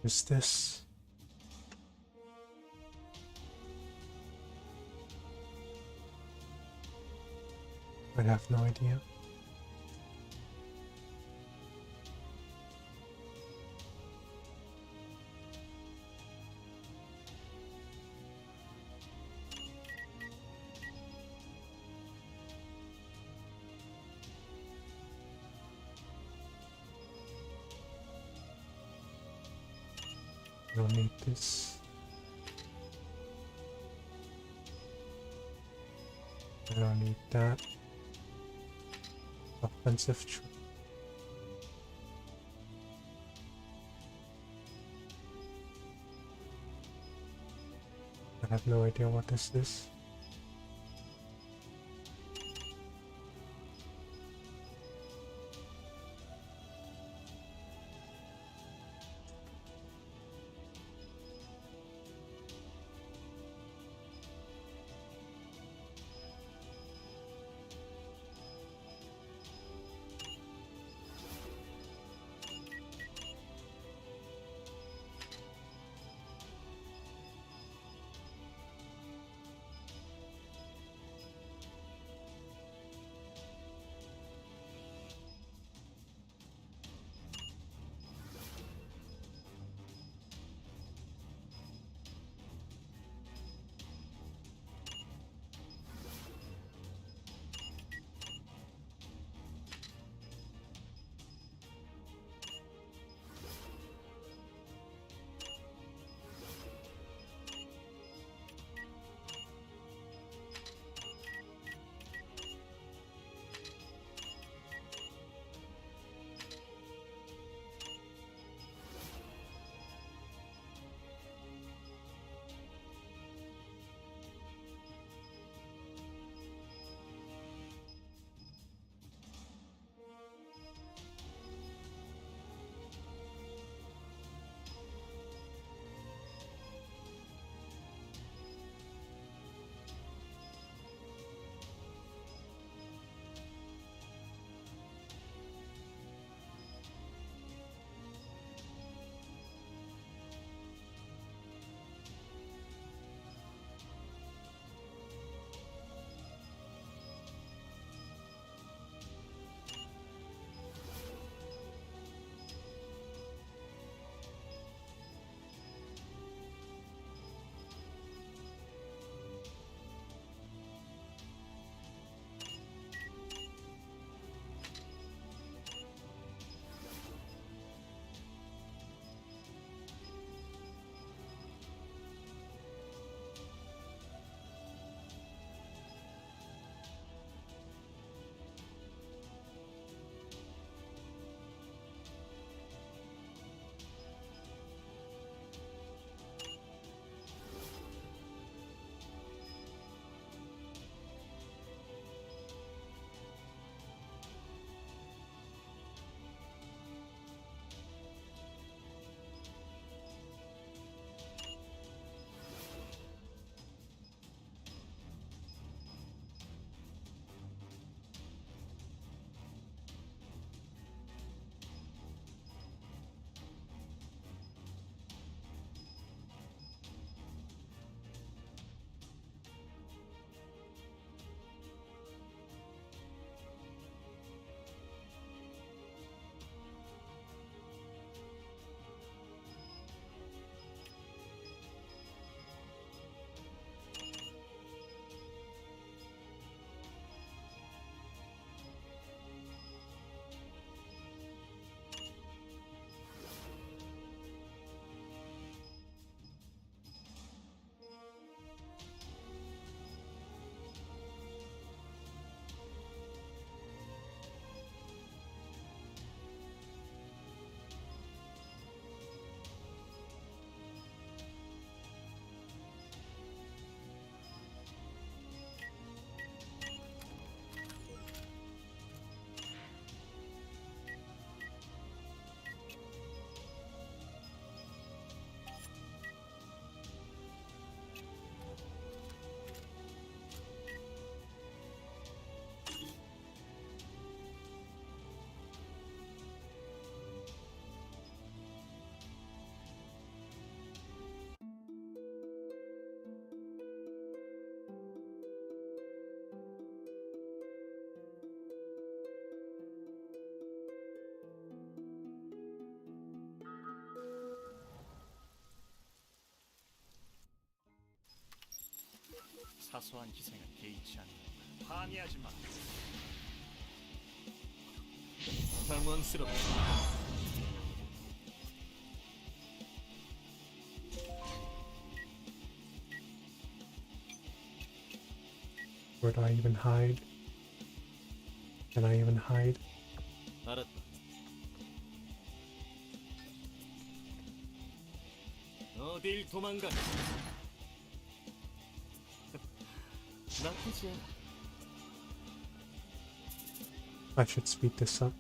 Is this? I have no idea. Don't need this. I don't need that. Offensive troop. I have no idea what this is. 사소한 희생은 개의치 않는다. 방해하지 마. 당황스럽다. Where do I even hide? Can I even hide? 알았다. 어딜 도망가? 나쁘지 않아. I should speed this up.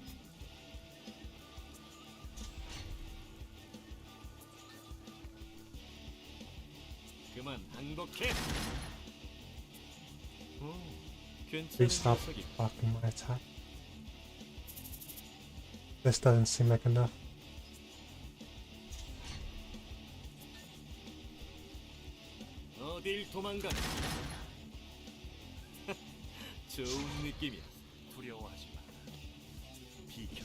그만 항복해. 괜찮은 Please stop 녀석이. blocking my attack. This doesn't seem like enough. 어딜 도망가? 좋은 느낌이야. 두려워하지 마. 비켜.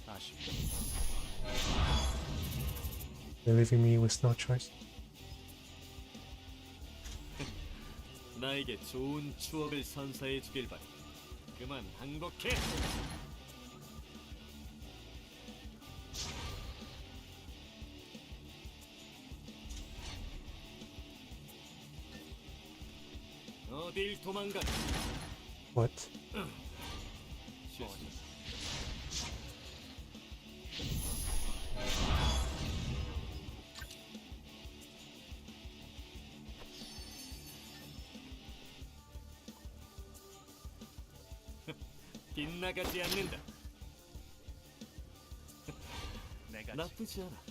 아쉽다. They're leaving me with no choice. 나에게 좋은 추억을 선사해 주길 바래. 그만 항복해. 어딜 도망가? What? 실수. 빗나가지 않는다. 내가 나쁘지 않아.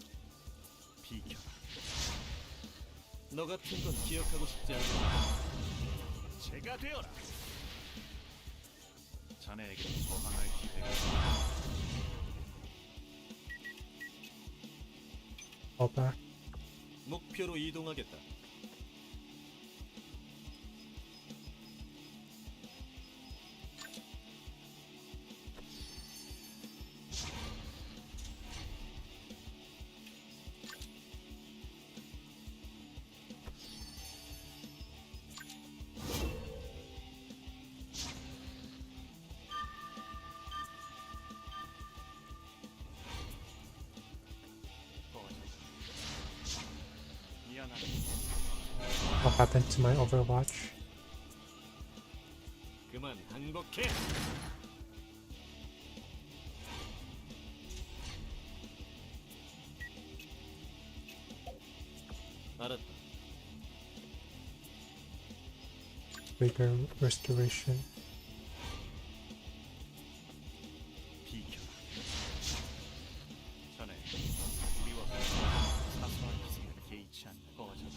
비켜. 너 같은 건 기억하고 싶지 않아. 제가 되어라. 자네에게 저항할 기회가 Fall back. 목표로 이동하겠다. 미안하다. What happened to my Overwatch? 그만 항복해. 알았다. Bigger restoration. 비켜. 자네 우리와 사소한 희생을 개의치 않는 꺼져라.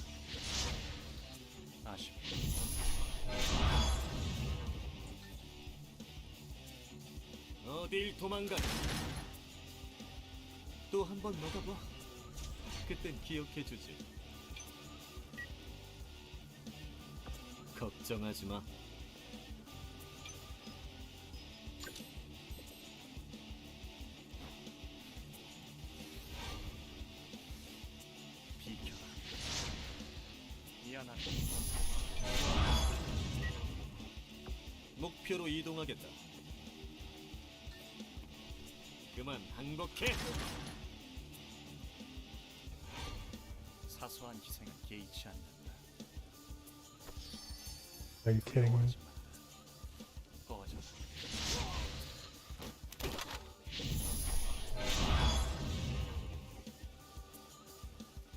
아쉽다. 어딜 도망가? 또 한 번 먹어봐. 그땐 기억해 주지. 걱정하지 마. 비켜. 미안하다. 목표로 이동하겠다. 그만 항복해. 사소한 희생은 개의치 않는다. Are you kidding me? 꺼져라.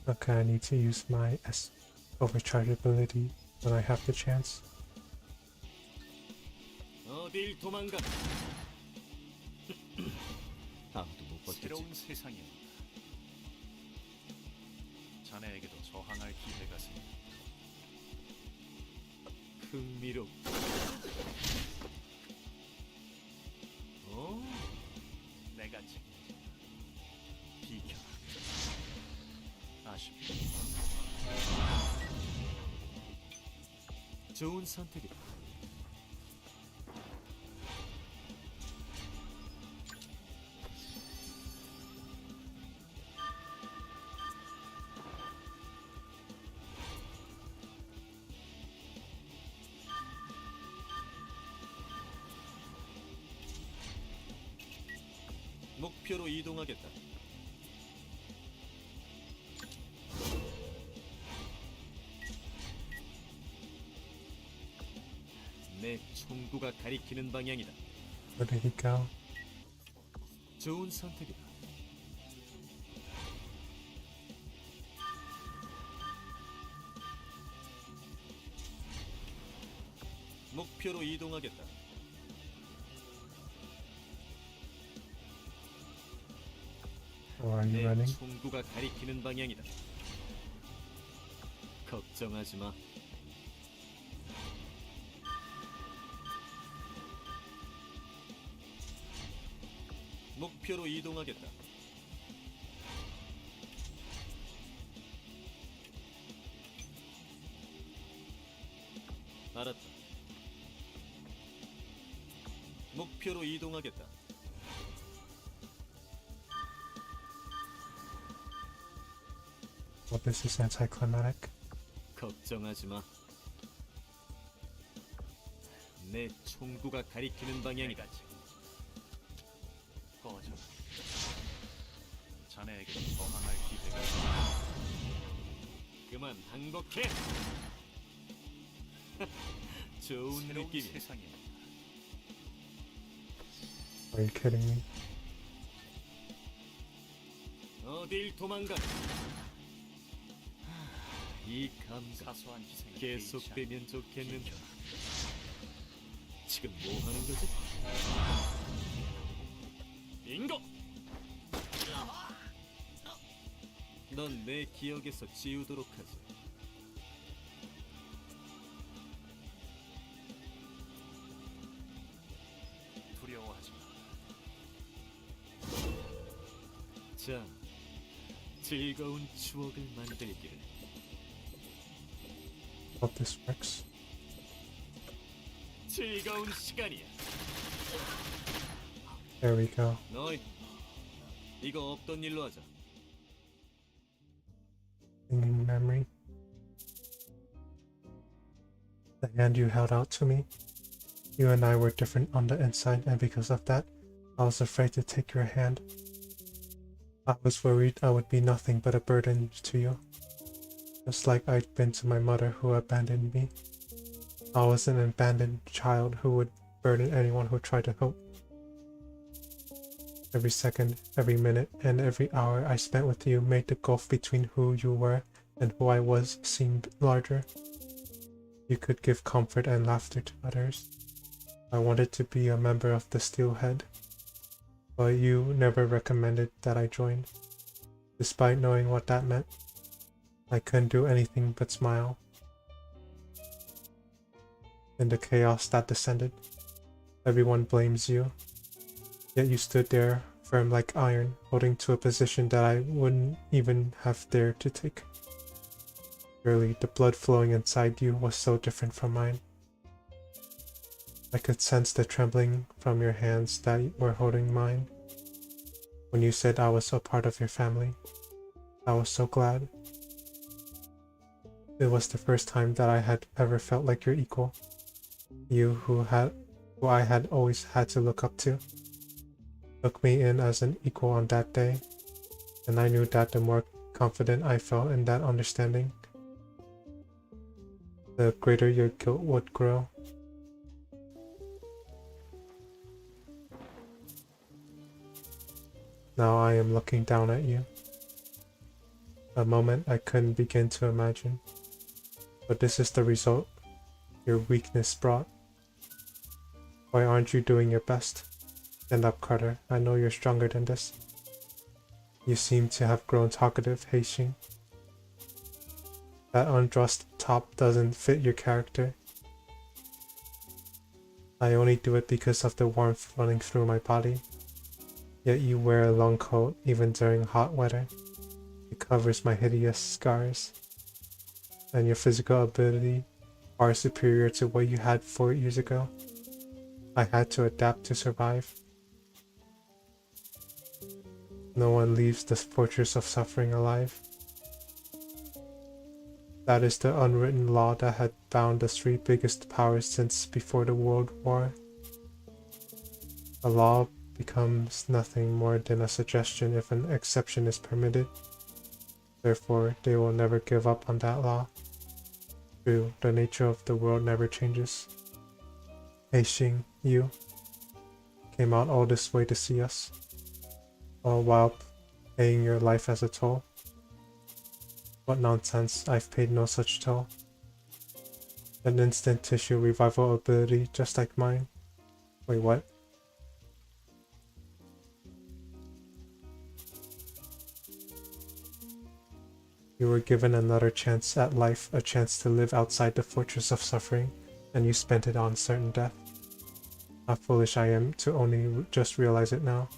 Okay, I need to use my overcharge ability when I have the chance. 어딜 도망가? 아무도 못 버티지. 새로운 세상이 온다. 자네에게도 저항할 기회가 생긴다. 흥미롭. 내가 책임진다. 비켜. 아쉽다. 좋은 선택이다. 목표로 이동하겠다. 내 총구가 가리키는 방향이다. Where did he go? 좋은 선택이다. 목표로 이동하겠다. Or are you 내 running? 총구가 가리키는 방향이다. 걱정하지 마. 목표로 이동하겠다. 알았다. 목표로 이동하겠다. Well, this is anticlimactic. 걱정하지 마. 내 총구가 가리키는 방향이다. 꺼져. 자네에게 저항할 기회가 그만 항복해. 좋은 새로운 느낌이야. 세상에 Are you kidding me? 어딜 도망가? 이 감각 사소한 희생을 계속되면 좋겠는데 지금 뭐 하는 거지? 빙고! 넌 내 기억에서 지우도록 하지. 두려워하지 마. 자, 즐거운 추억을 만들기를. Hope this works. 즐거운 시간이야. There we go. 너희 이거 없던 일로 하자. In memory. The hand you held out to me. You and I were different on the inside, and because of that, I was afraid to take your hand. I was worried I would be nothing but a burden to you. Just like I'd been to my mother who abandoned me. I was an abandoned child who would burden anyone who tried to help. Every second, every minute, and every hour I spent with you made the gulf between who you were and who I was seem larger. You could give comfort and laughter to others. I wanted to be a member of the Steelhead, but you never recommended that I join. Despite knowing what that meant, I couldn't do anything but smile. In the chaos that descended, everyone blames you. Yet you stood there, firm like iron, holding to a position that I wouldn't even have dared to take. Surely the blood flowing inside you was so different from mine. I could sense the trembling from your hands that were holding mine. When you said I was a part of your family, I was so glad. It was the first time that I had ever felt like your equal. You who I had always had to look up to. Took me in as an equal on that day, and I knew that the more confident I felt in that understanding, the greater your guilt would grow. Now I am looking down at you. A moment I couldn't begin to imagine. But this is the result your weakness brought. Why aren't you doing your best? Stand up, Carter. I know you're stronger than this. You seem to have grown talkative, Haitian. That undressed top doesn't fit your character. I only do it because of the warmth running through my body. Yet you wear a long coat even during hot weather. It covers my hideous scars. And your physical ability far superior to what you had 4 years ago. I had to adapt to survive. No one leaves this fortress of suffering alive. That is the unwritten law that had bound the 3 biggest powers since before the World War. A law becomes nothing more than a suggestion if an exception is permitted. Therefore, they will never give up on that law. True, the nature of the world never changes. Heixing, you came out all this way to see us, all while paying your life as a toll. What nonsense, I've paid no such toll. An instant tissue revival ability just like mine. Wait, what? You were given another chance at life, a chance to live outside the fortress of suffering, and you spent it on certain death. How foolish I am to only just realize it now.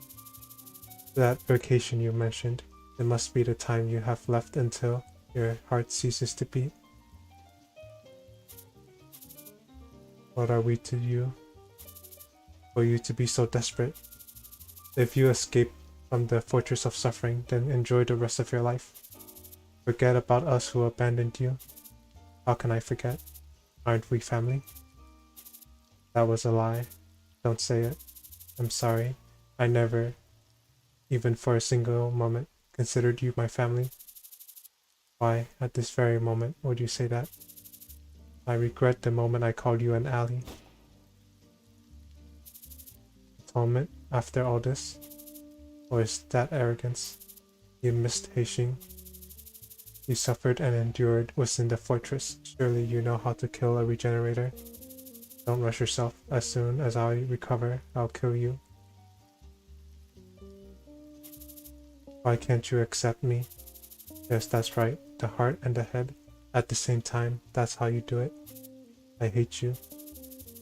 That vacation you mentioned, it must be the time you have left until your heart ceases to beat. What are we to you? For you to be so desperate? If you escape from the fortress of suffering, then enjoy the rest of your life. Forget about us who abandoned you. How can I forget? Aren't we family? That was a lie. Don't say it. I'm sorry. I never, even for a single moment, considered you my family. Why, at this very moment, would you say that? I regret the moment I called you an ally. Atonement after all this? Or is that arrogance? You missed Heixing. You suffered and endured within the fortress. Surely you know how to kill a regenerator. Don't rush yourself. As soon as I recover, I'll kill you. Why can't you accept me? Yes, that's right. The heart and the head. At the same time, that's how you do it. I hate you.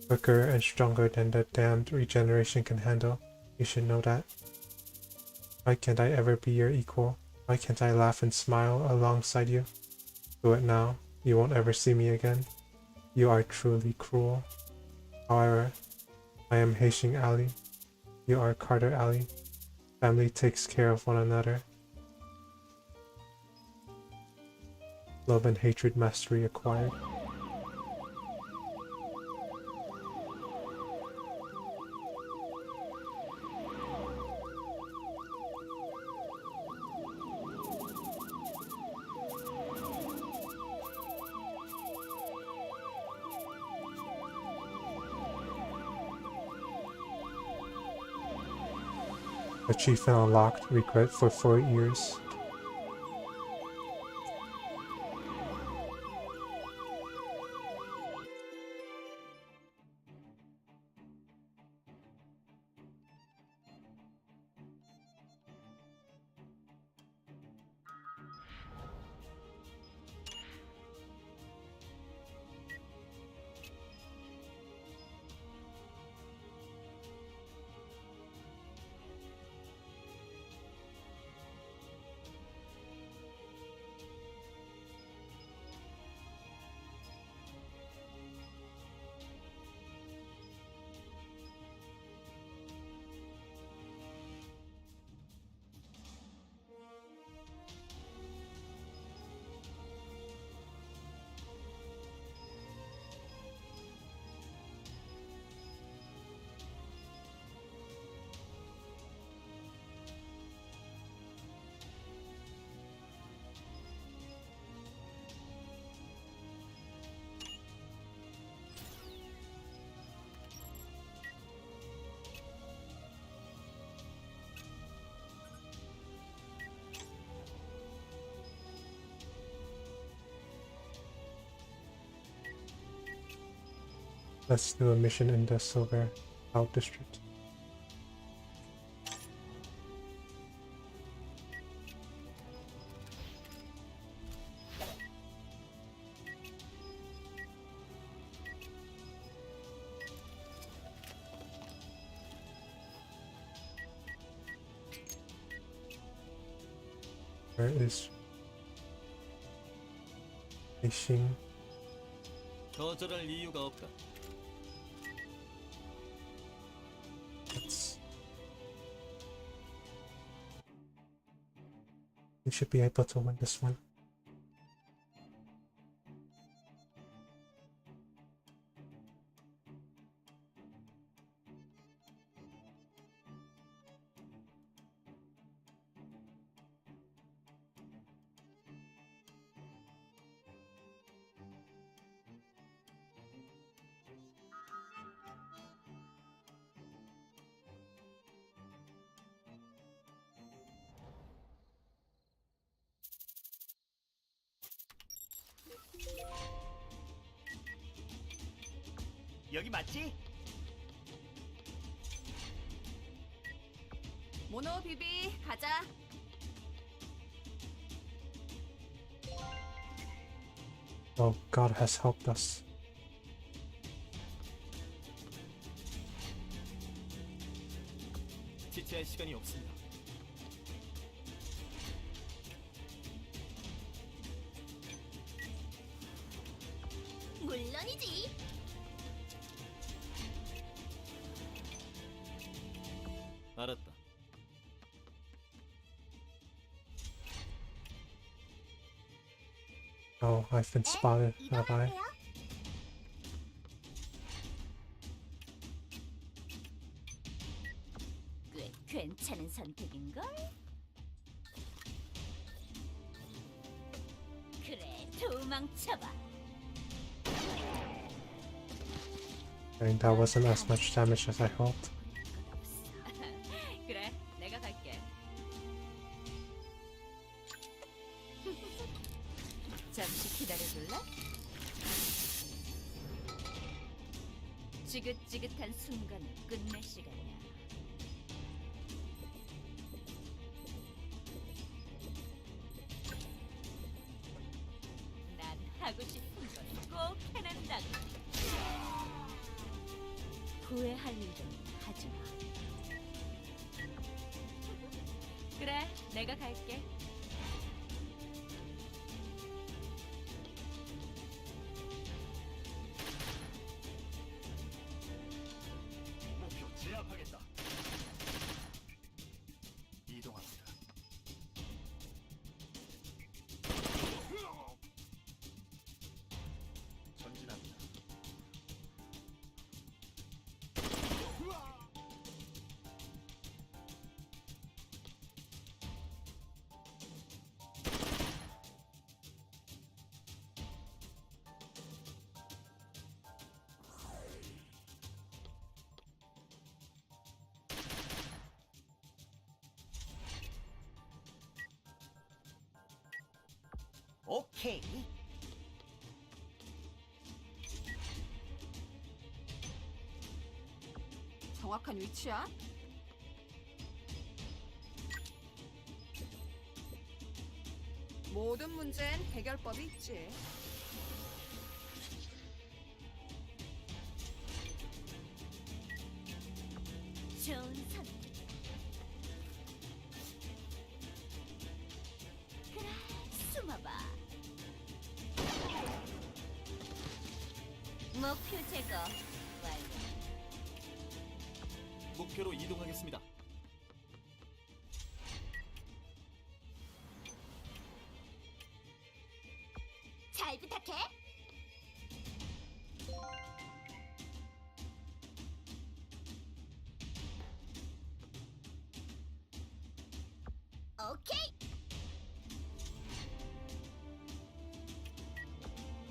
Quicker and stronger than the damned regeneration can handle. You should know that. Why can't I ever be your equal? Why can't I laugh and smile alongside you? Do it now. You won't ever see me again. You are truly cruel. However, I am Heixing Alley. You are Carter Alley. Family takes care of one another. Love and hatred mastery acquired. Achievement unlocked. Regret for 4 years. Let's do a mission in the Silver Cloud District. Where is Heixing? 거절할 이유가 없다. We should be able to win this one. 여기 맞지? 모노 비비 가자. Oh, God has helped us. 지체할 시간이 없습니다. 물론이지. 알았다. Oh, I've been spotted, have I? 꽤 괜찮은 선택인걸? 그래, 도망쳐봐. I mean, that wasn't as much damage as I hoped. 그래, 내가 갈게. 잠시 기다려줄래? 지긋지긋한 순간을 끝낼 시간이야. 난 하고 싶은 건 꼭 해낸다고. 후회할 일은 하지 마. 그래, 내가 갈게. 목표 제압하겠다. 이동합니다. 전진합니다. 오케이. 정확한 위치야? 모든 문제엔 해결법이 있지. 좋은 선택. 그래, 숨어봐. 목표 제거 완료. 목표로 이동하겠습니다. 잘 부탁해. 오케이.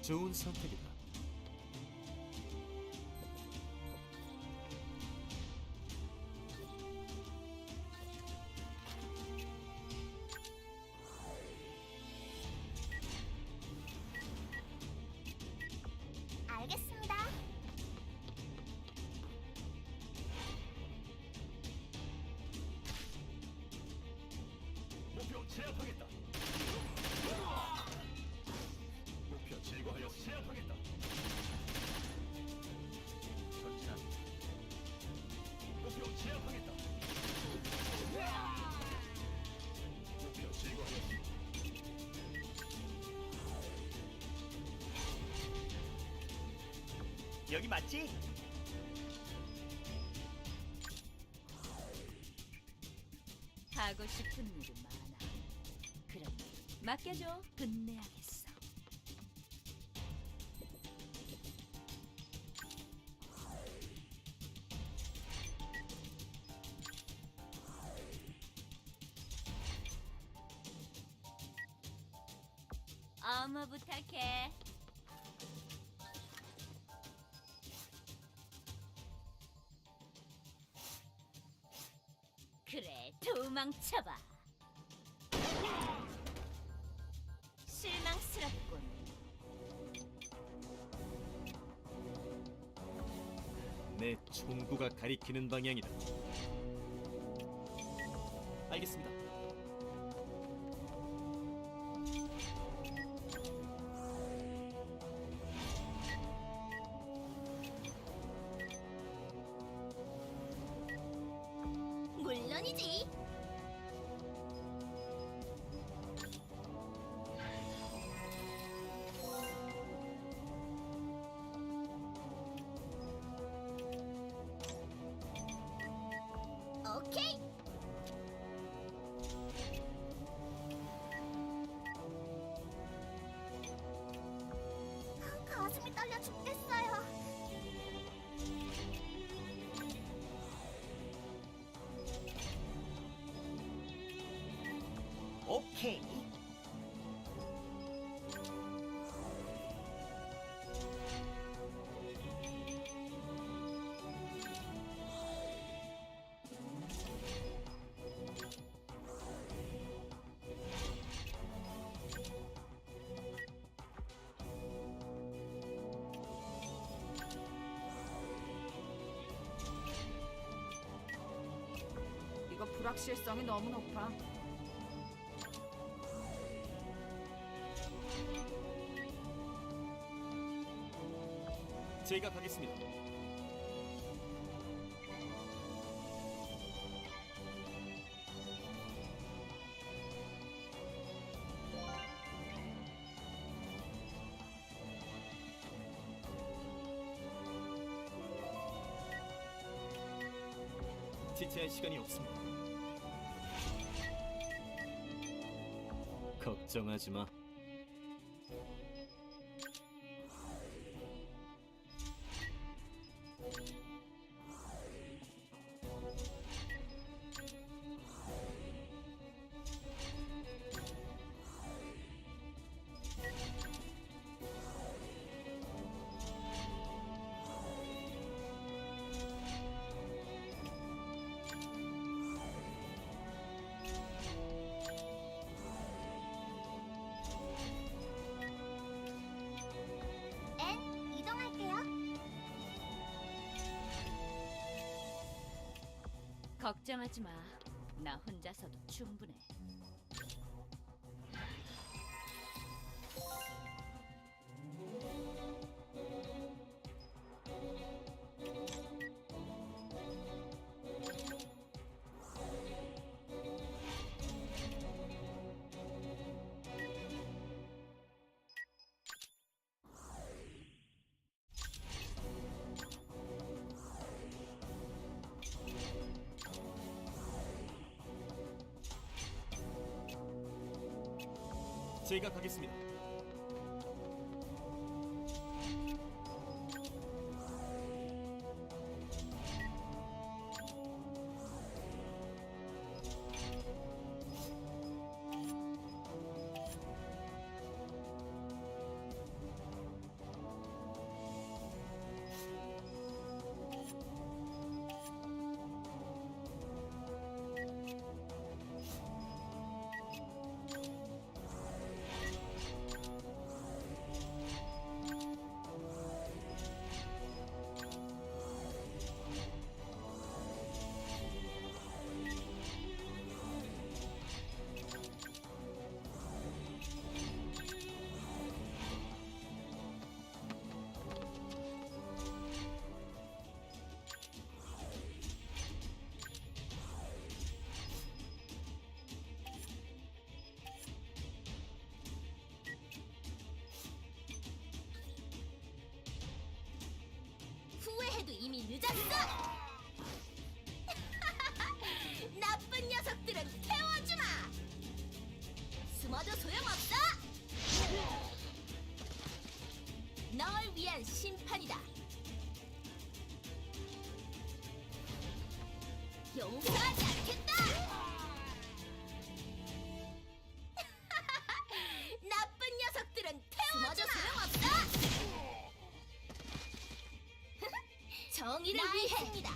좋은 선택이다. 알겠습니다. 목표 제압하겠다. 목표 제거하여 제압하겠다. 전진합니다. 목표 제압하겠다. 목표 제거하여. 여기 맞지? 하고 싶은 일이 많아. 그럼 맡겨줘. 끝내야겠어. 어머 부탁해. 그래, 도망쳐봐. 실망스럽군. 내 총구가 가리키는 방향이다. 알겠습니다. 물론이지. 오케이. 가슴이 떨려 죽겠어요. 오케이. 이거 불확실성이 너무 높아. 제가 가겠습니다. 지체할 시간이 없습니다. 걱정하지 마. 엔 이동할게요. 걱정하지 마. 나 혼자서도 충분해. 제가 가겠습니다. 후회해도 이미 늦었어. 나쁜 녀석들은 태워주마. 숨어도 소용없어. 널 위한 심판이다. 용서하지 않겠다. 나쁜 녀석들은 태워주마. 소용없어. 정의를 위해입니다.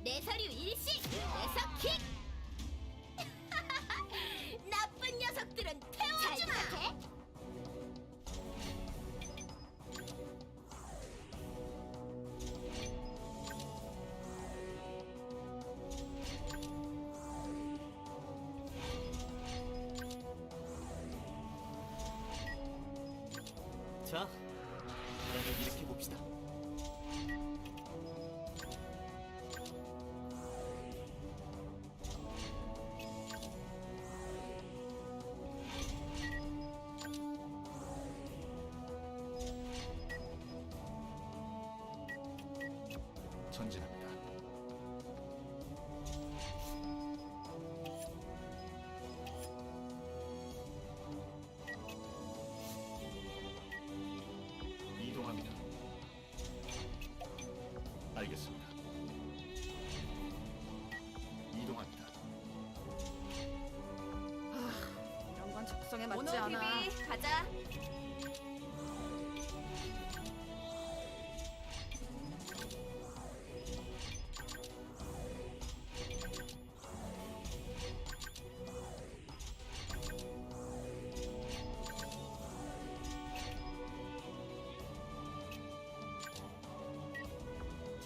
내 서류 일시 내석킥. 자, 바람을 일으켜 봅시다. 전진합니다. 이동합니다. 알겠습니다. 이동합니다. 이런 건 적성에 맞지 오너 않아. TV 가자.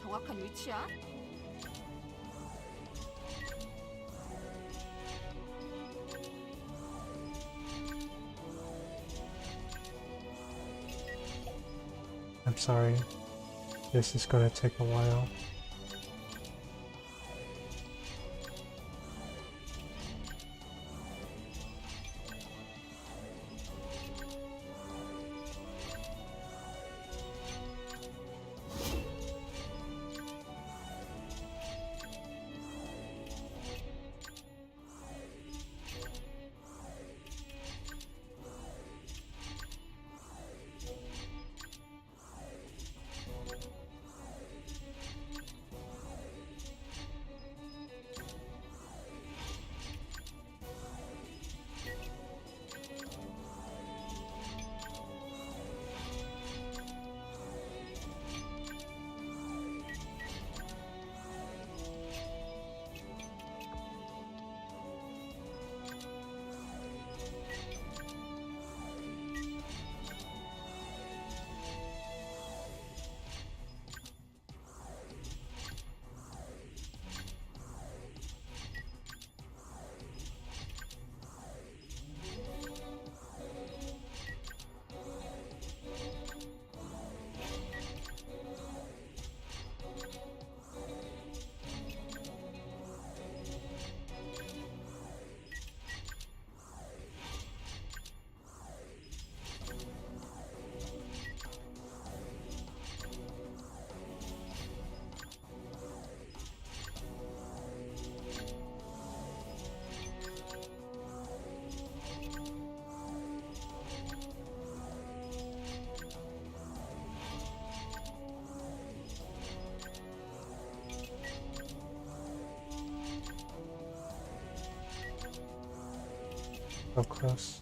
정확한 위치야? I'm sorry. This is gonna take a while. So close.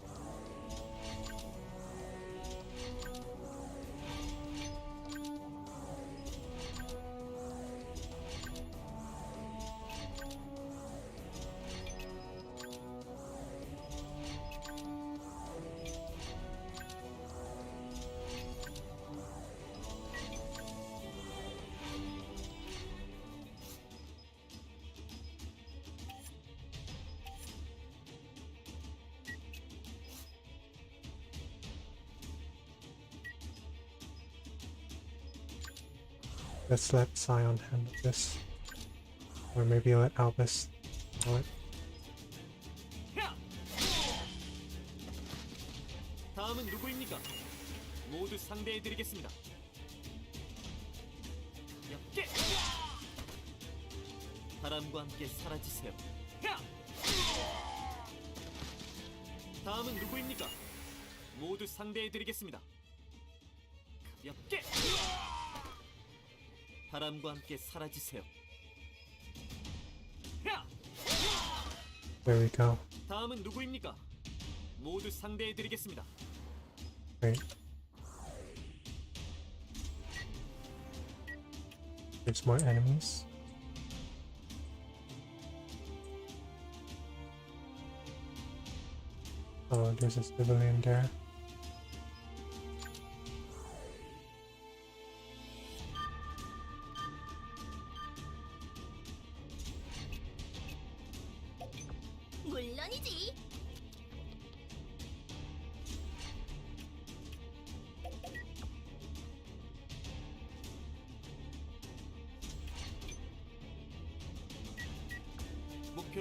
Let's let Sion handle this. Or maybe let Albus handle it. 다음은 누구입니까? 모두 상대해드리겠습니다. 가볍게! 바람과 함께 사라지세요. 다음은 누구입니까? 모두 상대해드리겠습니다. 가볍게! 바람과 함께 사라지세요. There we go. 다음은 누구입니까? 모두 상대해드리겠습니다. Great. There's more enemies. Oh, there's a civilian there. 물론이지.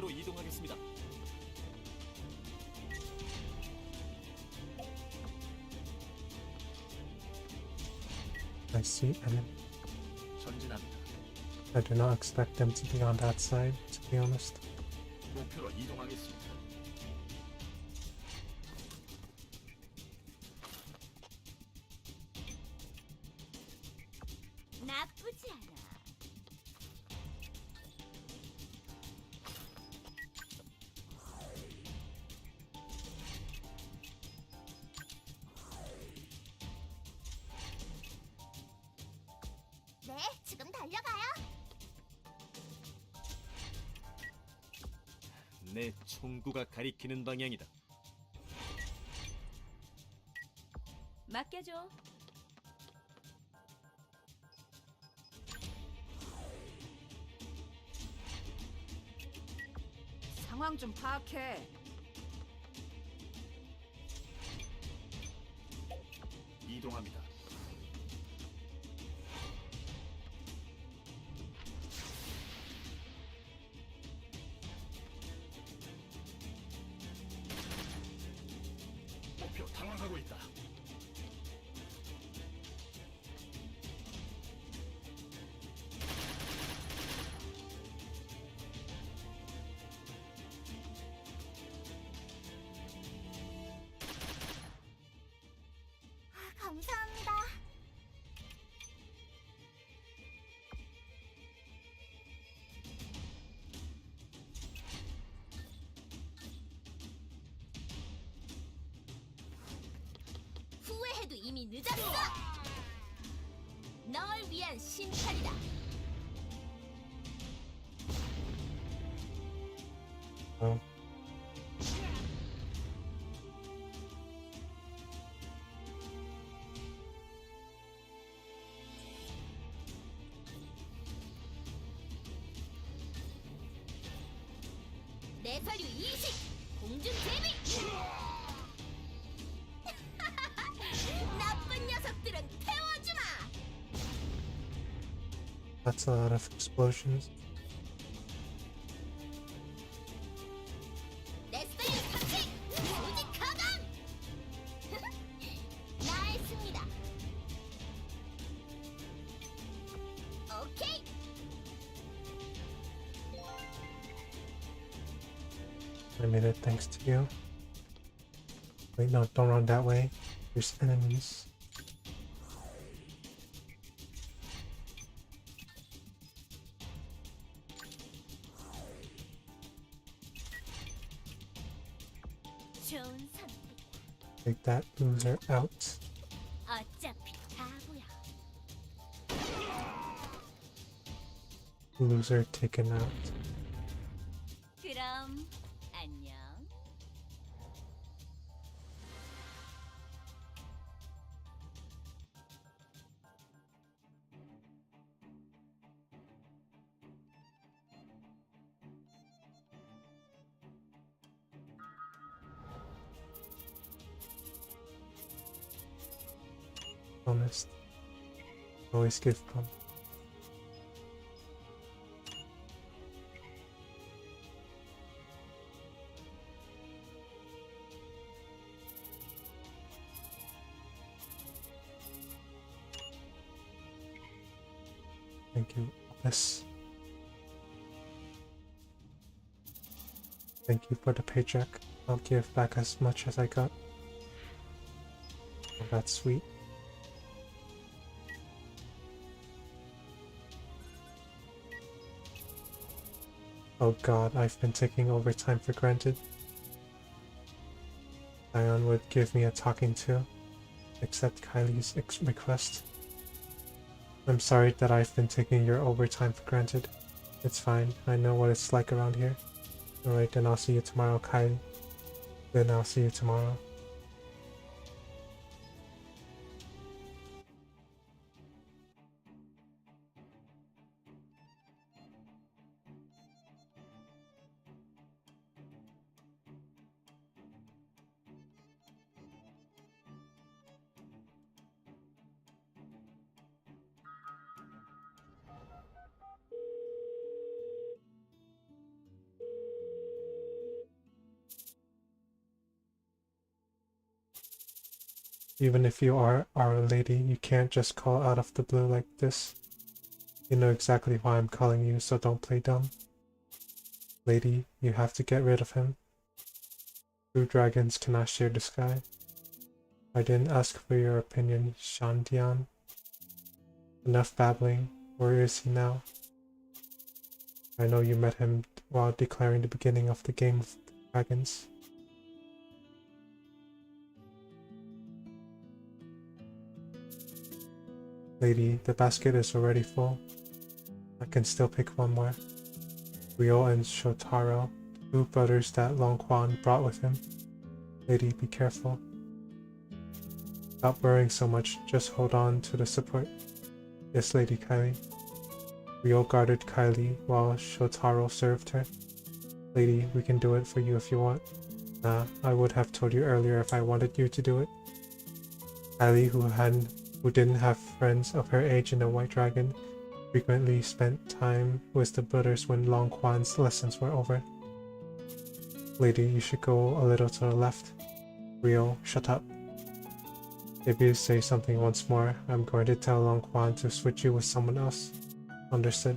목표로 이동하겠습니다. I see enemy. 전진합니다. I do not expect them to be on that side, to be honest. 목표로 이동하겠습니다. 나쁘지 않아. 네, 지금 달려가요. 내 총구가 가리키는 방향이다. 맡겨줘. 상황 좀 파악해. 이동합니다. 목표 당황하고 있다. 감사합니다. 후회해도 이미 늦었어. 널 위한 심판이다. Oh. 내 서류 20 공중 제비. 나쁜 녀석들은 태워주마. That's a lot of explosions. 내 서류 30 조직 가감. 나의 승리다. 오케이. I made it thanks to you. Wait, no, don't run that way. There's enemies. 좋은 선택. Take that loser out. 어차피 바보야. Loser taken out. 그럼 안녕. Honest. Always give fun. Thank you, Alice. Thank you for the paycheck. I'll give back as much as I got. Oh, that's sweet. Oh god, I've been taking overtime for granted. Ion would give me a talking to. Accept Kylie's request. I'm sorry that I've been taking your overtime for granted. It's fine, I know what it's like around here. Alright, then I'll see you tomorrow, Kylie. Then I'll see you tomorrow. Even if you are our lady, you can't just call out of the blue like this. You know exactly why I'm calling you, so don't play dumb. Lady, you have to get rid of him. True dragons cannot share the sky. I didn't ask for your opinion, Shantian. Enough babbling. Where is he now? I know you met him while declaring the beginning of the Game of Dragons. Lady, the basket is already full. I can still pick one more. Ryo and Shotaro, two brothers that Long Quan brought with him. Lady, be careful. Stop worrying so much, just hold on to the support. Yes, Lady Kylie. Ryo guarded Kylie while Shotaro served her. Lady, we can do it for you if you want. Nah, I would have told you earlier if I wanted you to do it. Kylie, who didn't have friends of her age in the White Dragon, frequently spent time with the brothers when Long Quan's lessons were over. Lady, you should go a little to the left. Ryo, shut up. If you say something once more, I'm going to tell Long Quan to switch you with someone else. Understood.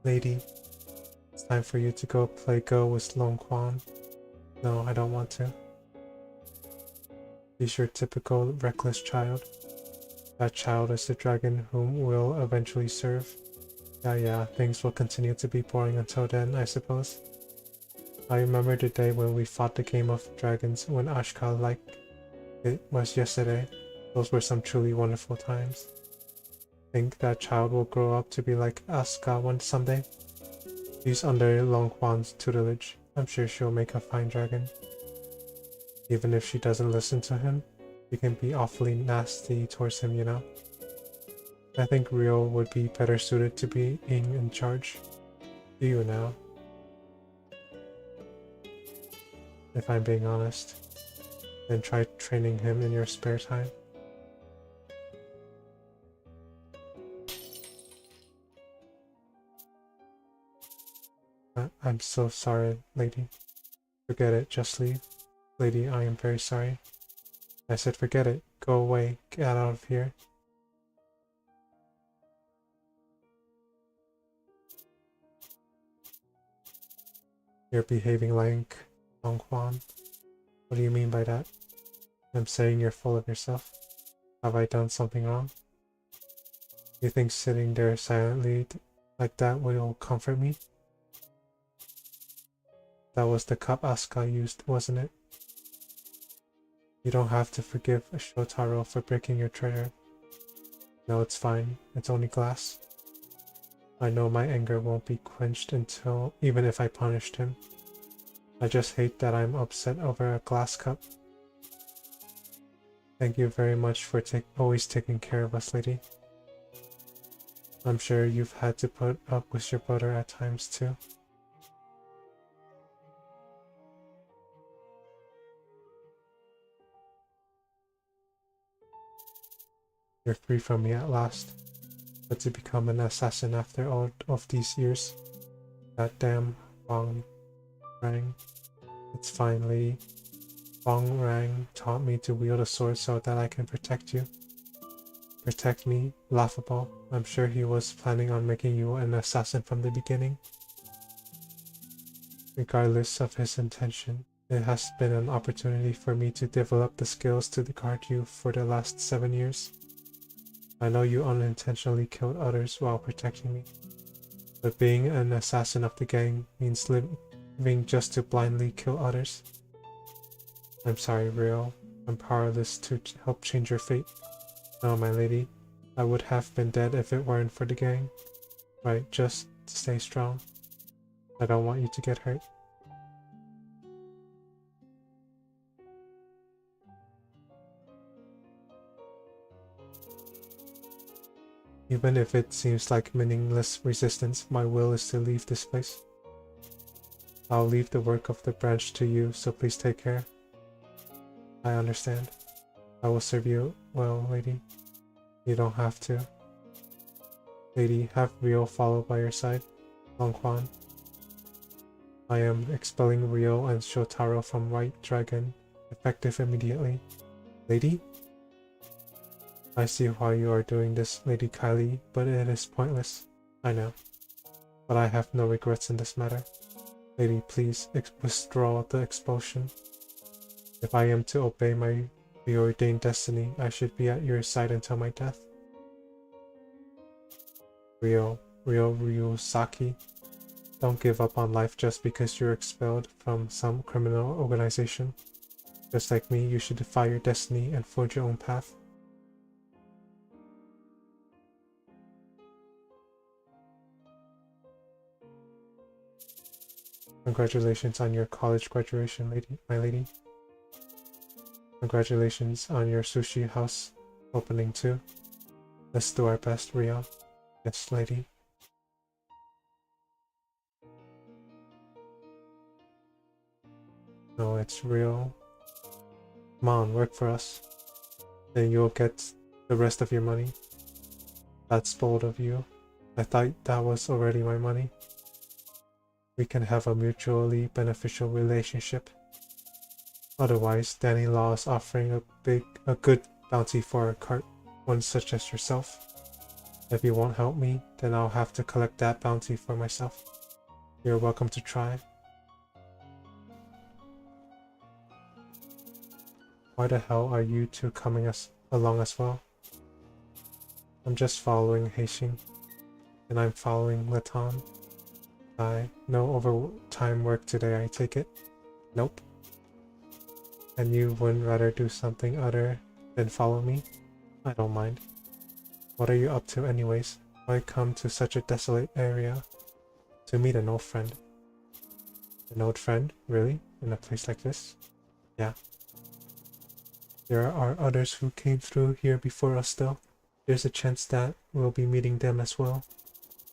Lady, it's time for you to go play Go with Long Quan. No, I don't want to. He's your typical reckless child. That child is the dragon whom we'll eventually serve. Yeah, things will continue to be boring until then, I suppose. I remember the day when we fought the Game of Dragons when Ashka like it was yesterday. Those were some truly wonderful times. Think that child will grow up to be like Asuka one someday? She's under Long Quan's tutelage. I'm sure she'll make a fine dragon. Even if she doesn't listen to him, she can be awfully nasty towards him, you know? I think Ryo would be better suited to being in charge. Do you now? If I'm being honest. Then try training him in your spare time. I'm so sorry, lady. Forget it, just leave. Lady, I am very sorry. I said forget it. Go away. Get out of here. You're behaving like Long Quan. What do you mean by that? I'm saying you're full of yourself. Have I done something wrong? You think sitting there silently like that will comfort me? That was the cup Asuka used, wasn't it? You don't have to forgive Shotaro for breaking your treasure. No, it's fine. It's only glass. I know my anger won't be quenched until even if I punished him. I just hate that I'm upset over a glass cup. Thank you very much for always taking care of us, lady. I'm sure you've had to put up with your brother at times too. You're free from me at last. But to become an assassin after all of these years. That damn Bong Rang. It's fine, lady. Bong Rang taught me to wield a sword so that I can protect you. Protect me? Laughable. I'm sure he was planning on making you an assassin from the beginning. Regardless of his intention, it has been an opportunity for me to develop the skills to guard you for the last 7 years. I know you unintentionally killed others while protecting me, but being an assassin of the gang means living just to blindly kill others. I'm sorry, Ryo. I'm powerless to help change your fate. No, my lady. I would have been dead if it weren't for the gang. Right, just stay strong. I don't want you to get hurt. Even if it seems like meaningless resistance, my will is to leave this place. I'll leave the work of the branch to you, so please take care. I understand. I will serve you well, lady. You don't have to. Lady, have Rio follow by your side. Long Quan. I am expelling Rio and Shotaro from White Dragon, effective immediately. Lady? I see why you are doing this, Lady Kylie, but it is pointless. I know. But I have no regrets in this matter. Lady, please withdraw the expulsion. If I am to obey my preordained destiny, I should be at your side until my death. Ryosaki, don't give up on life just because you're expelled from some criminal organization. Just like me, you should defy your destiny and forge your own path. Congratulations on your college graduation, my lady. Congratulations on your sushi house opening too. Let's do our best, Rio. Yes, lady. No, it's real. Come on, work for us. Then you'll get the rest of your money. That's bold of you. I thought that was already my money. We can have a mutually beneficial relationship. Otherwise, Danny Law is offering a good bounty for a cart, one such as yourself. If you won't help me, then I'll have to collect that bounty for myself. You're welcome to try. Why the hell are you two coming along as well? I'm just following Heishin, and I'm following Latan. No overtime work today, I take it? Nope. And you wouldn't rather do something other than follow me? I don't mind. What are you up to anyways? Why come to such a desolate area? To meet an old friend. An old friend? Really? In a place like this? Yeah. There are others who came through here before us though. There's a chance that we'll be meeting them as well.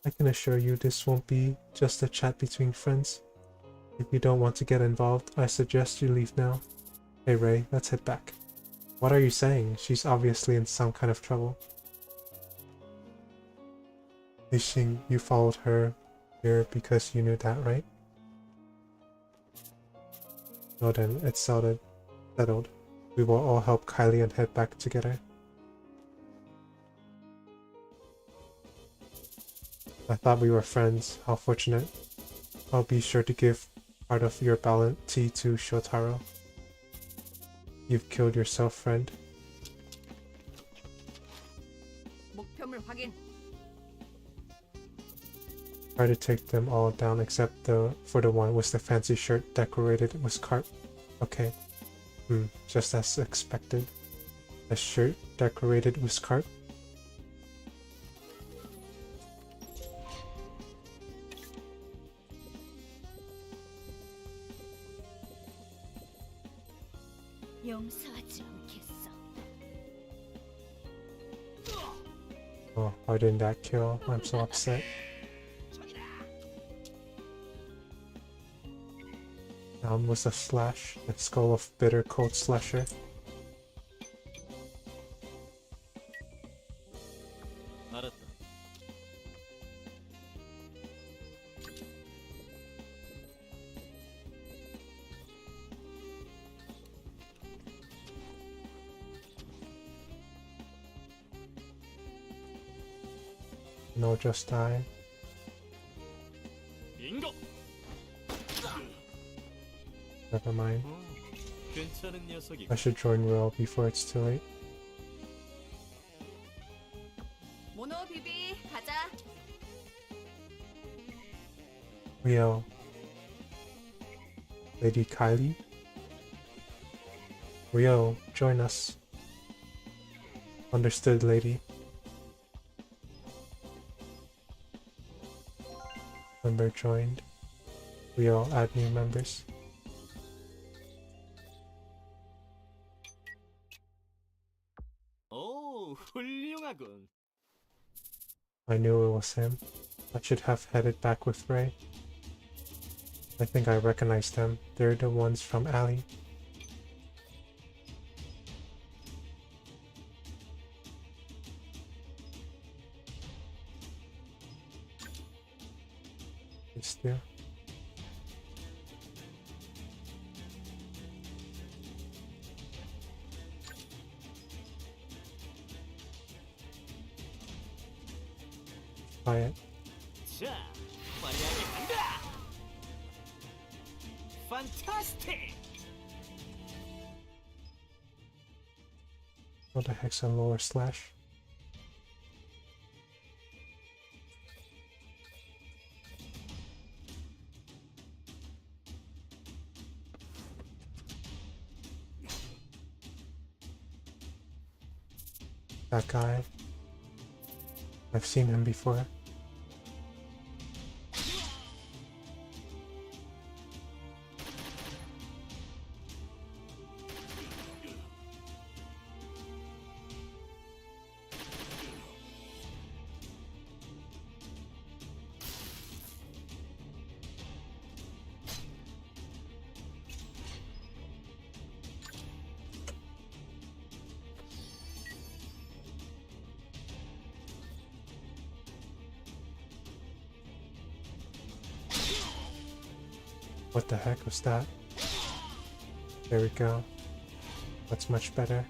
I can assure you this won't be just a chat between friends. If you don't want to get involved, I suggest you leave now. Hey Ray, let's head back. What are you saying? She's obviously in some kind of trouble. Lixing, you followed her here because you knew that, right? No then, it's settled. We will all help Kylie and head back together. I thought we were friends. How fortunate. I'll be sure to give part of your bounty to Shotaro. You've killed yourself, friend. 목표물 확인. Try to take them all down except for the one with the fancy shirt decorated with cart. Okay. Just as expected. A shirt decorated with cart. 용서하지 않겠어. Oh, why didn't that kill? I'm so upset. Down was a slash, the skull of bitter cold slasher. 알았다. No, just die. 빙고. Never mind. 괜찮은 녀석이. I should join Will before it's too late. 모노 비비 가자. Rio. Lady Kylie? Rio, join us. Understood, lady. Member joined. Rio, add new members. 오, 훌륭하군. I knew it was him. I should have headed back with Ray. I think I recognized them. They're the ones from Alley. It's there. Try it. 자, 화려하게 간다. 판타스틱. What the heck's a lower slash? That guy. I've seen him before. What the heck was that? There we go. That's much better.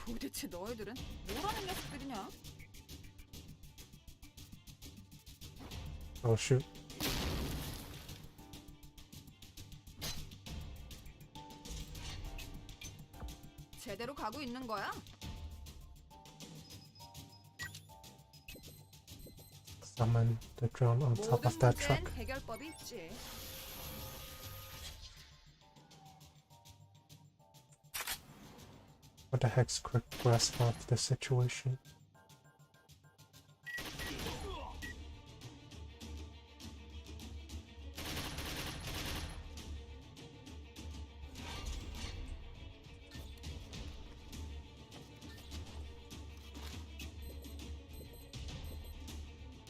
도대체 너희들은 뭐라는 녀석들이냐? Oh shoot. 제대로 가고 있는 거야? Summon the drone on top 모든 of that 문제엔 truck. 해결법이 있지. What the heck's quick grasp of the situation?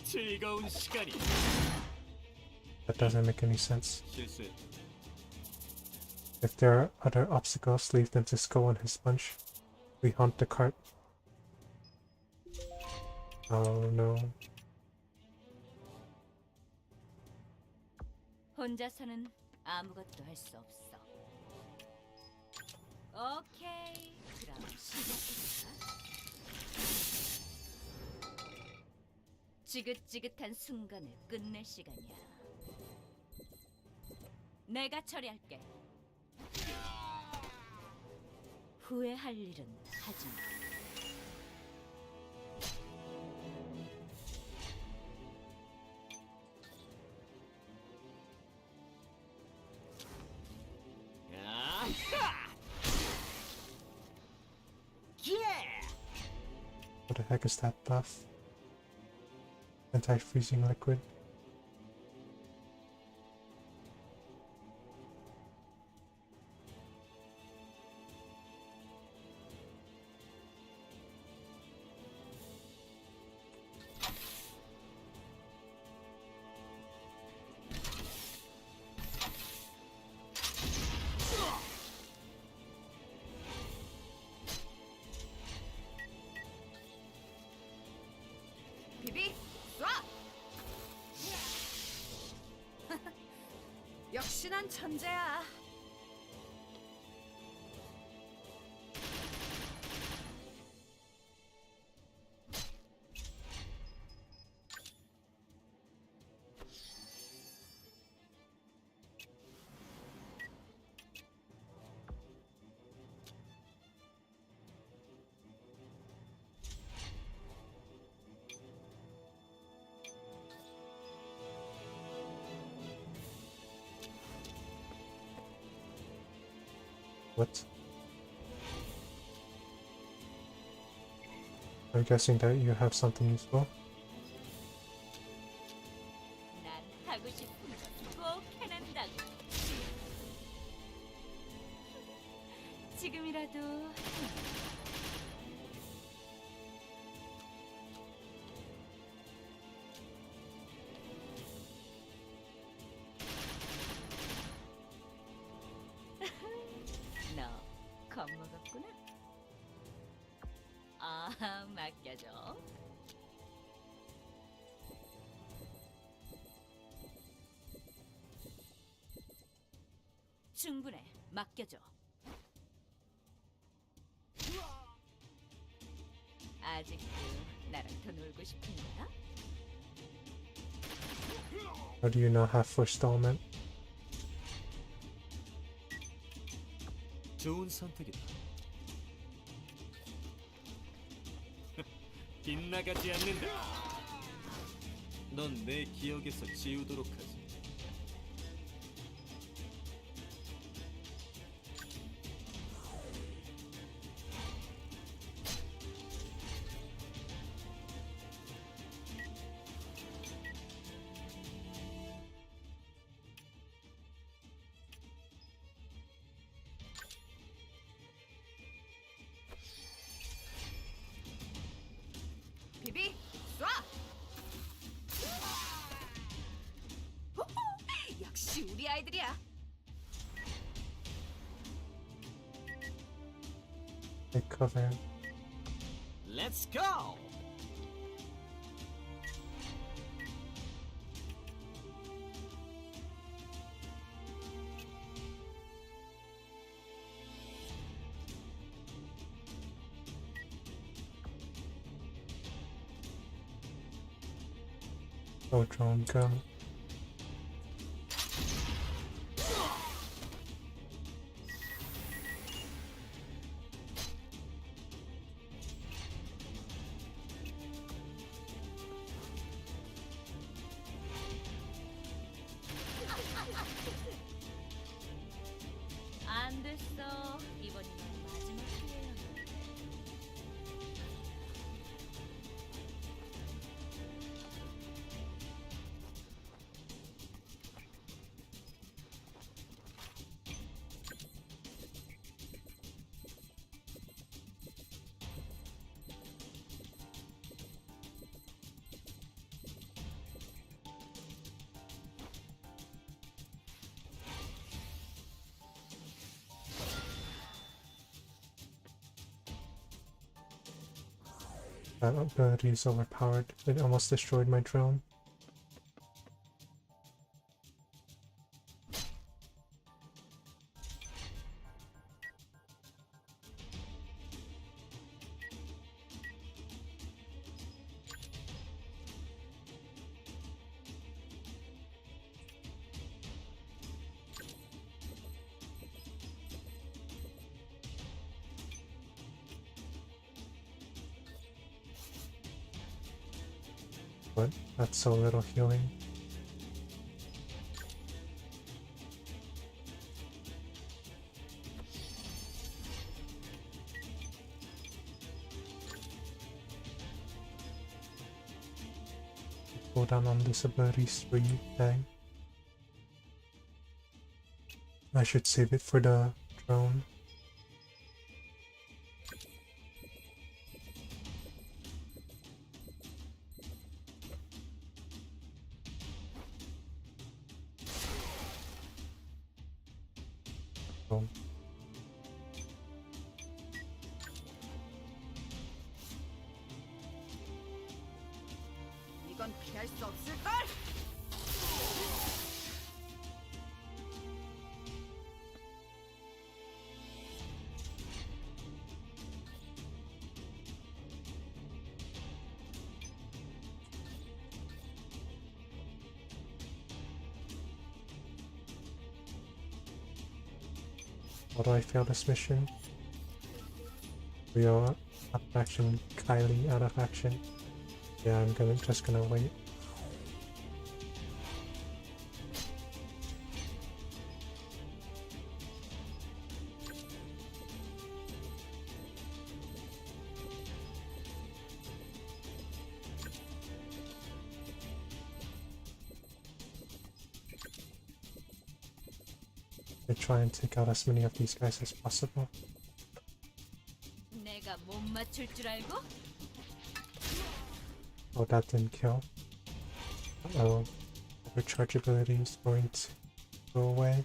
즐거운 시간이. That doesn't make any sense. 실수. If there are other obstacles, leave them to Sko and his bunch. We hunt the cart. Oh no. 혼자서는 아무것도 할 수 없어. 오케이, 그럼 시작해볼까? 지긋지긋한 순간을 끝낼 시간이야. 내가 처리할게. 후회할 일은 하지 마. 야하! 예! What the heck is that buff? Anti-freezing liquid. 비비, 쏴! 역시 난 천재야. What? I'm guessing that you have something useful. 난 하고 싶은 거 꼭 해낸다고. 지금이라도 맡겨줘. 충분해. 맡겨줘. 아직도 나랑 더 놀고 싶은 거야? Or do you not have forestalment? 좋은 선택이다. 빗나가지 않는다. 넌 내 기억에서 지우도록 하지. 비비 쏴. 호호, 역시 우리 아이들이야. Take cover. Let's go. Go drone, go. 안 됐어. 이번이면 마지막 기회야. That ability is overpowered. It almost destroyed my drone. But that's so little healing. Go down on this ability spree thing. I should save it for the drone. Oh. 이건 피할 수 없을걸. How do I fail this mission? We are out of action. Kylie out of action. Yeah, I'm just gonna wait. I try and take out as many of these guys as possible. 내가 못 맞출 줄 알고? Oh, that didn't kill. Oh, recharge ability is going to go away.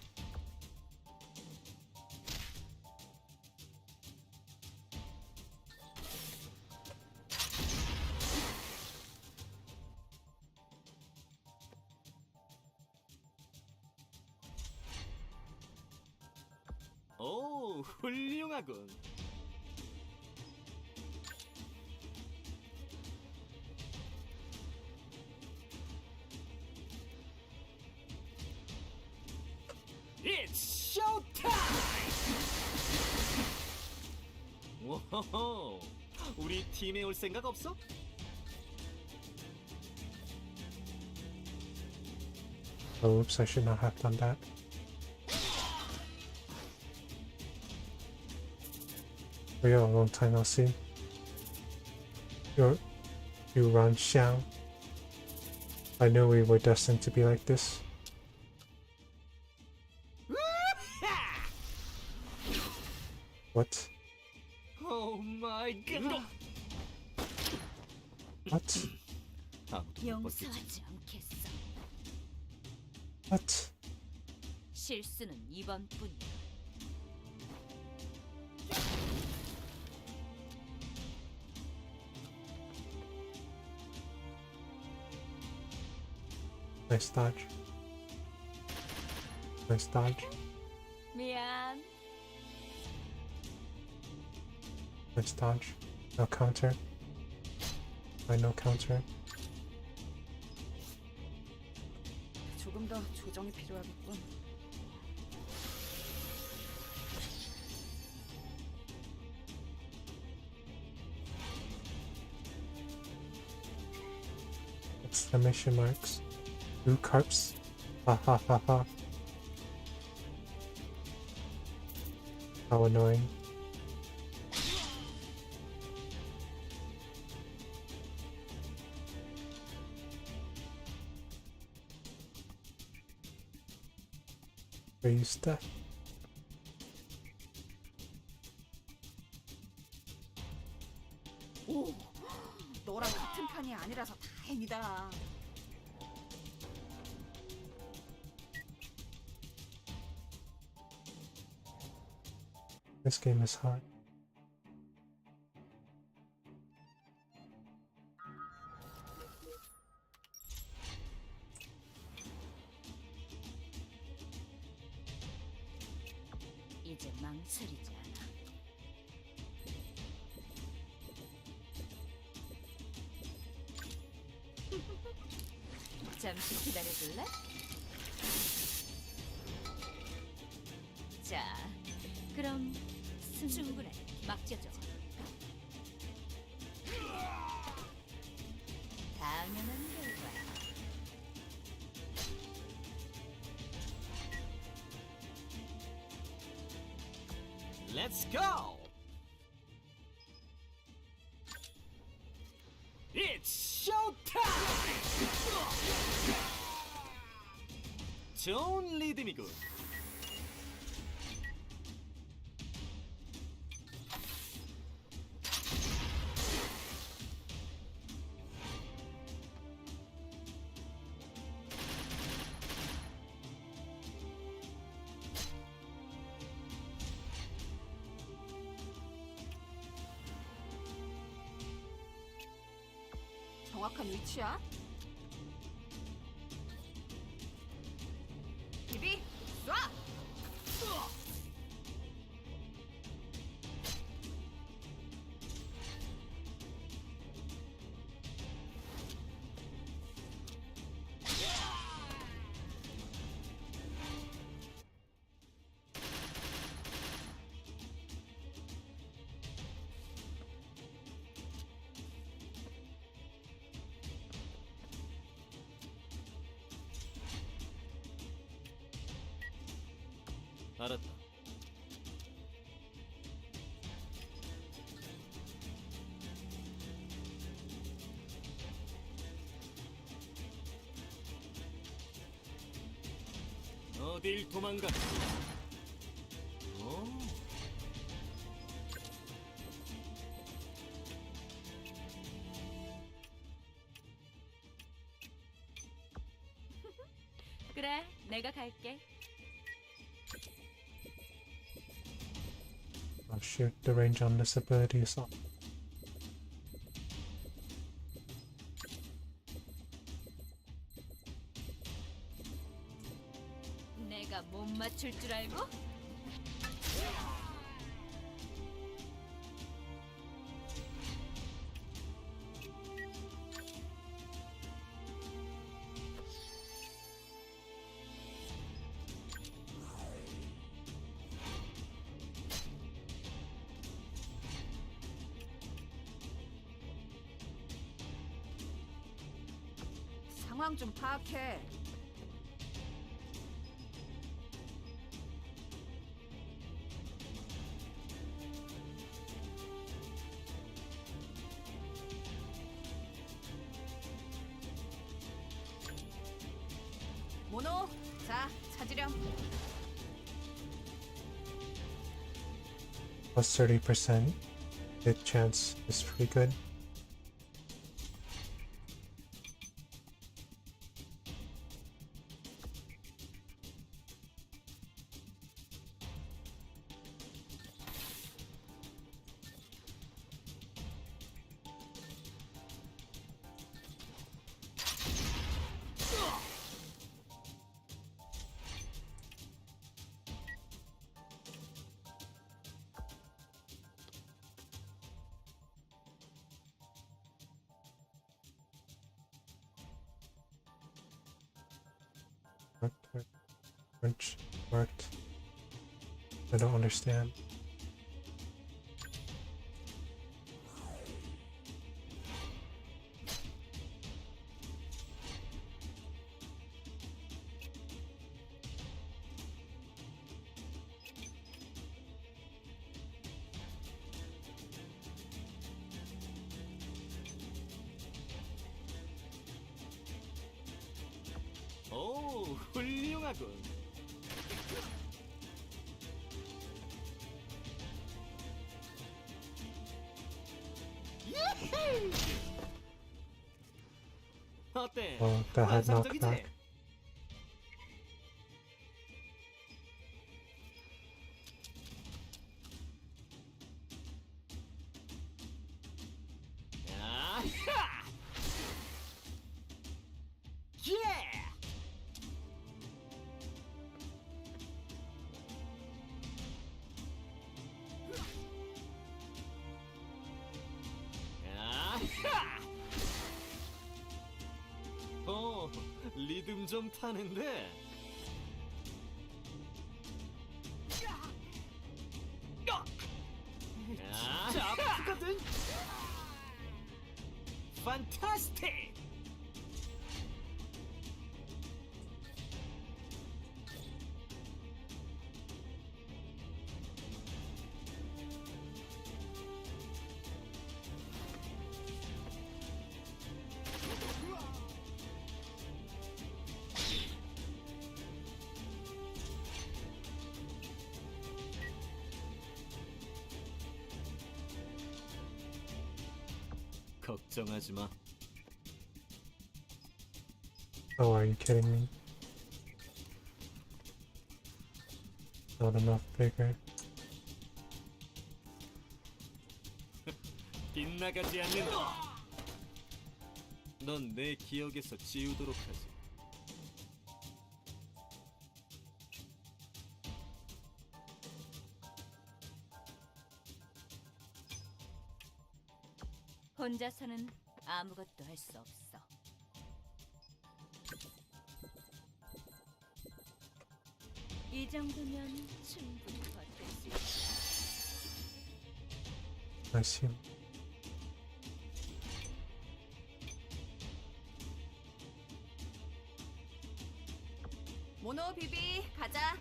오, 훌륭하군. It's showtime! 오호호, 우리 팀에 올 생각 없어? Oops, I should not have done that. Oh yeah, long time no see. You run Xiang. I knew we were destined to be like this. What? Oh my god! What? 아무도 못 봤겠지. 용서하지 않겠어. What? 실수는 이번뿐이야. Nice dodge. Nice dodge. 미안. Nice dodge. No counter. No counter. 조금 더 조정이 필요하겠군. Exclamation marks. Blue carps. Ha ha ha ha. How annoying. Raise that. 오, 너랑 같은 편이 아니라서 다행이다. This game is hard. 이제 망설이지 않아. 잠시 기다려줄래? 자, 그럼 충분해. 맡겨줘. 당연한 결과야. Let's go! It's showtime! 좋은 리듬이군. 정확한 위치야? 비비, 쏴! 알았다. 어딜 도망가? 오. 그래, 내가 갈게. Oh shoot, the range on this ability is off. 내가 못 맞출 줄 알고? 상황 좀 파악해. 모노, 자, 찾으렴. Plus 30% hit chance is pretty good. Marked. I don't understand. 오, 훌륭하군. 어때? Oh, that had knock 환상적이지? knock. 야하! 예! 야하! 오, 리듬 좀 타는데. 진짜 아프거든. 판타스틱! 걱정하지 마. Oh, are you kidding me? Not enough bigger. 빗나가지 않는다. 넌 내 기억에서 지우도록 하지. 혼자서는 아무것도 할 수 없어. 이 정도면 충분히 버틸 수 있어. I see. 모노 비비, 가자.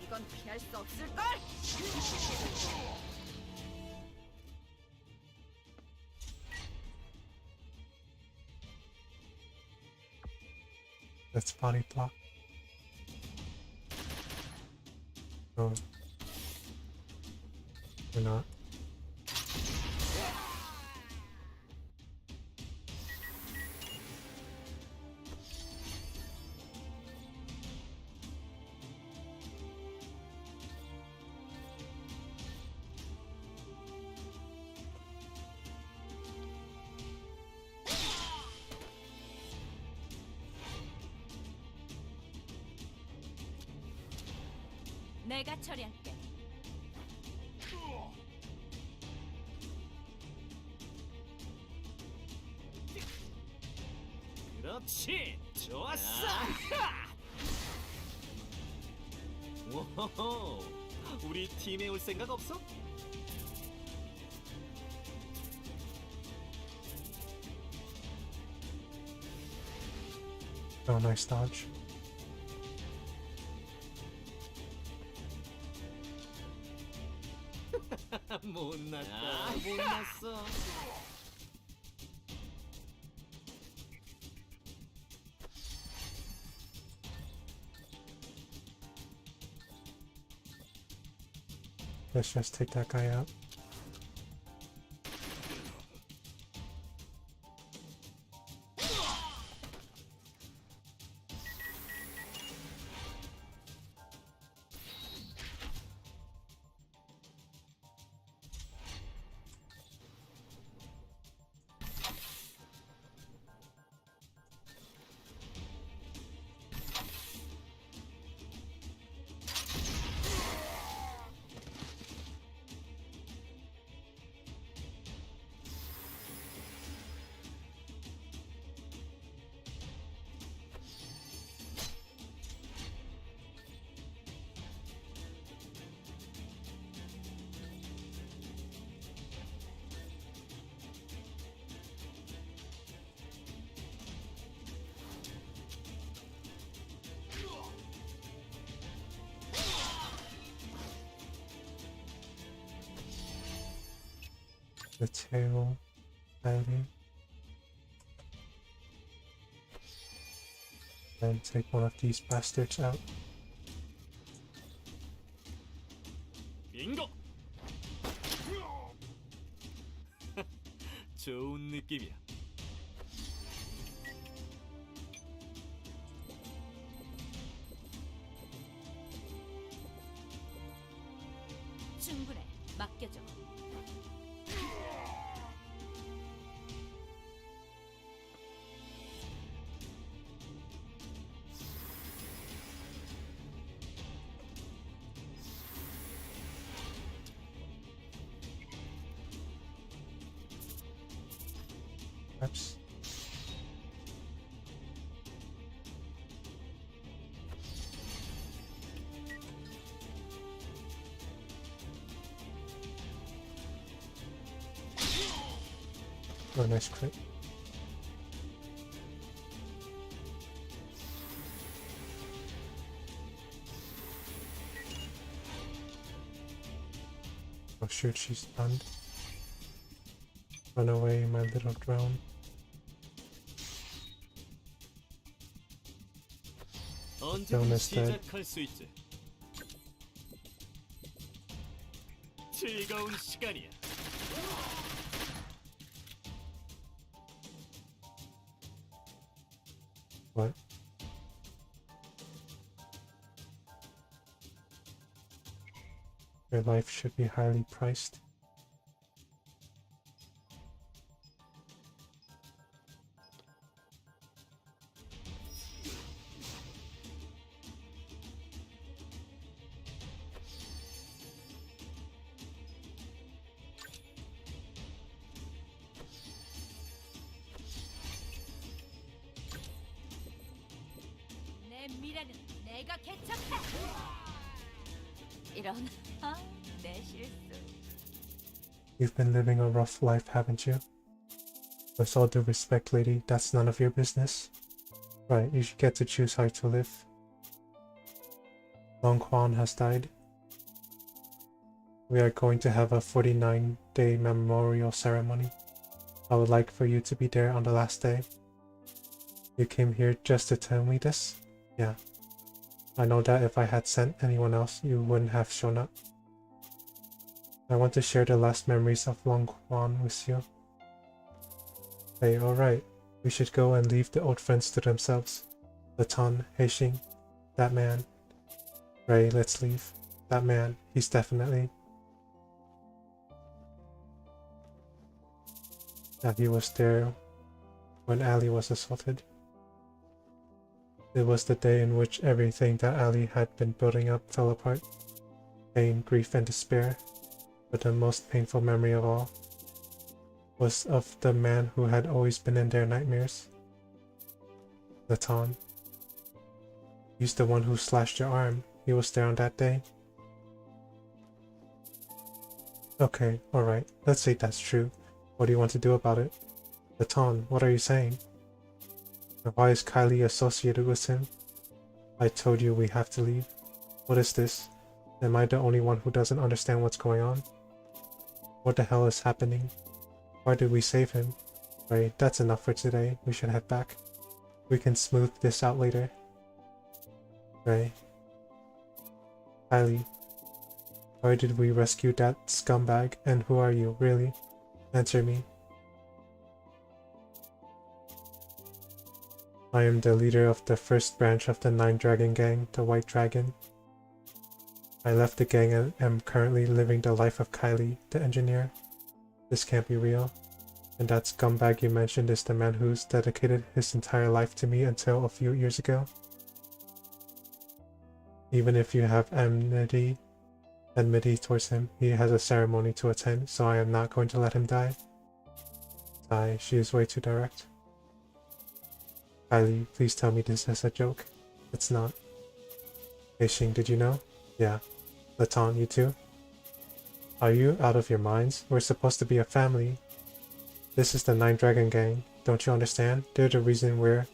이건 피할 수 없을걸? That's body block. Oh. We're not. 내가 처리할게. 그렇지. 좋았어. 오호호. 우리 팀에 올 생각 없어? Oh, nice dodge. 못났다. 못났어. Let's just take that guy out. The tail, Ellie. And take one of these bastards out. 빙고. 좋은 느낌이야. 충분해. 맡겨줘. Perhaps. Oh, nice crit. Oh shoot, she's stunned. Run away, my little drone. 언제든 is dead. 시작할 수 있지. 즐거운 시간이야. What? Your life should be highly priced. 내 미래는 내가 개척해. 이런 내 실수. You've been living a rough life, haven't you? With all due respect, lady, that's none of your business. Right, you should get to choose how to live. Long Quan has died. We are going to have a 49-day memorial ceremony. I would like for you to be there on the last day. You came here just to tell me this? Yeah. I know that if I had sent anyone else, you wouldn't have shown up. I want to share the last memories of Long Quan with you. Hey, alright. We should go and leave the old friends to themselves. Laton, Heixing, that man. Ray, let's leave. That man, he's definitely... that he was there when Ali was assaulted. It was the day in which everything that Ali had been building up fell apart. Pain, grief, and despair. But the most painful memory of all was of the man who had always been in their nightmares. Latan. He's the one who slashed your arm. He was there on that day. Okay, alright. Let's say that's true. What do you want to do about it? Latan, what are you saying? And why is Kylie associated with him? I told you we have to leave. What is this? Am I the only one who doesn't understand what's going on? What the hell is happening? Why did we save him? Right, that's enough for today. We should head back. We can smooth this out later. Right. Kylie. Why did we rescue that scumbag? And who are you, really? Answer me. I am the leader of the first branch of the 9 Dragon Gang, the White Dragon. I left the gang and am currently living the life of Kylie, the engineer. This can't be real. And that scumbag you mentioned is the man who's dedicated his entire life to me until a few years ago. Even if you have enmity towards him, he has a ceremony to attend, so I am not going to let him die. Sigh, she is way too direct. Kylie, please tell me this is a joke. It's not. Beijing, did you know? Yeah. Latan, you too? Are you out of your minds? We're supposed to be a family. This is the 9 Dragon Gang. Don't you understand? They're the reason we're...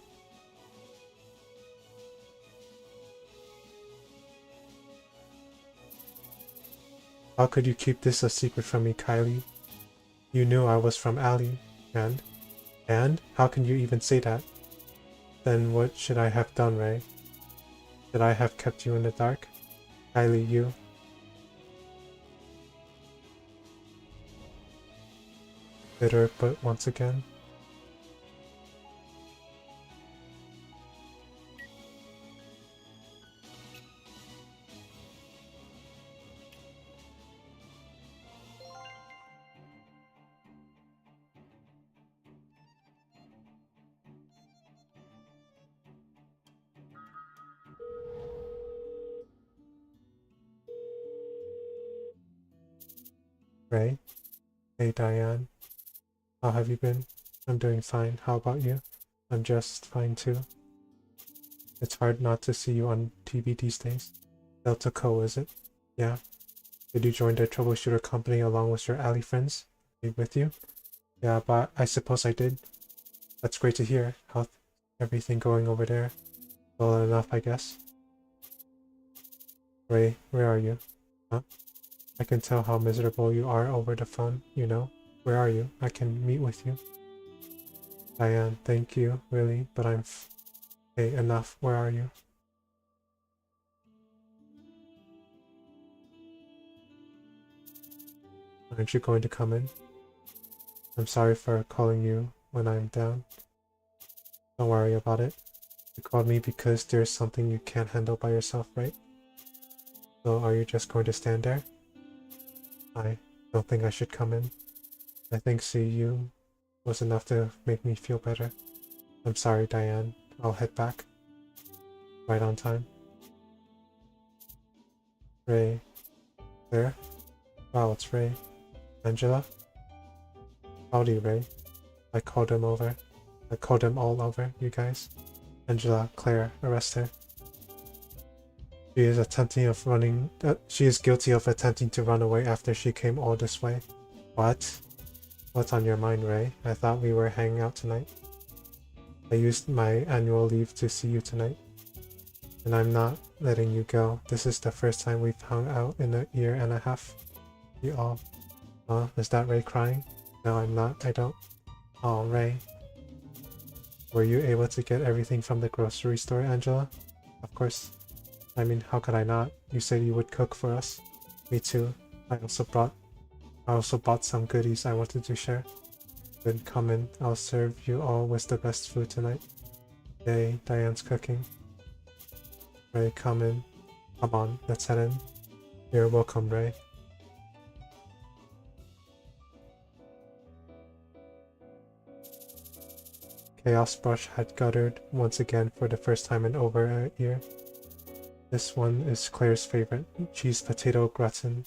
How could you keep this a secret from me, Kylie? You knew I was from Ali. And? How can you even say that? Then what should I have done, Ray? Should I have kept you in the dark? Kylie, you... Bitter, but once again... Ray? Hey Diane. How have you been? I'm doing fine. How about you? I'm just fine too. It's hard not to see you on TV these days. Delta Co, is it? Yeah. Did you join the Troubleshooter company along with your alley friends? Are with you? Yeah, but I suppose I did. That's great to hear. How's everything going over there? Well enough, I guess. Ray, where are you? Huh? I can tell how miserable you are over the phone, you know. Where are you? I can meet with you. Diane, thank you, really, but I'm hey, enough. Where are you? Aren't you going to come in? I'm sorry for calling you when I'm down. Don't worry about it. You called me because there's something you can't handle by yourself, right? So are you just going to stand there? I don't think I should come in. I think seeing you was enough to make me feel better. I'm sorry, Diane. I'll head back. Right on time. Ray. There? Wow, it's Ray. Angela? Howdy, Ray. I called him over. I called him all over, you guys. Angela, Claire, arrest her. She is guilty of attempting to run away after she came all this way. What? What's on your mind, Ray? I thought we were hanging out tonight. I used my annual leave to see you tonight. And I'm not letting you go. This is the first time we've hung out in a year and a half. You all... is that Ray crying? No, I'm not. I don't... Oh, Ray. Were you able to get everything from the grocery store, Angela? Of course. I mean, how could I not? You said you would cook for us. Me too. I also bought some goodies I wanted to share. Then come in. I'll serve you all with the best food tonight. Yay, Diane's cooking. Ray, come in. Come on, let's head in. You're welcome, Ray. Chaos Brush had guttered once again for the first time in over a year. This one is Claire's favorite, cheese potato gratin.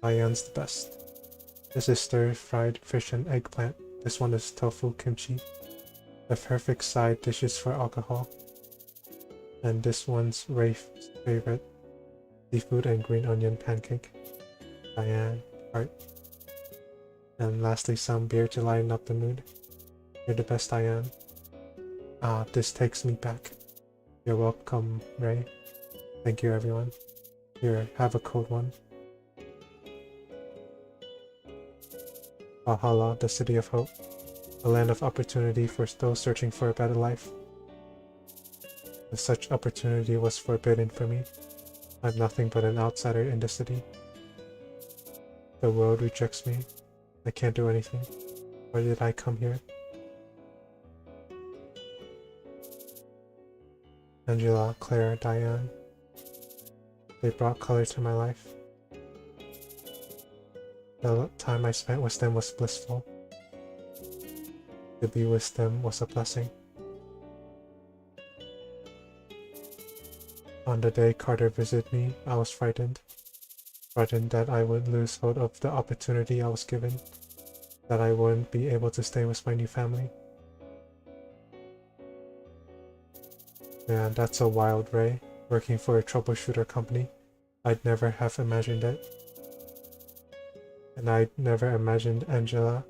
Diane's the best. This is stir-fried fish and eggplant. This one is tofu kimchi. The perfect side dishes for alcohol. And this one's Rafe's favorite. Seafood and green onion pancake. Diane, heart. And lastly, some beer to lighten up the mood. You're the best, Diane. Ah, this takes me back. You're welcome, Ray. Thank you, everyone. Here, have a cold one. Valhalla, the city of hope. A land of opportunity for those searching for a better life. If such opportunity was forbidden for me, I'm nothing but an outsider in the city. The world rejects me. I can't do anything. Why did I come here? Angela, Claire, Diane. They brought color to my life. The time I spent with them was blissful. To be with them was a blessing. On the day Carter visited me, I was frightened. Frightened that I would lose hold of the opportunity I was given. That I wouldn't be able to stay with my new family. Man, that's a wild, Ray. Working for a troubleshooter company. I'd never have imagined it. And I'd never imagined Angela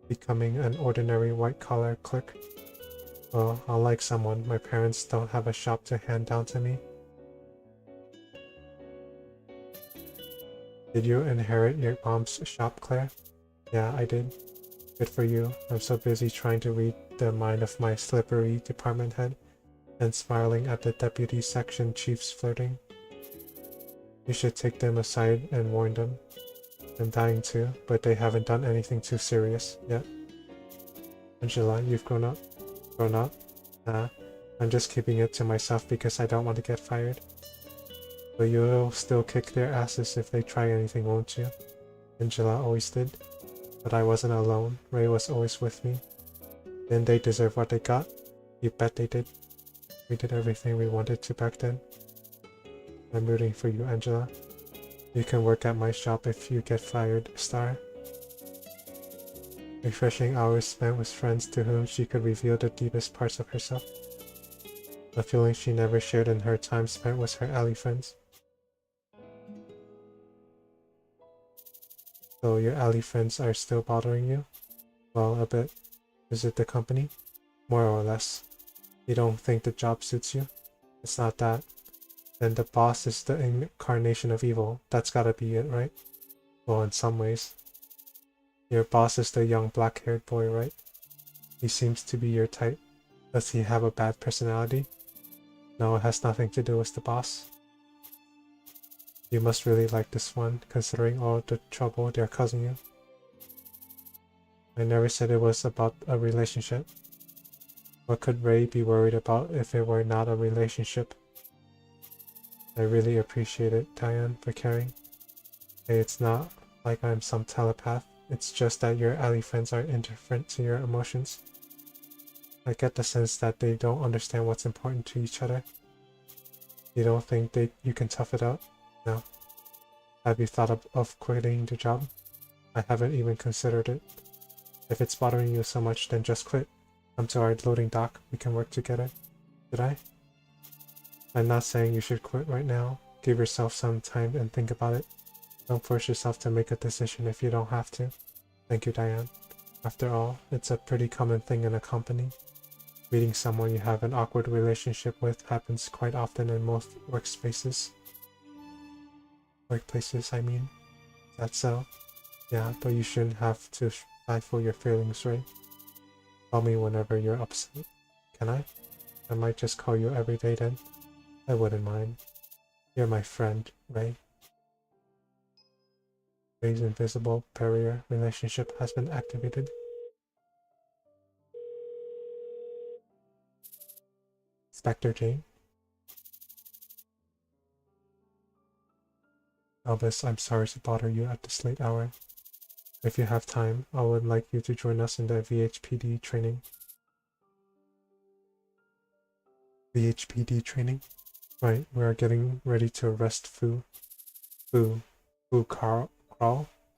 becoming an ordinary white-collar clerk. Well, unlike someone, my parents don't have a shop to hand down to me. Did you inherit your mom's shop, Claire? Yeah, I did. Good for you. I'm so busy trying to read the mind of my slippery department head and smiling at the deputy section chief's flirting. You should take them aside and warn them. I'm dying to, but they haven't done anything too serious yet. Angela, you've grown up. Grown up? Nah, I'm just keeping it to myself because I don't want to get fired. But you'll still kick their asses if they try anything, won't you? Angela always did. But I wasn't alone. Ray was always with me. Didn't they deserve what they got? You bet they did. We did everything we wanted to back then. I'm rooting for you, Angela. You can work at my shop if you get fired, Star. Refreshing hours spent with friends to whom she could reveal the deepest parts of herself. A feeling she never shared in her time spent with her alley friends. So your alley friends are still bothering you? Well, a bit. Is it the company? More or less. You don't think the job suits you? It's not that. Then the boss is the incarnation of evil. That's gotta be it, right? Well, in some ways. Your boss is the young black-haired boy, right? He seems to be your type. Does he have a bad personality? No, it has nothing to do with the boss. You must really like this one, considering all the trouble they're causing you. I never said it was about a relationship. What could Ray be worried about if it were not a relationship? I really appreciate it, Diane, for caring. Hey, it's not like I'm some telepath. It's just that your alley friends are indifferent to your emotions. I get the sense that they don't understand what's important to each other. You don't think you can tough it out? No. Have you thought of quitting the job? I haven't even considered it. If it's bothering you so much, then just quit. Come to our loading dock. We can work together. Did I? I'm not saying you should quit right now. Give yourself some time and think about it. Don't force yourself to make a decision if you don't have to. Thank you, Diane. After all, it's a pretty common thing in a company. Meeting someone you have an awkward relationship with happens quite often in most workspaces. Workplaces, I mean. Is that so? Yeah, but you shouldn't have to stifle your feelings, right? Call me whenever you're upset. Can I? I might just call you every day then. I wouldn't mind. You're my friend, Ray. Ray's invisible barrier relationship has been activated. Spectre Jane. Elvis, I'm sorry to bother you at this late hour. If you have time, I would like you to join us in the VHPD training. VHPD training? Right, we are getting ready to arrest Fu Crawl,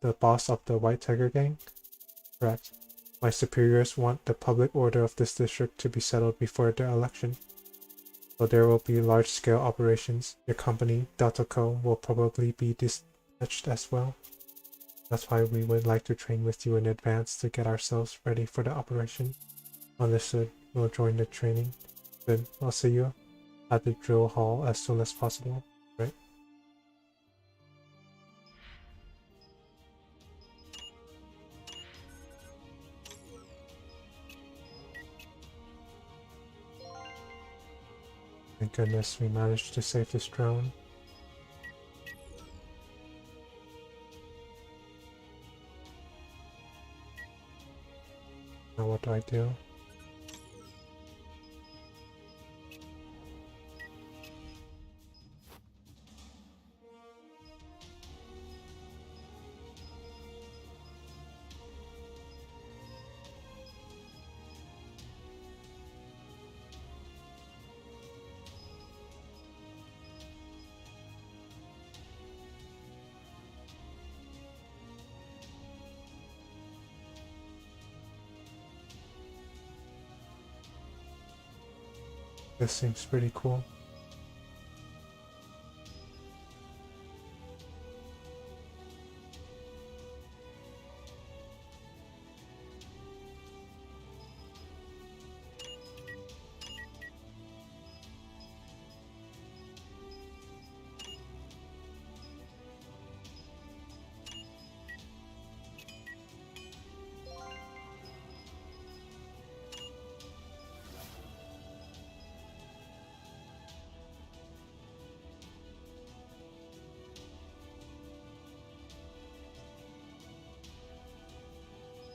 the boss of the White Tiger gang? Correct. My superiors want the public order of this district to be settled before the election. So there will be large-scale operations. Your company, Delta Co, will probably be dispatched as well. That's why we would like to train with you in advance to get ourselves ready for the operation. Understood. We'll join the training. Good. I'll see you at the drill hall as soon as possible. Right? Thank goodness we managed to save this drone. Now what do I do? This seems pretty cool.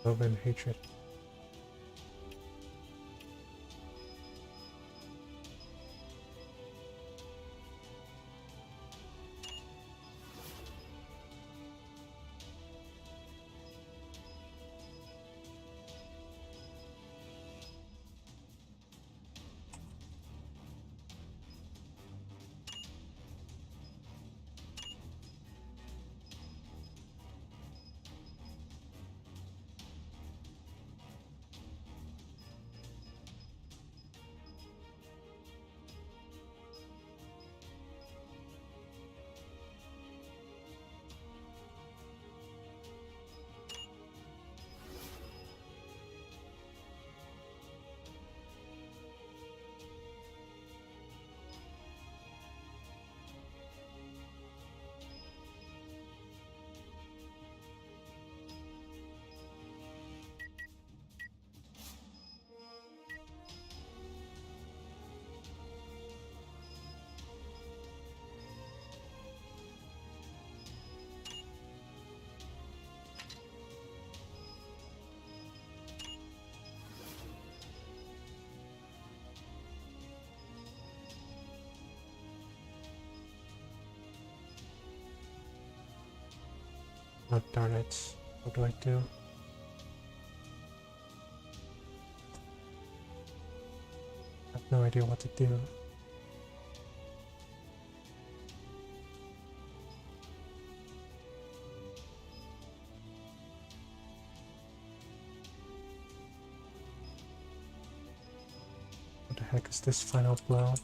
Love and hatred. Oh darn it. What do I do? I have no idea what to do. What the heck is this final blow?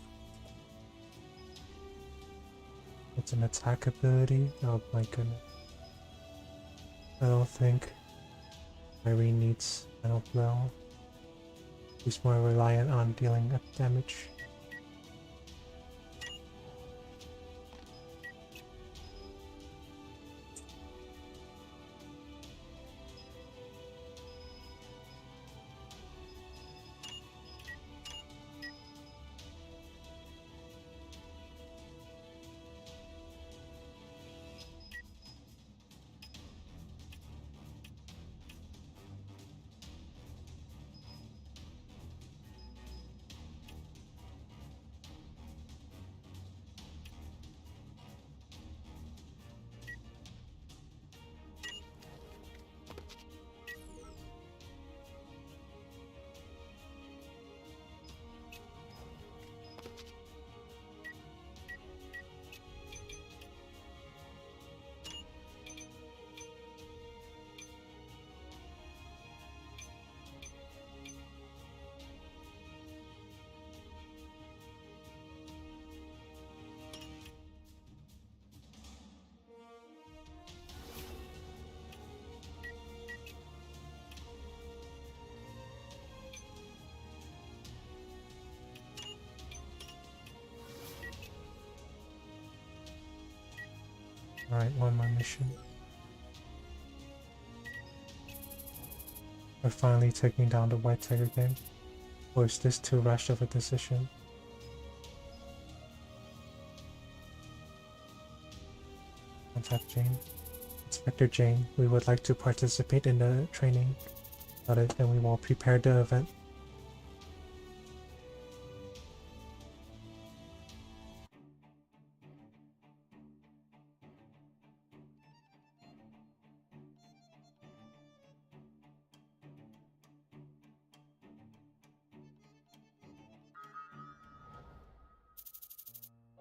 It's an attack ability? Oh my goodness. I don't think Irene needs final blow. He's more reliant on dealing damage. Alright, one more mission. We're finally taking down the White Tiger gang. Or is this too rash of a decision? Contact Jane. Inspector Jane, we would like to participate in the training. Got it, and we will prepare the event.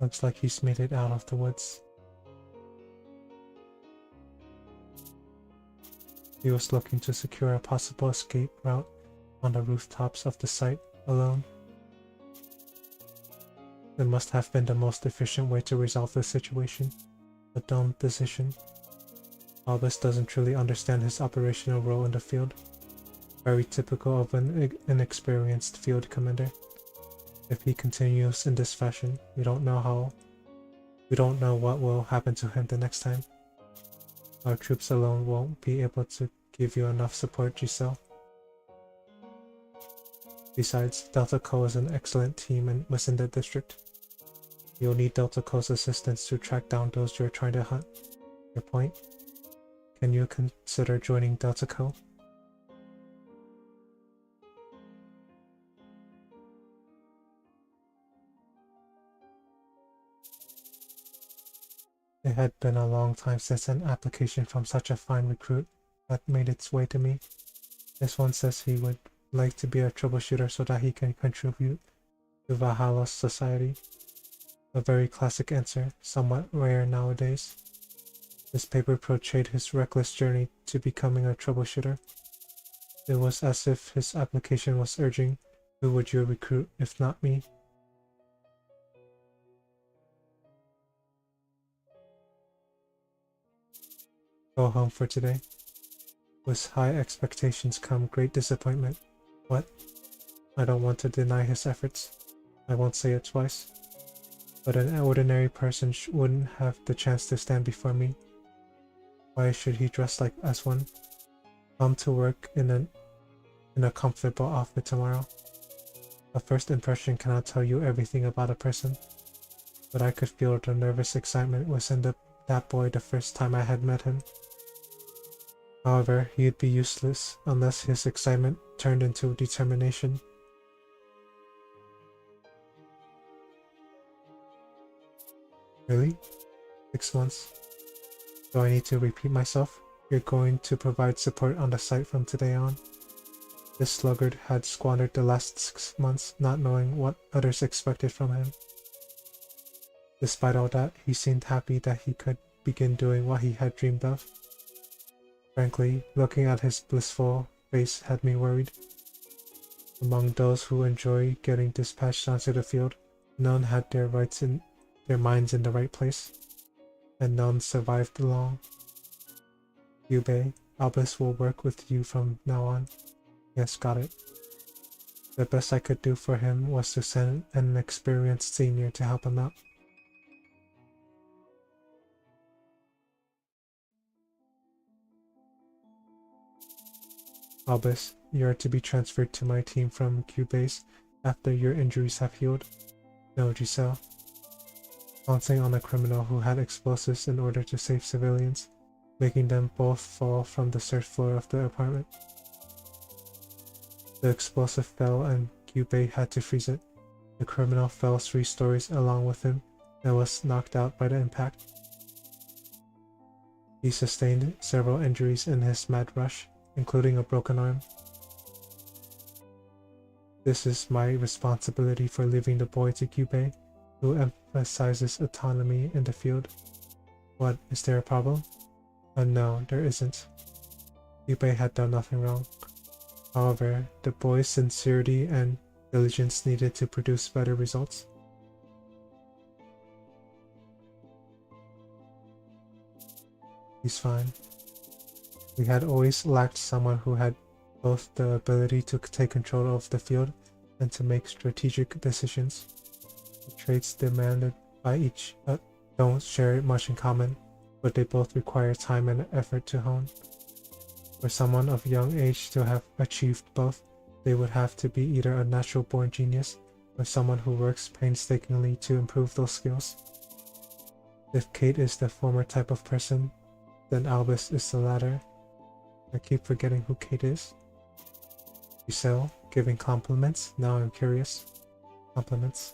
Looks like he's made it out of the woods. He was looking to secure a possible escape route on the rooftops of the site alone. It must have been the most efficient way to resolve the situation. A dumb decision. Albus doesn't truly understand his operational role in the field. Very typical of an inexperienced field commander. If he continues in this fashion, we don't know what will happen to him the next time. Our troops alone won't be able to give you enough support, Giselle. Besides, Delta Co is an excellent team and within the district. You'll need Delta Co's assistance to track down those you're trying to hunt. Your point? Can you consider joining Delta Co? It had been a long time since an application from such a fine recruit had made its way to me. This one says he would like to be a troubleshooter so that he can contribute to Valhalla's society. A very classic answer, somewhat rare nowadays. This paper portrayed his reckless journey to becoming a troubleshooter. It was as if his application was urging, who would you recruit if not me? Go home for today. With high expectations come great disappointment. What? I don't want to deny his efforts. I won't say it twice. But an ordinary person wouldn't have the chance to stand before me. Why should he dress like as one? Come to work in a comfortable outfit tomorrow. A first impression cannot tell you everything about a person. But I could feel the nervous excitement within that boy the first time I had met him. However, he'd be useless unless his excitement turned into determination. Really? 6 months? Do I need to repeat myself? You're going to provide support on the site from today on. This sluggard had squandered the last 6 months not knowing what others expected from him. Despite all that, he seemed happy that he could begin doing what he had dreamed of. Frankly, looking at his blissful face had me worried. Among those who enjoy getting dispatched onto the field, none had their minds in the right place, and none survived long. Yubei, Albus will work with you from now on. Yes, got it. The best I could do for him was to send an experienced senior to help him out. Albus, you are to be transferred to my team from Q base after your injuries have healed. No, Giselle. Pouncing on a criminal who had explosives in order to save civilians, making them both fall from the third floor of the apartment. The explosive fell and Kyubei had to freeze it. The criminal fell 3 stories along with him and was knocked out by the impact. He sustained several injuries in his mad rush, including a broken arm. This is my responsibility for leaving the boy to Kyubei, who emphasizes autonomy in the field. What, is there a problem? No, there isn't. Kyubei had done nothing wrong. However, the boy's sincerity and diligence needed to produce better results. He's fine. We had always lacked someone who had both the ability to take control of the field and to make strategic decisions. The traits demanded by each don't share much in common, but they both require time and effort to hone. For someone of young age to have achieved both, they would have to be either a natural-born genius or someone who works painstakingly to improve those skills. If Kate is the former type of person, then Albus is the latter. I keep forgetting who Kate is. Giselle, giving compliments. Now I'm curious. Compliments.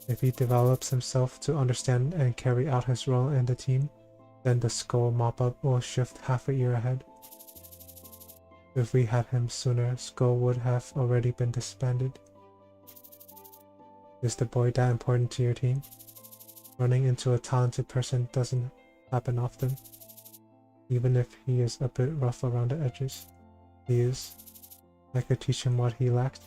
If he develops himself to understand and carry out his role in the team, then the Skull mop-up will shift half a year ahead. If we had him sooner, Skull would have already been disbanded. Is the boy that important to your team? Running into a talented person doesn't happen often. Even if he is a bit rough around the edges. He is. I could teach him what he lacked.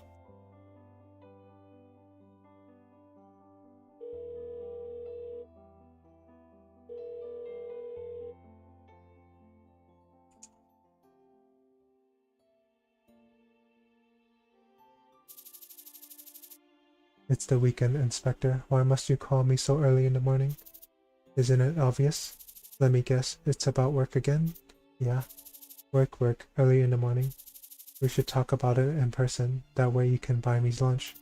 It's the weekend, Inspector. Why must you call me so early in the morning? Isn't it obvious? Let me guess, it's about work again? Yeah. Work, early in the morning. We should talk about it in person, that way you can buy me lunch.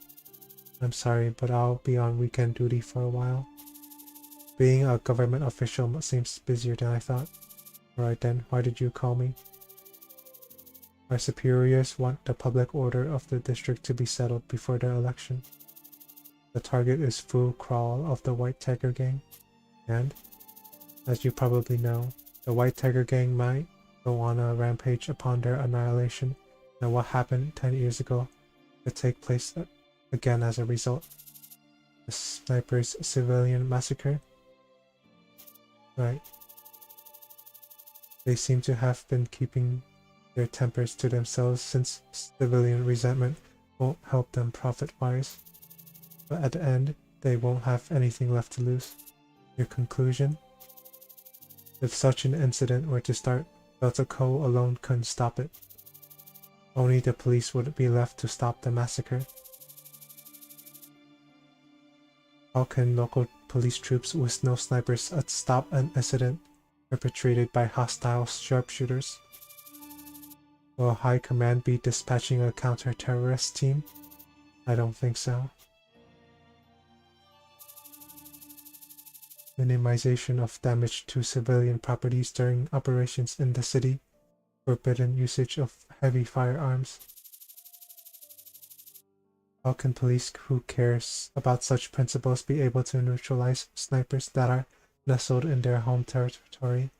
I'm sorry, but I'll be on weekend duty for a while. Being a government official seems busier than I thought. Alright then, why did you call me? Our superiors want the public order of the district to be settled before the election. The target is Fu Crawl of the White Tiger Gang, and, as you probably know, the White Tiger Gang might go on a rampage upon their annihilation, and what happened 10 years ago could take place again as a result. The Sniper's civilian massacre? Right. They seem to have been keeping their tempers to themselves since civilian resentment won't help them profit-wise. But at the end, they won't have anything left to lose. Your conclusion? If such an incident were to start, Delta Co. alone couldn't stop it. Only the police would be left to stop the massacre. How can local police troops with no snipers stop an incident perpetrated by hostile sharpshooters? Will High Command be dispatching a counter-terrorist team? I don't think so. Minimization of damage to civilian properties during operations in the city. Forbidden usage of heavy firearms. How can police who cares about such principles be able to neutralize snipers that are nestled in their home territory?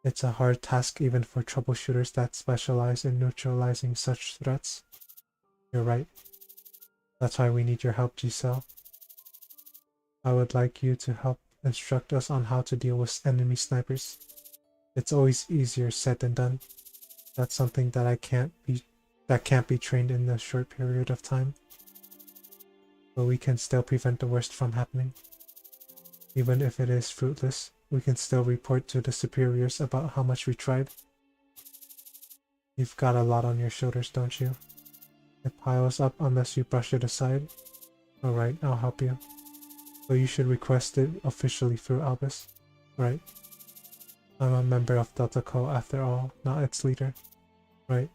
It's a hard task even for troubleshooters that specialize in neutralizing such threats. You're right. That's why we need your help, Giselle. I would like you to help instruct us on how to deal with enemy snipers. It's always easier said than done. That's something that can't be trained in a short period of time. But we can still prevent the worst from happening. Even if it is fruitless, we can still report to the superiors about how much we tried. You've got a lot on your shoulders, don't you? It piles up unless you brush it aside. Alright, I'll help you. So you should request it officially through Albus. Right. I'm a member of Delta Co after all, not its leader. Right.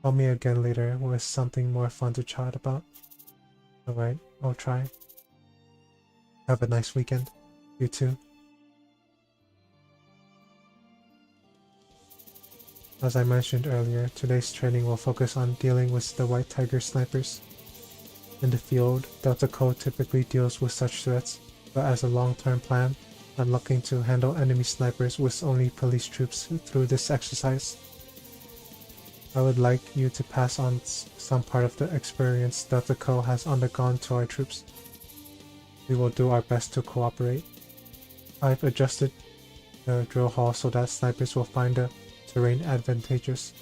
Call me again later with something more fun to chat about. Alright, I'll try. Have a nice weekend. You too. As I mentioned earlier, today's training will focus on dealing with the White Tiger snipers. In the field, Delta Co typically deals with such threats, but as a long-term plan, I'm looking to handle enemy snipers with only police troops through this exercise. I would like you to pass on some part of the experience Delta Co has undergone to our troops. We will do our best to cooperate. I've adjusted the drill hall so that snipers will find the terrain advantageous.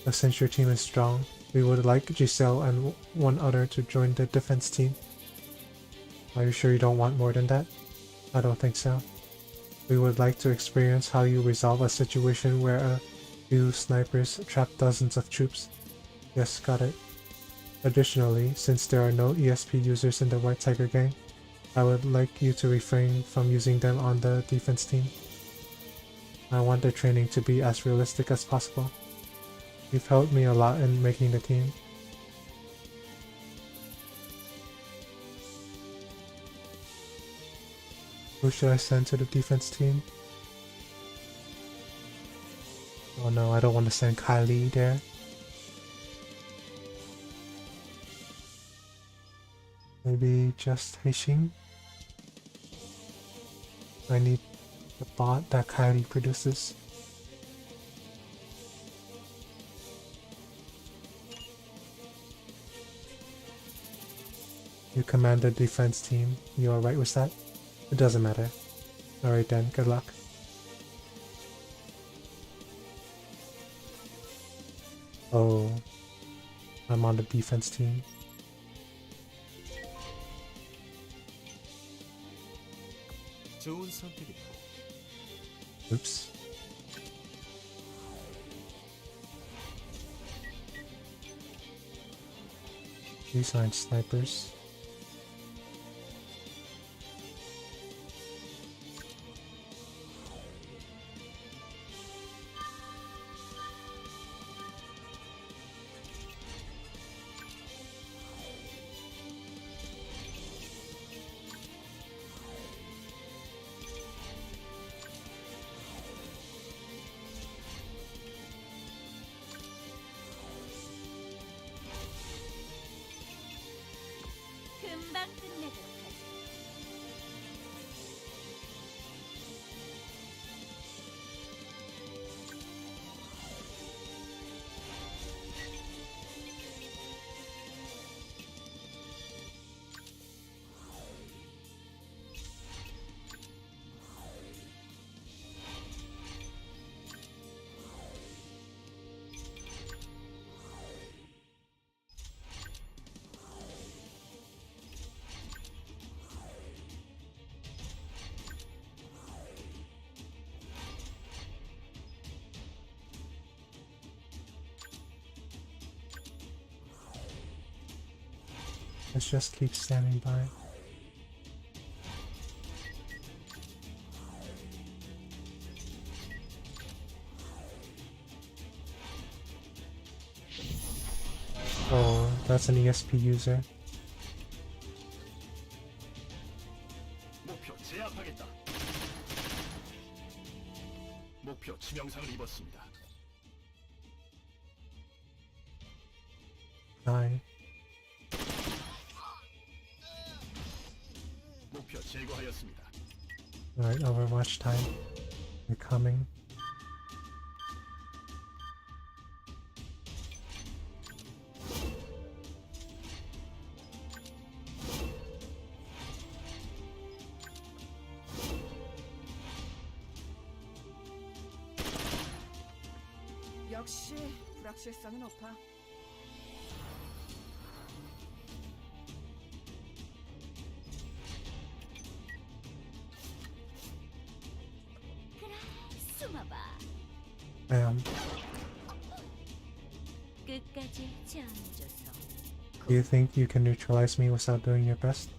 But since your team is strong, we would like Giselle and one other to join the defense team. Are you sure you don't want more than that? I don't think so. We would like to experience how you resolve a situation where a few snipers trap dozens of troops. Yes, got it. Additionally, since there are no ESP users in the White Tiger Gang, I would like you to refrain from using them on the defense team. I want their training to be as realistic as possible. You've helped me a lot in making the team. Who should I send to the defense team? Oh no, I don't want to send Kylie there. Maybe just Heixing? I need the bot that Kylie produces. You command the defense team. You alright with that? It doesn't matter. Alright then, good luck. Oh, I'm on the defense team. 좋은 선택이다. Oops. These aren't snipers. 금방 끝내도록 하지. Let's just keep standing by. Oh, that's an ESP user. 목표 제압하겠다. 목표 치명상을 입었습니다. 9. 목표 제거하였습니다. Alright, Overwatch time. They're coming. 역시 불확실성이 높아. 그래, 숨어봐. Bam. 끝까지 지어줘서. Do you think you can neutralize me without doing your best?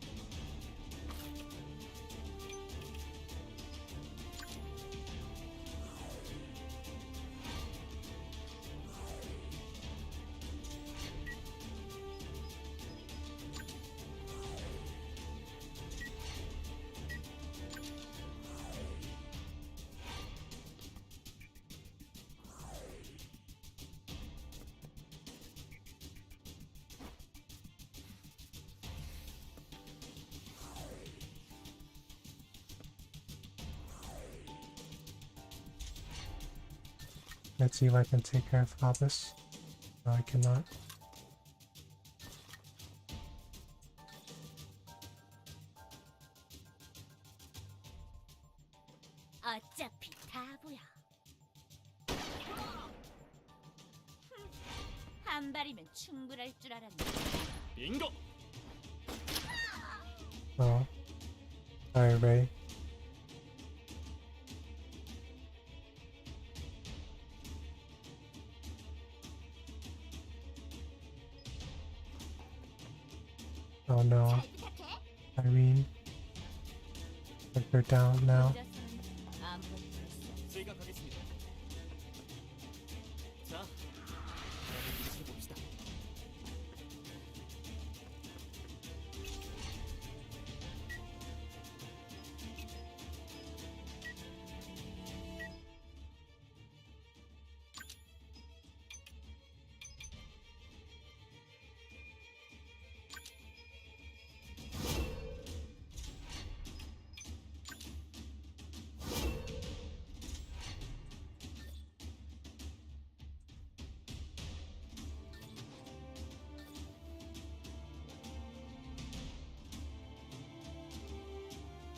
Let's see if I can take care of Hobbes. No, I cannot. 어차피 다 보여. 한 발이면 충분할 줄 알았네. 빙고. Oh. Sorry, Ray. Oh no. 잘 부탁해. Irene. Take her down now. 혼자서는 아무것도 할 수. 제가 가겠습니다. 자, 한번 봅시다.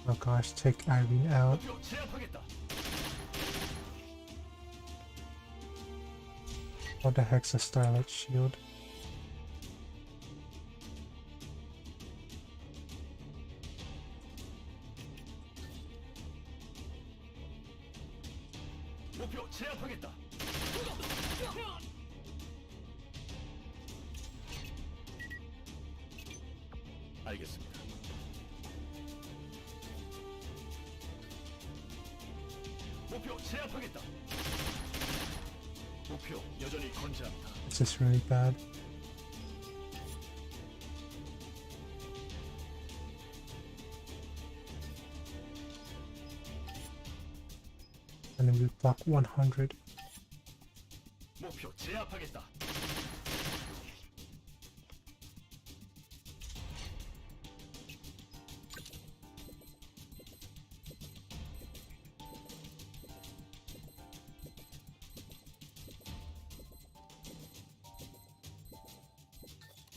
Oh gosh, take Irene out. 목표 제압하겠다. What the heck's a Starlight Shield? 목표 제압하겠다. 알겠습니다. 목표 제압하겠다. 목표 여전히 건재합니다. This is really bad. And then we block 100. 목표 제압하겠다.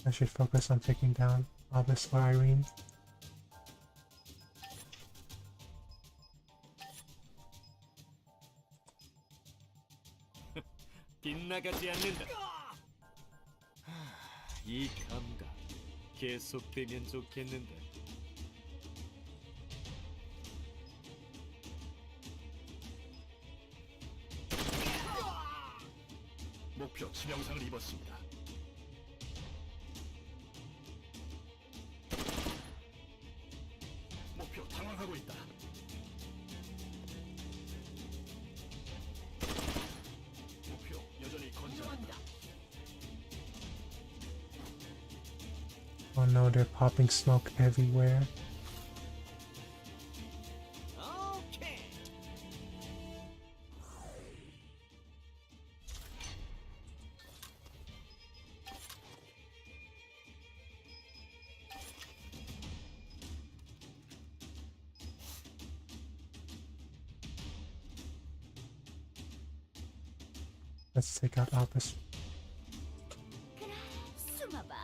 I should focus on taking down Albus or Irene. 빗나가지 않는다. 이 감각 계속되면 좋겠는데. 목표 치명상을 입었습니다. 목표 당황하고 있다. 목표 여전히 건재합니다. Oh no, they're popping smoke everywhere. 오케이. Let's take out Albus. 그래, 숨어봐.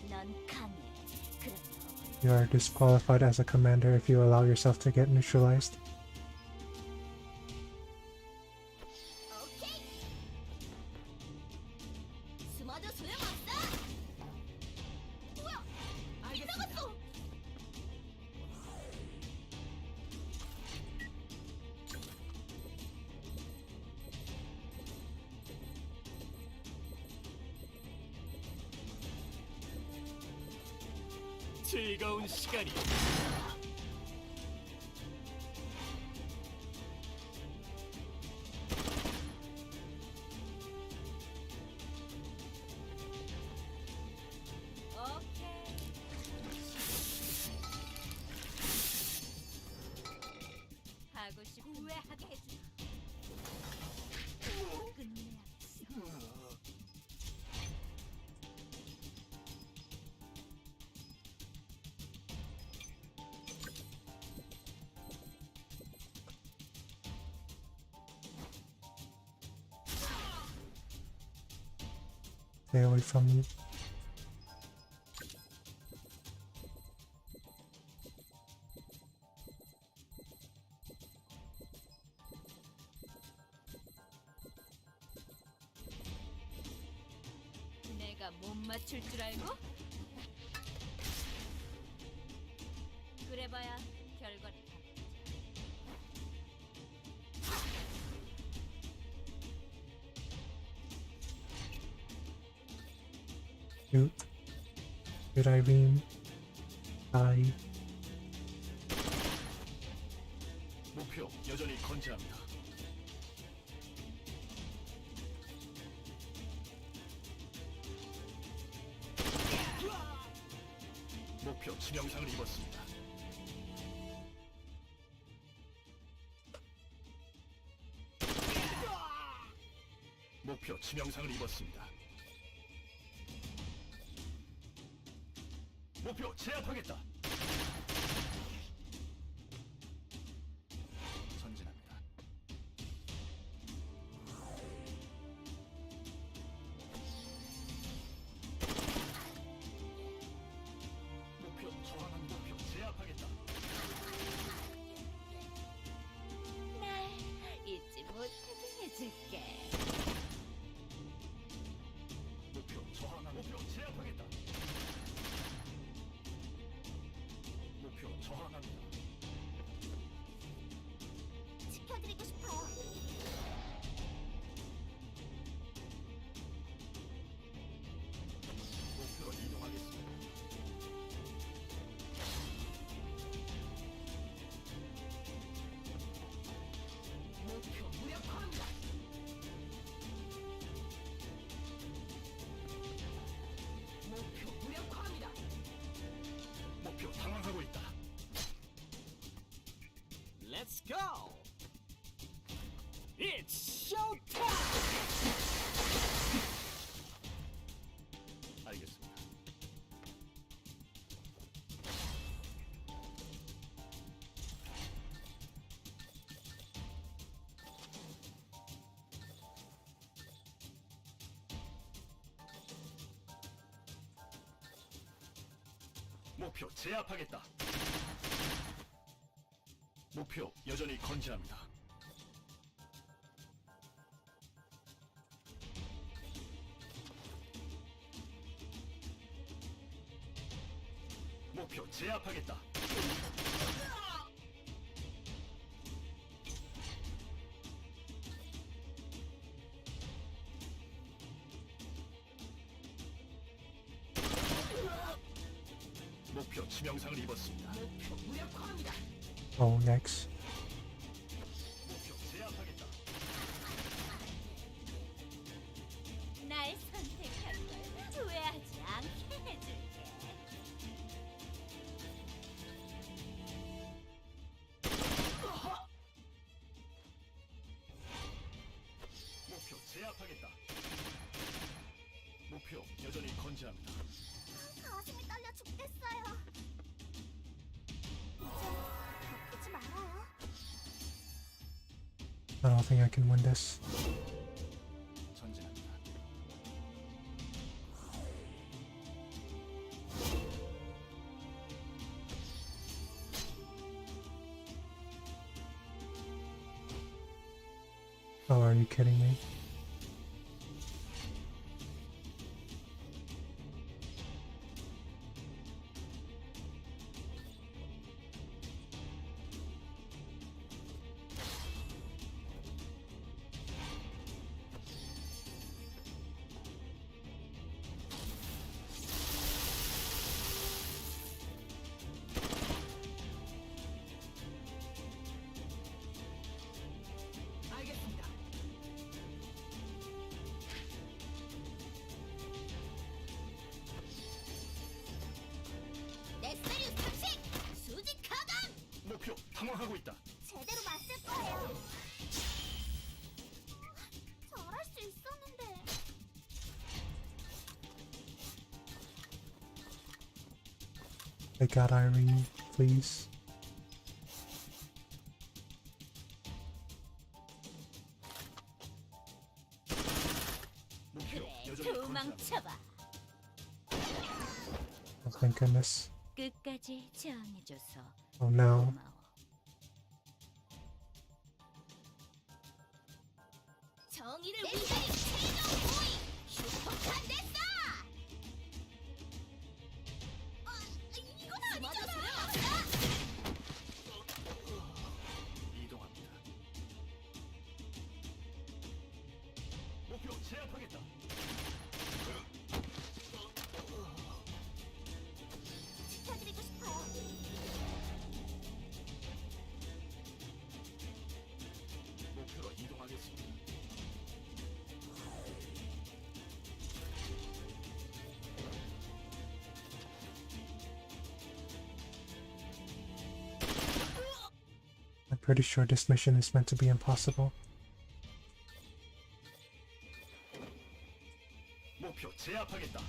넌 강해. 그럼 You are disqualified as a commander if you allow yourself to get neutralized. 오케이. 숨어도 소용없어. 뭐야? 알겠어. 즐거운 시간이. 오케이. 하고 싶은 후회하게 해주마. 끝내야겠어. Stay away from me. 내가 못 맞출 줄 알고? 그래봐야 결과를 다 Shoot. Shoot Irene. I 목표 여전히 건재합니다. 목표 치명상을 입었습니다. 목표 치명상을 입었습니다. 목표 제압하겠다. 전진합니다. 목표 저항한 목표 제압하겠다. 날 잊지 못하게 해줄게. 목표 저항한 목표 제압하겠다. 목표 저항합니다. 지켜드리고 싶어요. 목표로 이동하겠습니다. 목표 무력화합니다. 목표 무력화합니다. 목표 당황하고 있다. Let's go! It's showtime! 알겠습니다. 목표 제압하겠다. 목표 여전히 건재합니다. 목표 제압하겠다. 목표 치명상을 입었습니다. 목표 무력화합니다. oh next. 목표 제압하겠다. 날 선택한 걸 후회하지 않게 해줄게. 목표 제압하겠다. 목표 여전히 건재합니다. 가슴이 떨려 죽겠어요. 이제 아프지 말아요. I don't think I can win this. 전진합니다. Oh, are you kidding me? 알겠습니다. 네스리우스 탐식! 수직 가감! 목표 당황하고 있다. 제대로 맞을 거예요. 잘할 수 있었는데. I got Irene, please. 목표 그래, 여전히 건재합니다. 도망쳐봐. Oh, thank goodness. 끝까지 저항해줘서 Oh no. 고마워. 정의를 위해 최종 보이 슈퍼칸 됐어! 이건 아니잖아! 이동합니다. 목표 제압하겠다. 지켜드리고 싶어요. pretty sure this mission is meant to be impossible. 목표 제압하겠다.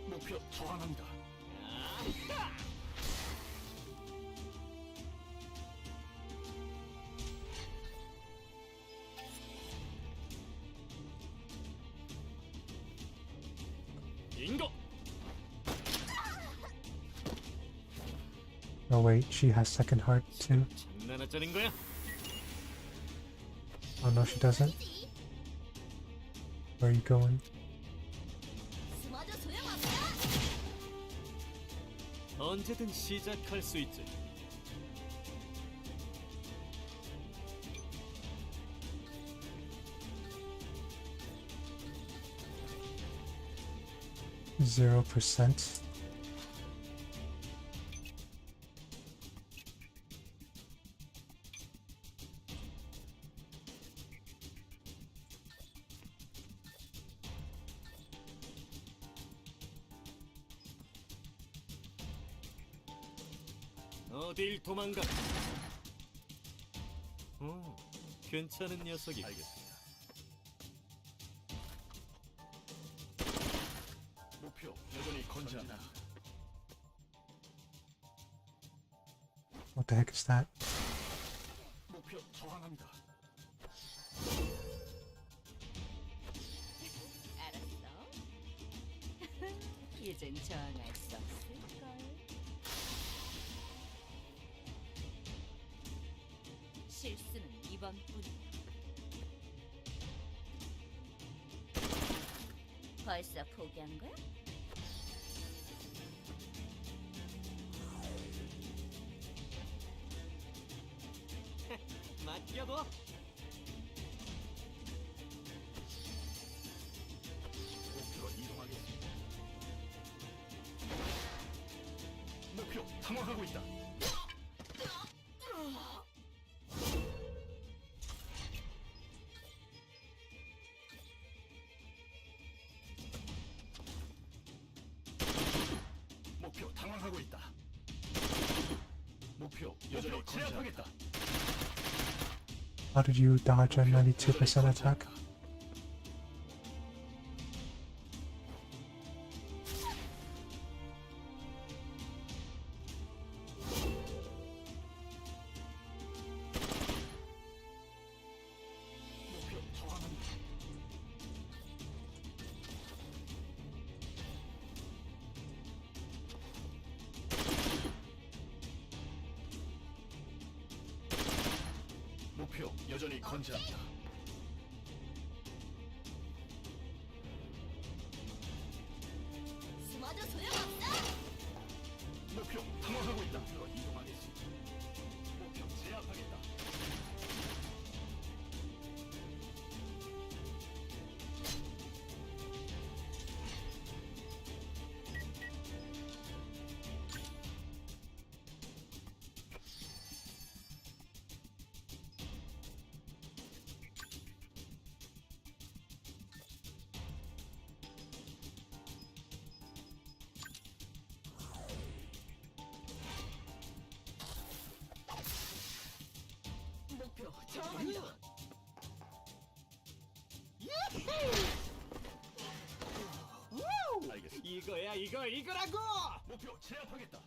목표 저항합니다. 인고. Oh wait, she has second heart too. 장난하자는 거야? Oh no, she doesn't. Where are you going? 숨어도 소용없어. 언제든 시작할 수 있지. Zero %. 어딜 도망가? 괜찮은 녀석이. 알겠습니다. 목표 여전히 건재합니다. What the heck is that? 목표 저항합니다. 알았어. 이젠 저항할 수 없을걸. 실수는 이번뿐이야. 벌써 포기한 거야? 맡겨둬. 목표로 이동하겠습니다. 목표 탐험하고 있다. 목표 당황하고 있다. 목표 여전히 제압하겠다. How did you dodge a 92% attack? 목표 저항합니다. 목표 여전히 건재합니다. 숨어도 소용없어. 목표 탐험하고 있다. 목표로 이동하겠습니다. 목표 제압하겠다. 목표 저항합니다. 알겠습니다. 이거야, 이거라고! 목표 제압하겠다.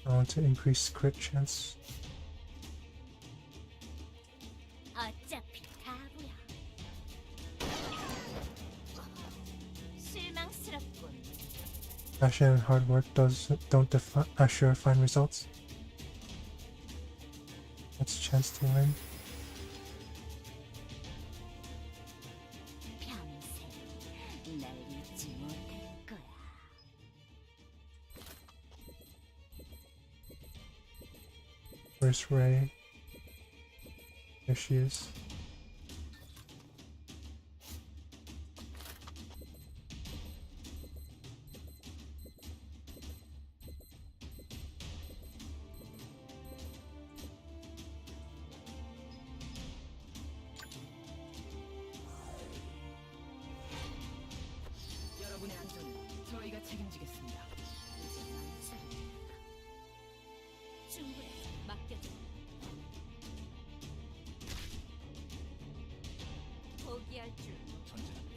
I want to increase crit chance. 어차피 바보야. 실망스럽군. Passion and hard work don't assure fine results. What's chance to win? 평생 날 잊지 못할 거야. Where's Ray? There she is. 여러분의 안전은 저희가 책임지겠습니다. 충분해. 맡겨줘. 포기할 줄. 전진합니다.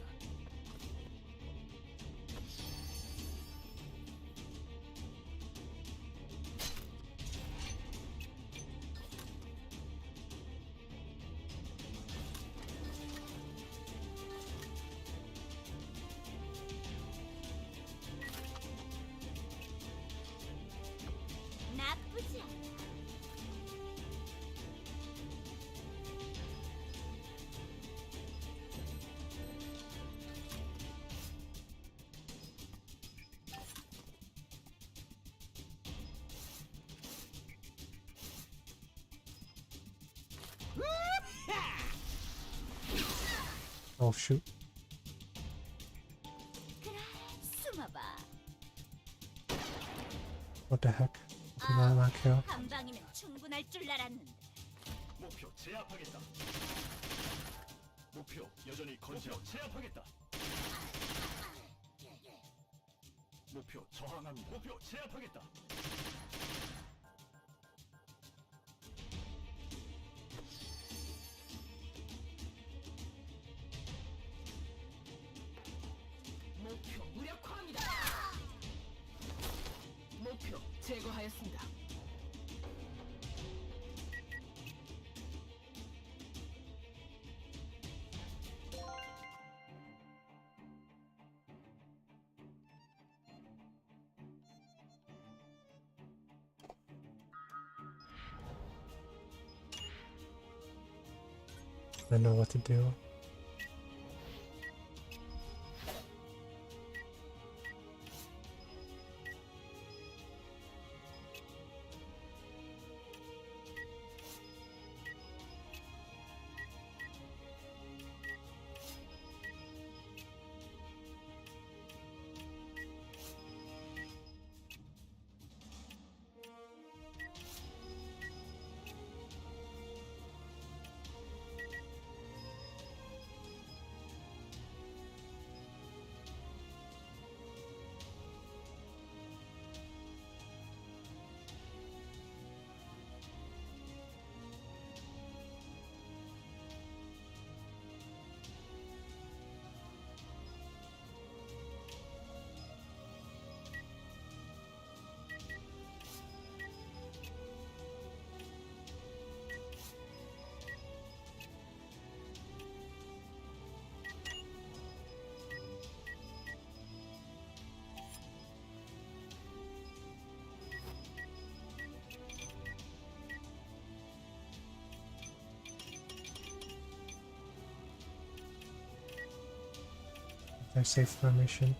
나쁘지 않아. Oh shoot. 그래, 숨어봐. What the heck? Did that not kill? 한 방이면 충분할 줄 알았는데. 목표 제압하겠다. 목표 여전히 건재하고 제압하겠다. 목표 저항합니다. 목표 제압하겠다. 목표 무력화합니다. 목표 제거하였습니다. I know what to do. Their safe formation.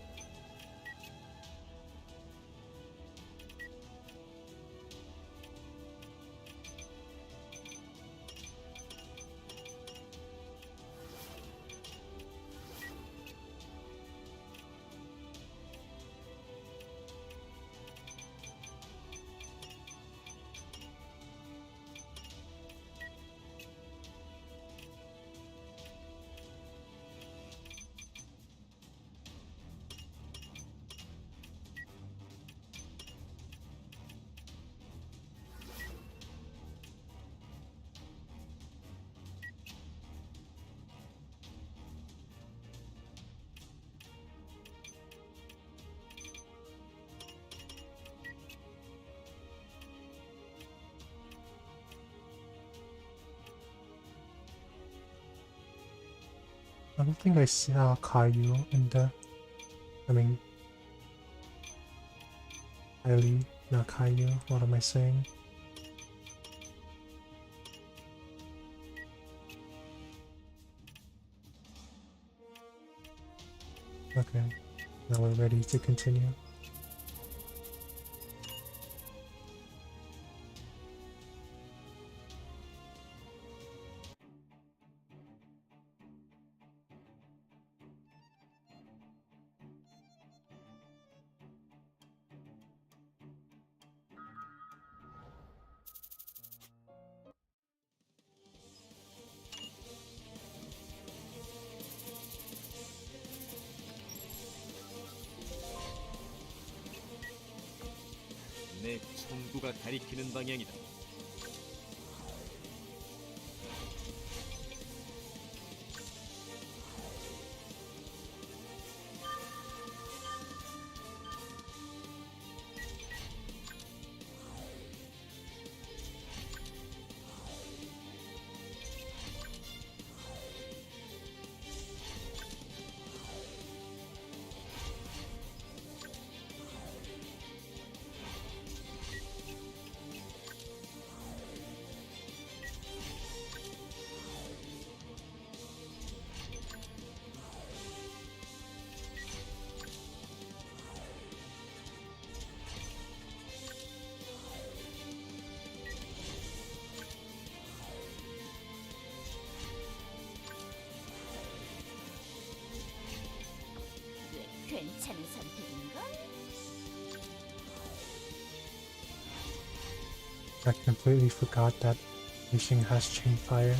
I don't think I saw Caillou in the... I mean... Kylie, not Caillou. What am I saying? Okay, now we're ready to continue. 누가 가리키는 방향이다. 꽤 괜찮은 선택인걸? I completely forgot that Yixing has chain fire.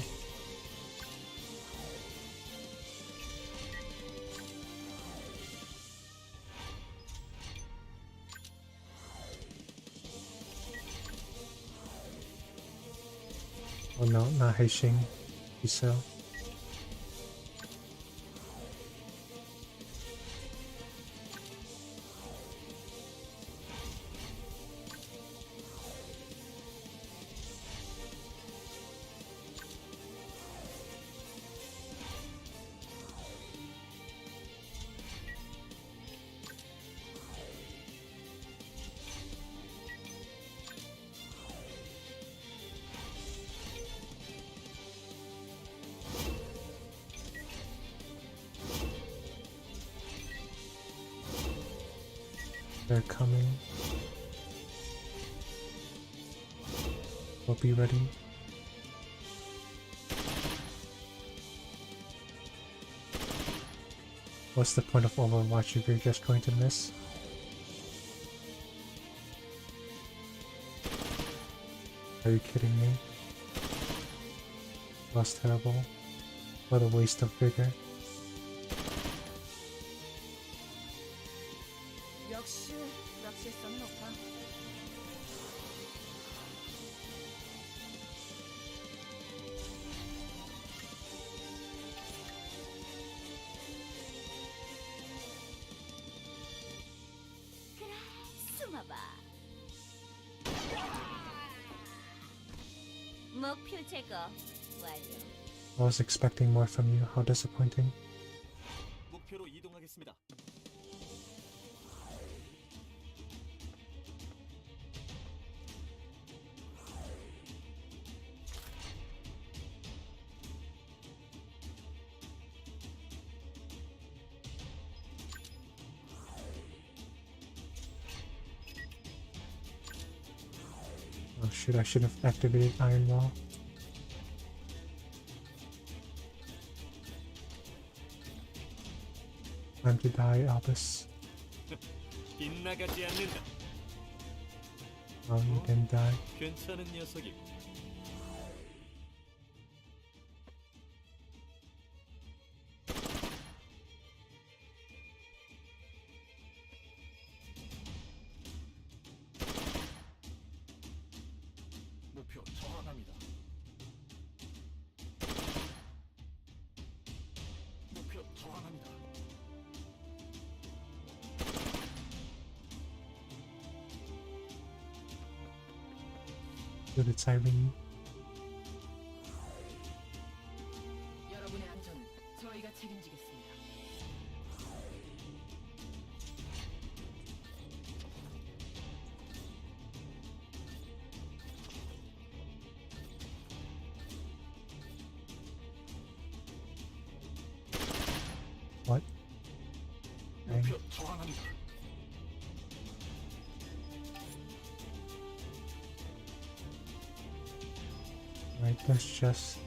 Oh no, not Heixing. Giselle. They're coming. We'll be ready. What's the point of Overwatch if you're just going to miss? Are you kidding me? That was terrible. What a waste of vigor. 역시 불확실성이 높아. 그래, 숨어봐. 목표 제거 완료. I was expecting more from you. How disappointing. 목표로 이동하겠습니다. Oh shoot, I should have activated Iron Wall. Time to die, Albus. 빗나가지 않는다. Oh, you didn't die. 괜찮은 녀석이. 목표 정확합니다. 목표 정확합니다. Do the Irene. 여러분의 안전은 저희가 책임지겠습니다. What? Dang. 목표 정확합니다. Right, let's just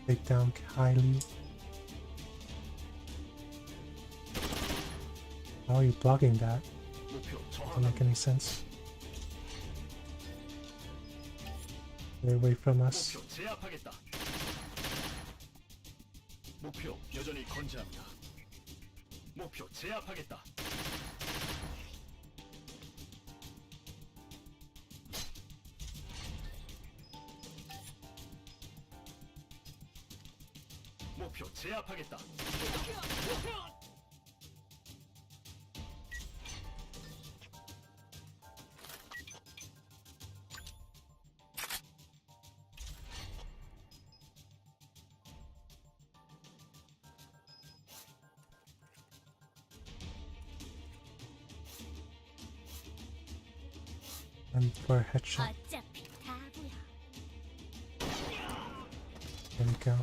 take down Kylie. How are you blocking that? 목표 Doesn't make 정확합니다. any sense. Get away from us. 목표 제압하겠다. 목표 여전히 건재합니다. 목표 제압하겠다. 목표 제압하겠다. And for a headshot. 어차피 다 보여. There we go.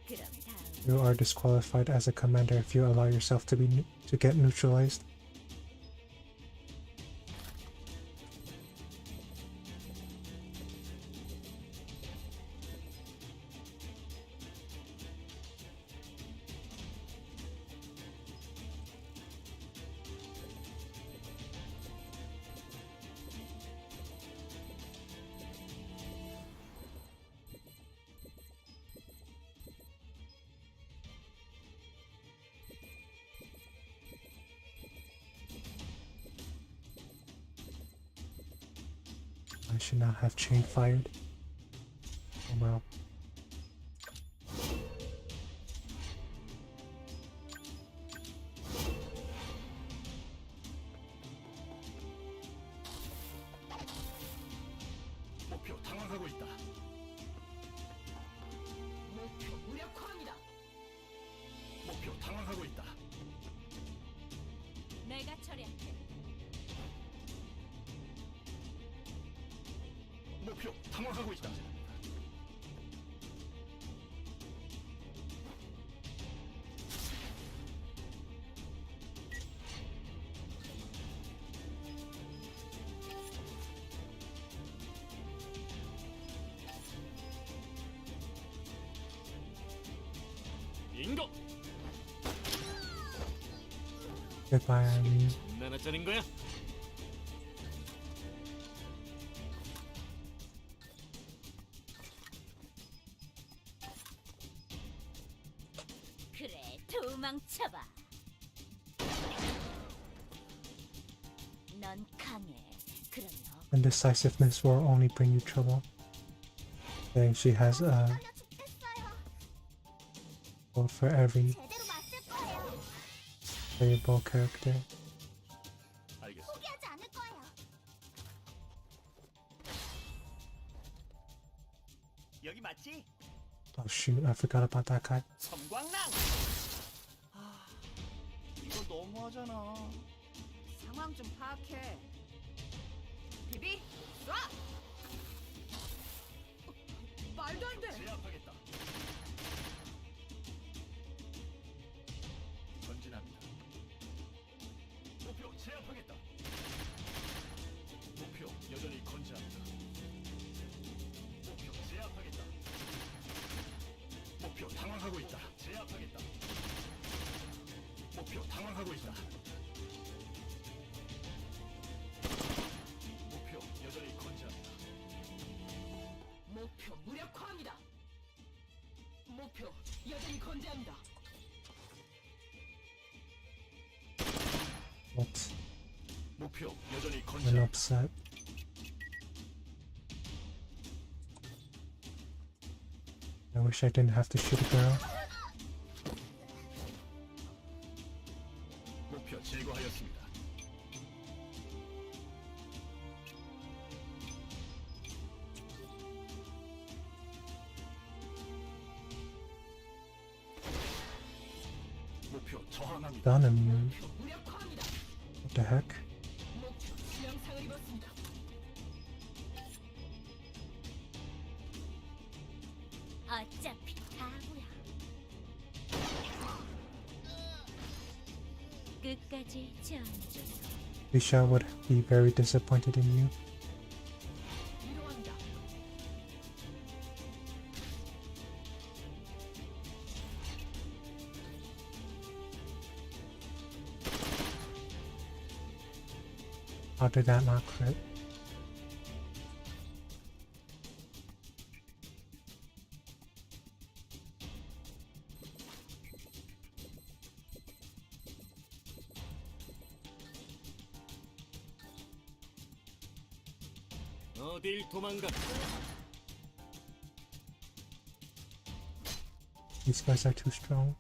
그럼 다음. You are disqualified as a commander if you allow yourself to get neutralized. I should not have chain fired. Oh well. 목표 당황하고 있다. 목표 무력화합니다. 목표 당황하고 있다. 내가 처리할게. 목표 당황하고 있다. 인거 Goodbye, Irene. 얼마나 짜는 거야? 그래, 도망쳐봐. 넌 강해. 그러면 Indecisiveness will only bring you trouble. Saying she has a vote for every 제대로 맞을 거예요. playable character. 알겠어. 포기하지 않을 거예요. 여기 맞지? Oh shoot, I forgot about that guy. 섬광랑. 아, 이거 너무하잖아. 상황 좀 파악해. 비비, 쏴! 말도 안 돼. 제압하겠다. 전진합니다. 목표 제압하겠다. 목표 여전히 건재합니다. 목표 제압하겠다. 목표 당황하고 있다. 제압하겠다. 목표 당황하고 있다. 목표 여전히 건재합니다. 목표 무력화합니다. 목표 여전히 건재합니다. What? 목표 여전히 I'm 건재합니다. upset. I wish I didn't have to shoot a girl. 목표 제거하였습니다. 목표 저항합니다. Done immune. 목표 무력화합니다. What the heck? 목표 수명상을 입었습니다. 어차피 다 보여. 끝까지 지원해줘서. Lisha would be very disappointed in you. 이동합니다. How did that not crit? 어딜 도망가? These guys are too strong.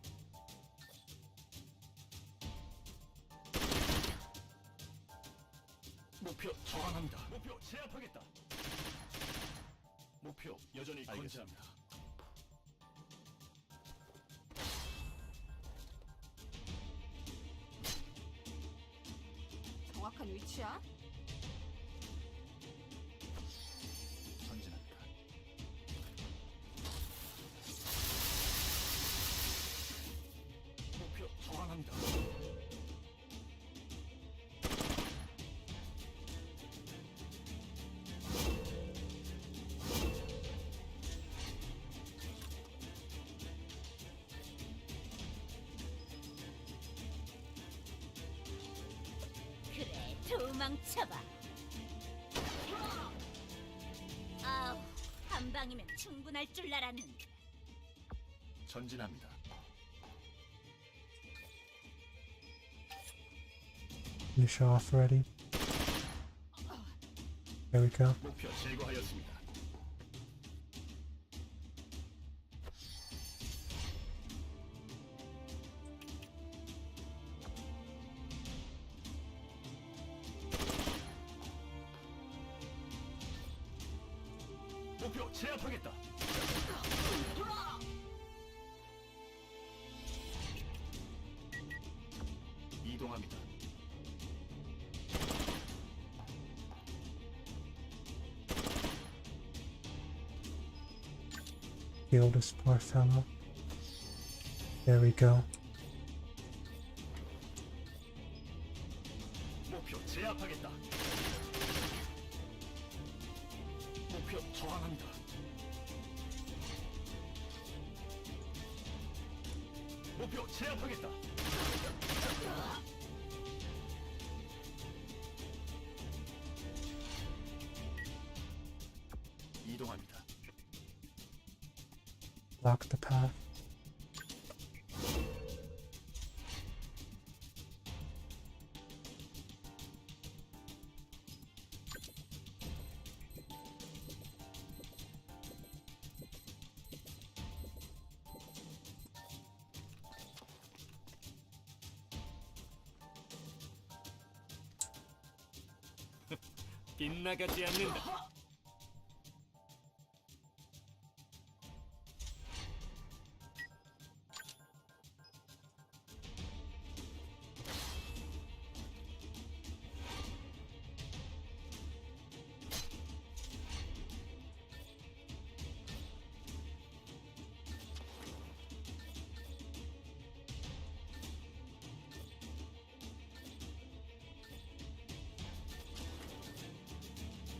목표 정한합니다. 목표 제압하겠다. 목표 여전히 건재합니다. 정확한 위치야? 전진합니다. 목표 정한합니다. 그래, 도망쳐봐. 아우, 한 방이면 충분할 줄 알았는데. 전진합니다. Finish off already. There we go. 목표 제거하였습니다. 목표 제압하겠다. 이동합니다. Heal this poor fellow. There we go. 목표 제압하겠다. 목표 저항합니다. 목표 제압하겠다. 이동합니다. Block the path. 빗나가지 않는다.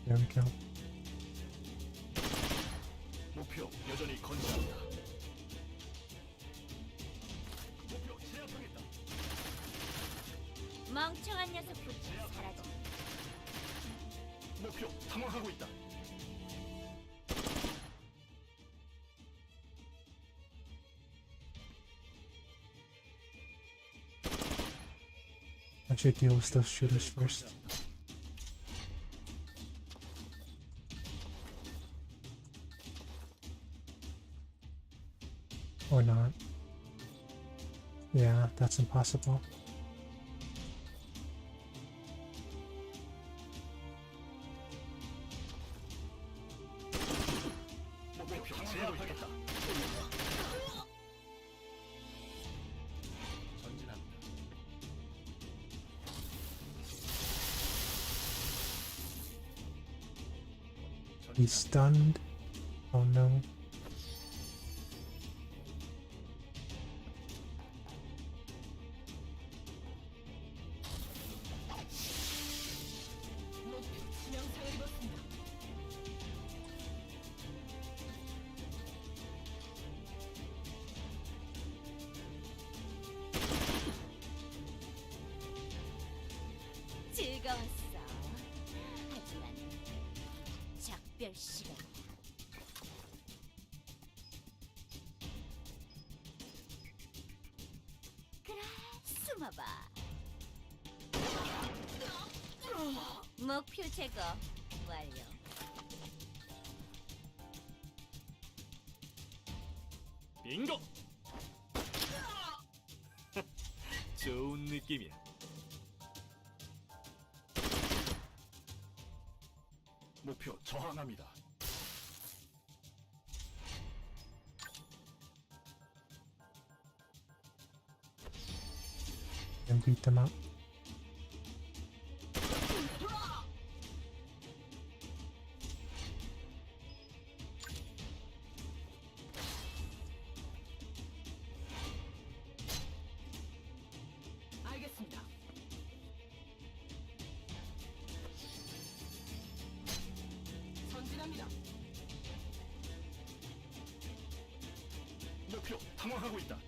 There we go. 목표 여전히 건재합니다. 목표 제압하겠다. 멍청한 녀석부터 사라져. 목표 탐험하고 있다. I should deal with those shooters first. Or not. Yeah, that's impossible. 목표 제압하겠다. 전진합니다. He's stunned. Oh no. 치명상을 입었습니다. 즐거웠어. 하지만 작별 시간. 그래, 숨어봐. 목표 제거 완료. 빙고. 좋은 느낌이야. 목표 저항합니다. And beat them up. 알겠습니다. 전진합니다. 목표 당황하고 있다.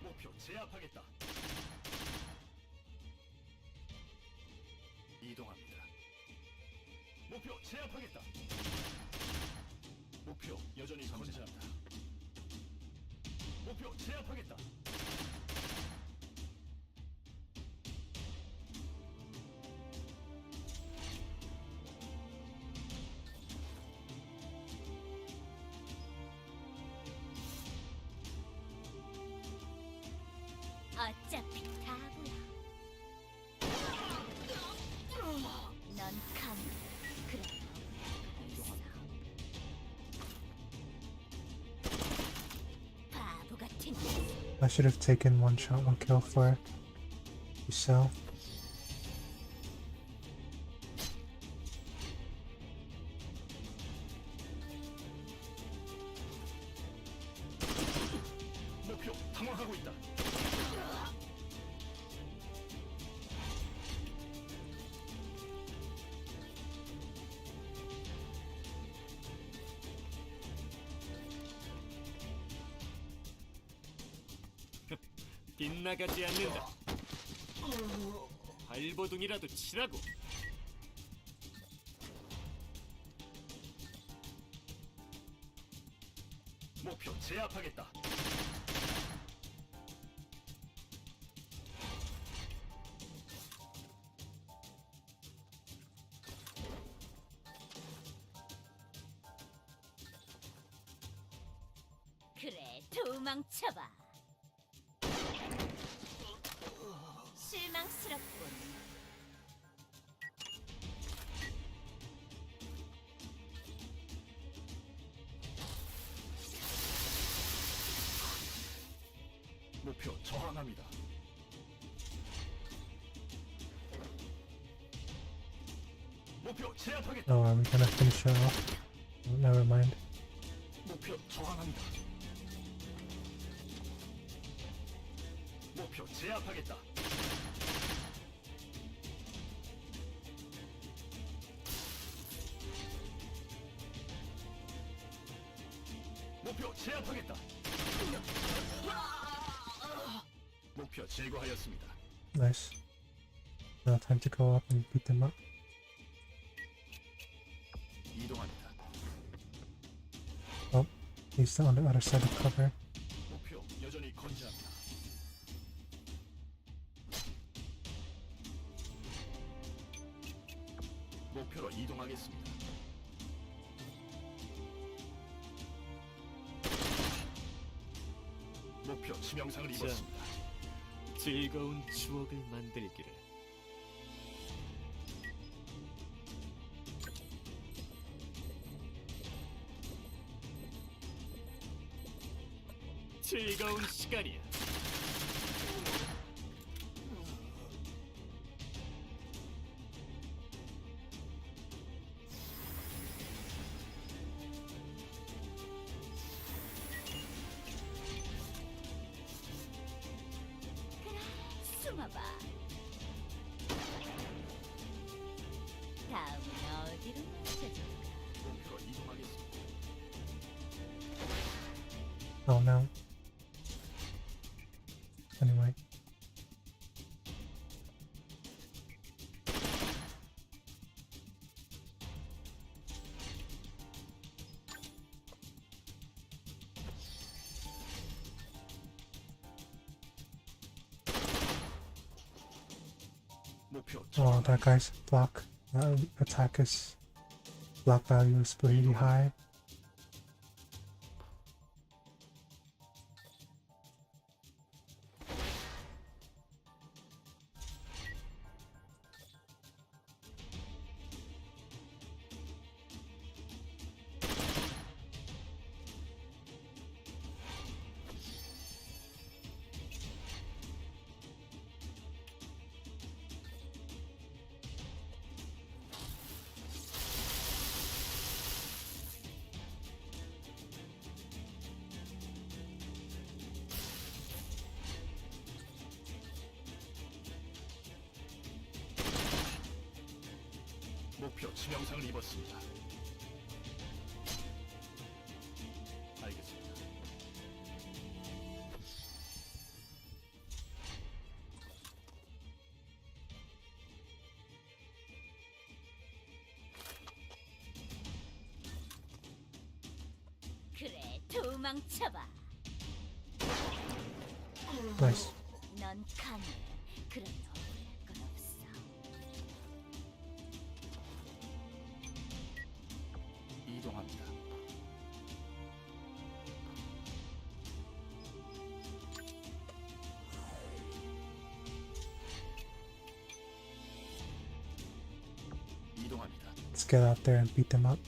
목표 제압하겠다. 이동합니다. 목표 제압하겠다. 목표 여전히 건재합니다. 목표 제압하겠다. 어차피 다 보여. 넌 강. 그럼 있어. 바보 같은 녀석. I should have taken one shot, one kill for yourself. 목표 당황하고 있다. 빗나가지 않는다. 발버둥이라도 치라고. 목표 제압하겠다. 그래, 도망쳐봐. 실망스럽군. 목표 저항합니다. 목표 제압하겠다. Oh, I'm gonna finish it off. Oh, never mind. 목표 저항합니다. 목표 제압하겠다. 목표 제압하겠다. 목표 제거하였습니다. Nice. Now time to go up and beat them up. 이동합니다. Oh, he's on the other side of cover. 목표 여전히 건재합니다. 목표로 이동하겠습니다. 목표 치명상을 자. 입었습니다. 즐거운 추억을 만들기를. 즐거운 시간이야. 숨어봐. 다음은 어디로 멈춰줄까? 목표로 이동하겠습니다. Oh no. Anyway. 목표 Oh, that guy's block. Attack is block value is pretty high. 목표 치명상을 입었습니다. 알겠습니다. 그래, 도망쳐봐. Nice. 넌 강해. 그럼 억울할 건 없어. 이동합니다. 이동합니다. Let's get out there and beat them up.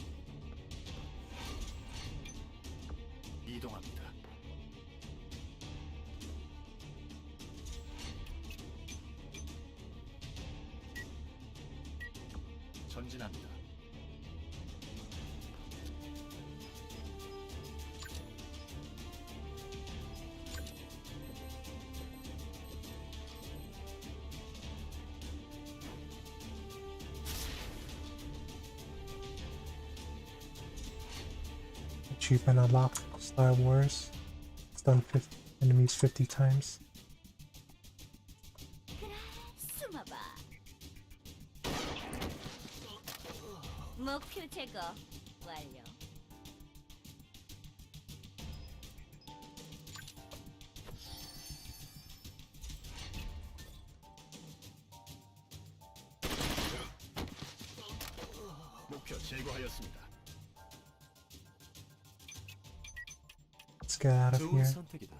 이동합니다. 전진합니다. Achievement unlocked. Star Wars. Stun 50 enemies 50 times. 그래, 숨어봐. 목표 제거 완료. 목표 제거하였습니다. Let's get out of 좋은 here. 선택이다.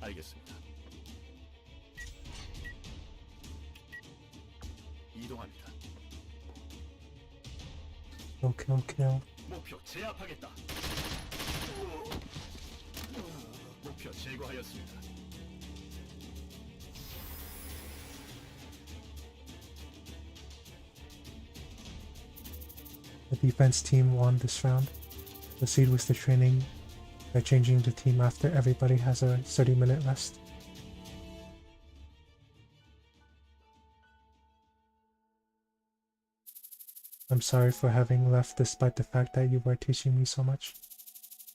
알겠습니다. 이동합니다. Kill, kill. 목표 제압하겠다. 목표 제거하였습니다. The defense team won this round. Proceed with the training by changing the team after everybody has a 30-minute rest. I'm sorry for having left despite the fact that you were teaching me so much.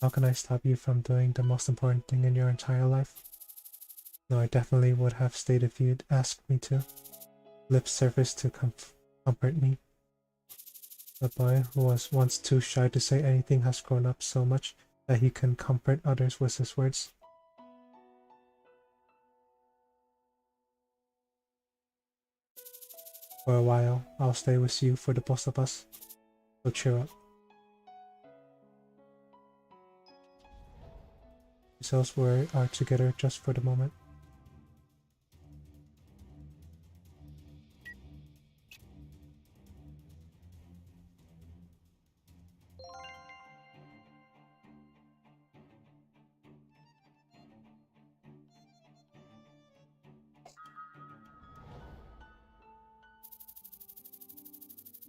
How can I stop you from doing the most important thing in your entire life? No, I definitely would have stayed if you'd asked me to. Lip service to comfort me. The boy who was once too shy to say anything has grown up so much that he can comfort others with his words. For a while, I'll stay with you for the both of us. So cheer up. Yourselves are together just for the moment.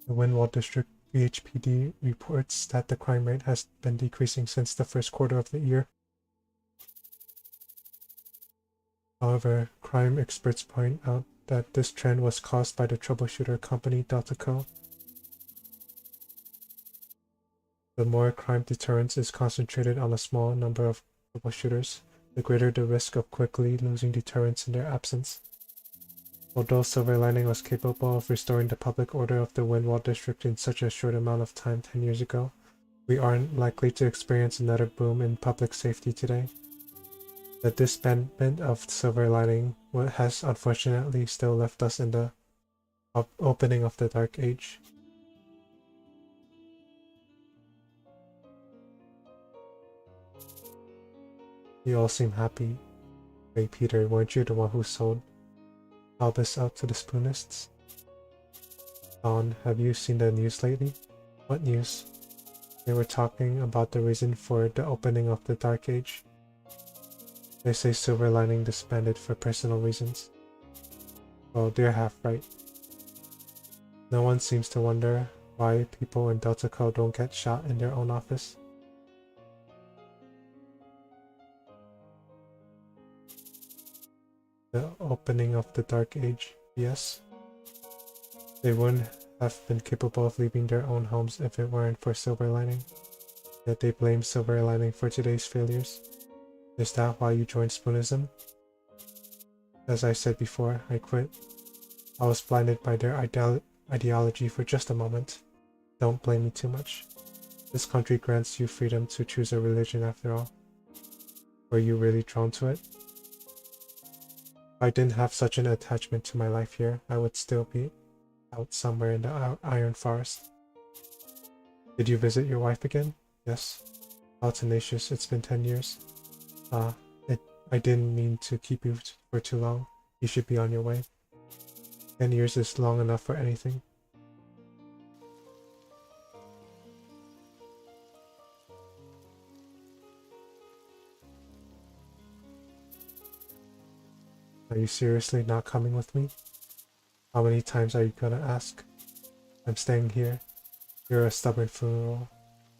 The Windwall District BHPD reports that the crime rate has been decreasing since the first quarter of the year. However, crime experts point out that this trend was caused by the troubleshooter company Delta Co. The more crime deterrence is concentrated on a small number of troubleshooters, the greater the risk of quickly losing deterrence in their absence. Although Silver Lining was capable of restoring the public order of the Windwall District in such a short amount of time 10 years ago, we aren't likely to experience another boom in public safety today. The disbandment of Silver Lining has unfortunately still left us in the opening of the Dark Age. You all seem happy. Wait, Peter, weren't you the one who sold Albus out to the Spoonists? Dawn, have you seen the news lately? What news? They were talking about the reason for the opening of the Dark Age. They say Silver Lining disbanded for personal reasons. Well, they're half right. No one seems to wonder why people in Delta Co don't get shot in their own office. The opening of the Dark Age, yes. They wouldn't have been capable of leaving their own homes if it weren't for Silver Lining. Yet they blame Silver Lining for today's failures. Is that why you joined Spoonism? As I said before, I quit. I was blinded by their ideology for just a moment. Don't blame me too much. This country grants you freedom to choose a religion after all. Were you really drawn to it? If I didn't have such an attachment to my life here, I would still be out somewhere in the Iron Forest. Did you visit your wife again? Yes. How tenacious, it's been 10 years. I didn't mean to keep you for too long. You should be on your way. 10 years is long enough for anything. Are you seriously not coming with me? How many times are you gonna ask? I'm staying here. You're a stubborn fool.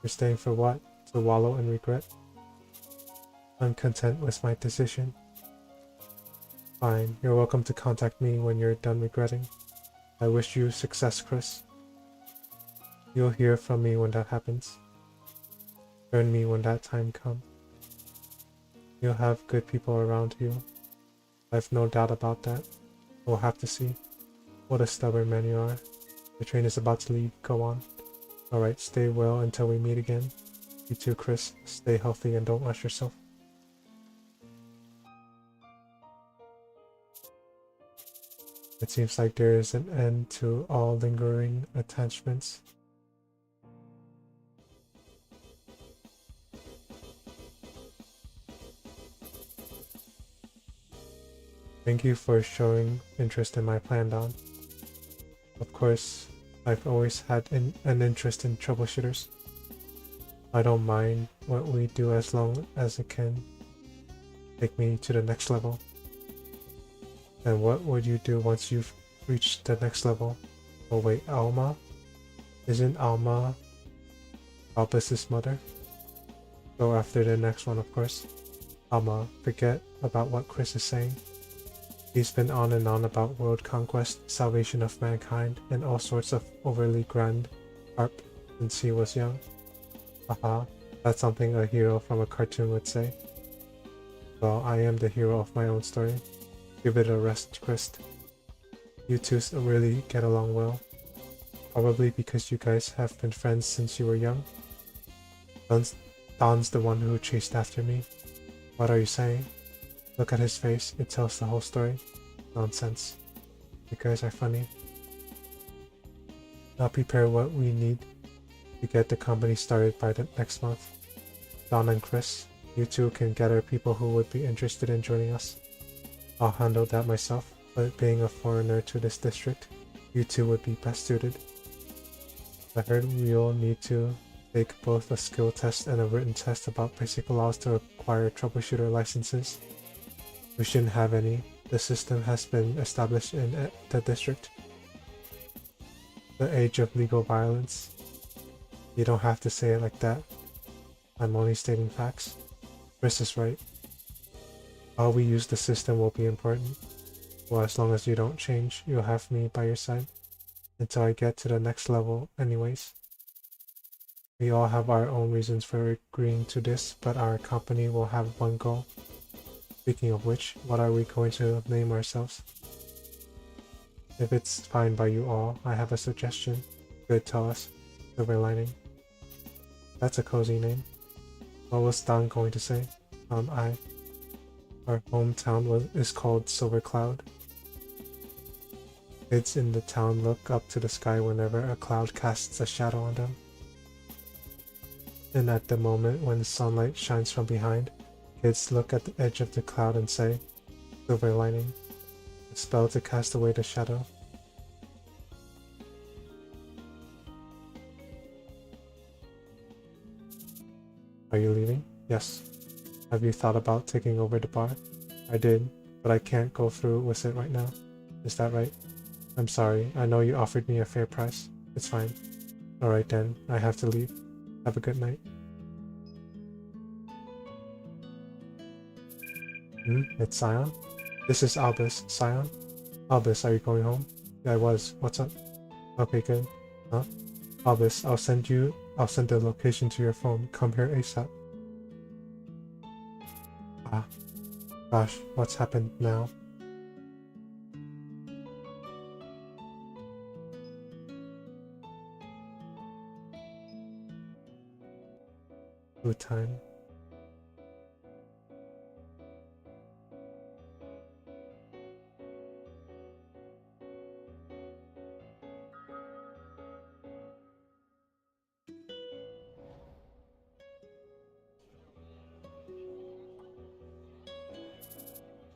You're staying for what? To wallow in regret? I'm content with my decision. Fine, you're welcome to contact me when you're done regretting. I wish you success, Chris. You'll hear from me when that happens. Join me when that time comes. You'll have good people around you. I've no doubt about that. We'll have to see. What a stubborn man you are. The train is about to leave. Go on. Alright, stay well until we meet again. You too, Chris. Stay healthy and don't rush yourself. It seems like there is an end to all lingering attachments. Thank you for showing interest in my plan, Don. Of course, I've always had an interest in troubleshooters. I don't mind what we do as long as it can take me to the next level. And what would you do once you've reached the next level? Oh wait, Alma? Isn't Alma Albus's mother? Go after the next one, of course. Alma, forget about what Chris is saying. He's been on and on about world conquest, salvation of mankind, and all sorts of overly grand harp since he was young. Haha, that's something a hero from a cartoon would say. Well, I am the hero of my own story. Give it a rest, Chris. You two really get along well. Probably because you guys have been friends since you were young. Don's the one who chased after me. What are you saying? Look at his face, it tells the whole story. Nonsense. You guys are funny. I'll prepare what we need to get the company started by the next month. Don and Chris, you two can gather people who would be interested in joining us. I'll handle that myself, but being a foreigner to this district, you two would be best suited. I heard we'll need to take both a skill test and a written test about basic laws to acquire troubleshooter licenses. We shouldn't have any. The system has been established in the district. The age of legal violence. You don't have to say it like that. I'm only stating facts. Chris is right. How we use the system will be important. Well, as long as you don't change, you'll have me by your side until I get to the next level anyways. We all have our own reasons for agreeing to this, but our company will have one goal. Speaking of which, what are we going to name ourselves? If it's fine by you all, I have a suggestion. Good, tell us. Silver Lining. That's a cozy name. What was Don going to say? Our hometown is called Silver Cloud. Kids in the town look up to the sky whenever a cloud casts a shadow on them. And at the moment when the sunlight shines from behind, kids look at the edge of the cloud and say, Silver Lining. A spell to cast away the shadow. Are you leaving? Yes. Have you thought about taking over the bar? I did, but I can't go through with it right now. Is that right? I'm sorry, I know you offered me a fair price. It's fine. Alright then, I have to leave. Have a good night. It's Scion? This is Albus. Scion? Albus, are you going home? Yeah, I was. What's up? Okay, good. Huh? Albus, I'll send the location to your phone. Come here ASAP. Ah. Gosh, what's happened now? Good time.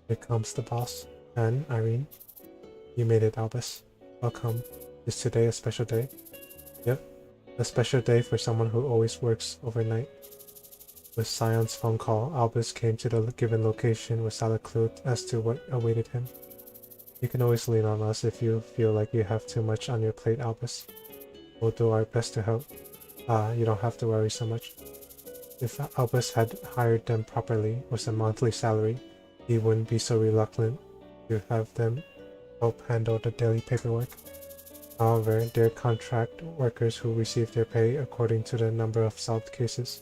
Here comes the boss. And Irene, you made it, Albus. Welcome. Is today a special day? Yep. A special day for someone who always works overnight. With Scion's phone call, Albus came to the given location without a clue as to what awaited him. You can always lean on us if you feel like you have too much on your plate, Albus. We'll do our best to help. You don't have to worry so much. If Albus had hired them properly with a monthly salary, he wouldn't be so reluctant to have them help handle the daily paperwork. However, they're contract workers who receive their pay according to the number of solved cases.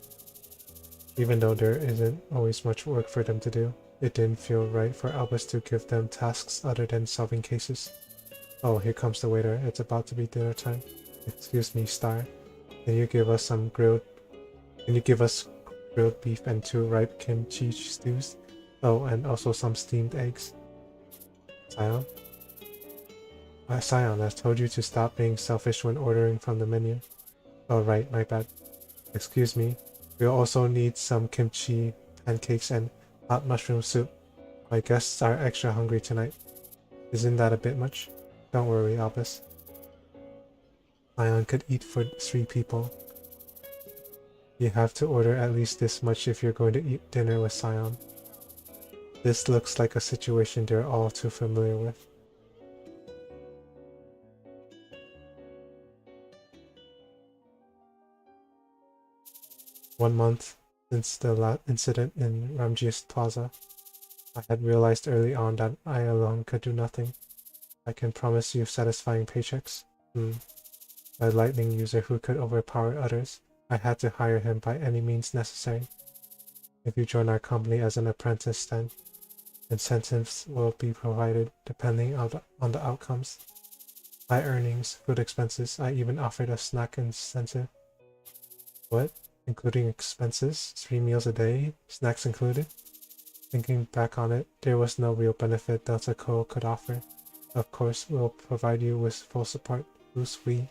Even though there isn't always much work for them to do, it didn't feel right for Albus to give them tasks other than solving cases. Oh, here comes the waiter. It's about to be dinner time. Excuse me, Star. Can you give us grilled beef and 2 ripe kimchi stews? Oh, and also some steamed eggs. Scion? Scion, I told you to stop being selfish when ordering from the menu. Oh right, my bad. Excuse me. We'll also need some kimchi, pancakes, and hot mushroom soup. My guests are extra hungry tonight. Isn't that a bit much? Don't worry, Albus. Scion could eat for 3 people. You have to order at least this much if you're going to eat dinner with Scion. This looks like a situation they're all too familiar with. One month since the incident in Ramjes Plaza, I had realized early on that I alone could do nothing. I can promise you satisfying paychecks. A lightning user who could overpower others. I had to hire him by any means necessary. If you join our company as an apprentice, then incentives will be provided depending on the outcomes. High earnings, food expenses. I even offered a snack incentive. What? Including expenses? 3 meals a day? Snacks included? Thinking back on it, there was no real benefit Delta Co could offer. Of course, we'll provide you with full support. Who's we?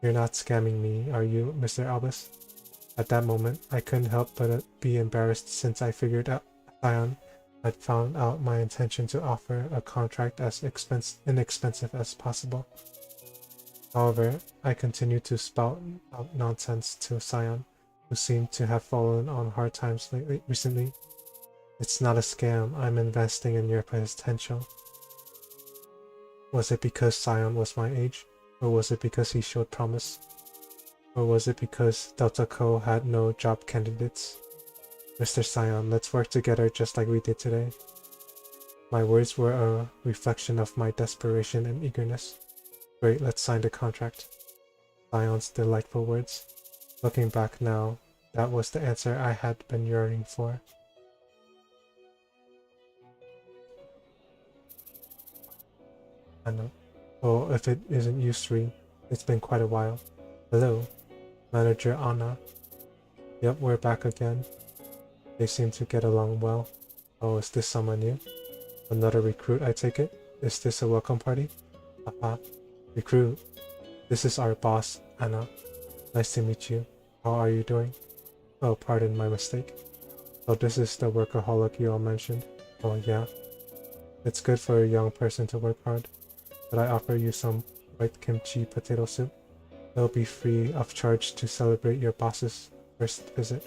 You're not scamming me, are you, Mr. Albus? At that moment, I couldn't help but be embarrassed since I figured out Scion had found out my intention to offer a contract as inexpensive as possible. However, I continued to spout out nonsense to Scion, who seemed to have fallen on hard times recently. It's not a scam, I'm investing in your potential. Was it because Scion was my age? Or was it because he showed promise? Or was it because Delta Co had no job candidates? Mr. Scion, let's work together just like we did today. My words were a reflection of my desperation and eagerness. Great, let's sign the contract. Scion's delightful words. Looking back now, that was the answer I had been yearning for. Anna. Well, if it isn't you three, it's been quite a while. Hello, Manager Anna. Yep, we're back again. They seem to get along well. Oh, is this someone new? Another recruit, I take it? Is this a welcome party? Haha. Recruit. This is our boss, Anna. Nice to meet you. How are you doing? Oh, pardon my mistake. Oh, this is the workaholic you all mentioned. Oh, yeah. It's good for a young person to work hard. But I offer you some white kimchi potato soup. It'll be free of charge to celebrate your boss's first visit.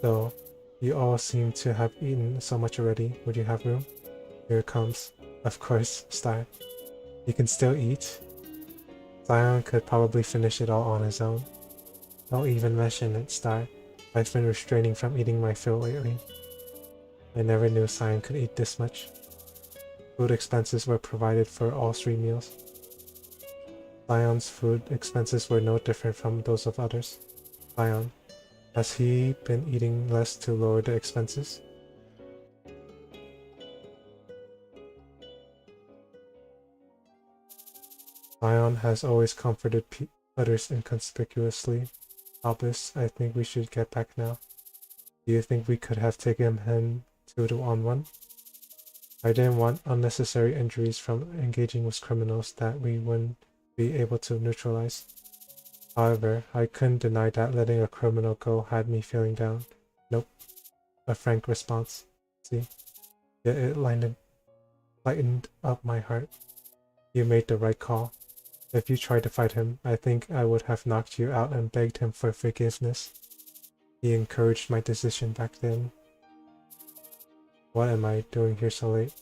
So, you all seem to have eaten so much already. Would you have room? Here it comes. Of course, Star. You can still eat. Zion could probably finish it all on his own. Don't even mention it, Star. I've been restraining from eating my fill lately. I never knew Zion could eat this much. Food expenses were provided for all 3 meals. Zion's food expenses were no different from those of others. Zion, has he been eating less to lower the expenses? Zion has always comforted others inconspicuously. Albus, I think we should get back now. Do you think we could have taken him 2-on-1? I didn't want unnecessary injuries from engaging with criminals that we wouldn't be able to neutralize. However, I couldn't deny that letting a criminal go had me feeling down. Nope. A frank response. See? Yet it lightened up my heart. You made the right call. If you tried to fight him, I think I would have knocked you out and begged him for forgiveness. He encouraged my decision back then. What am I doing here so late?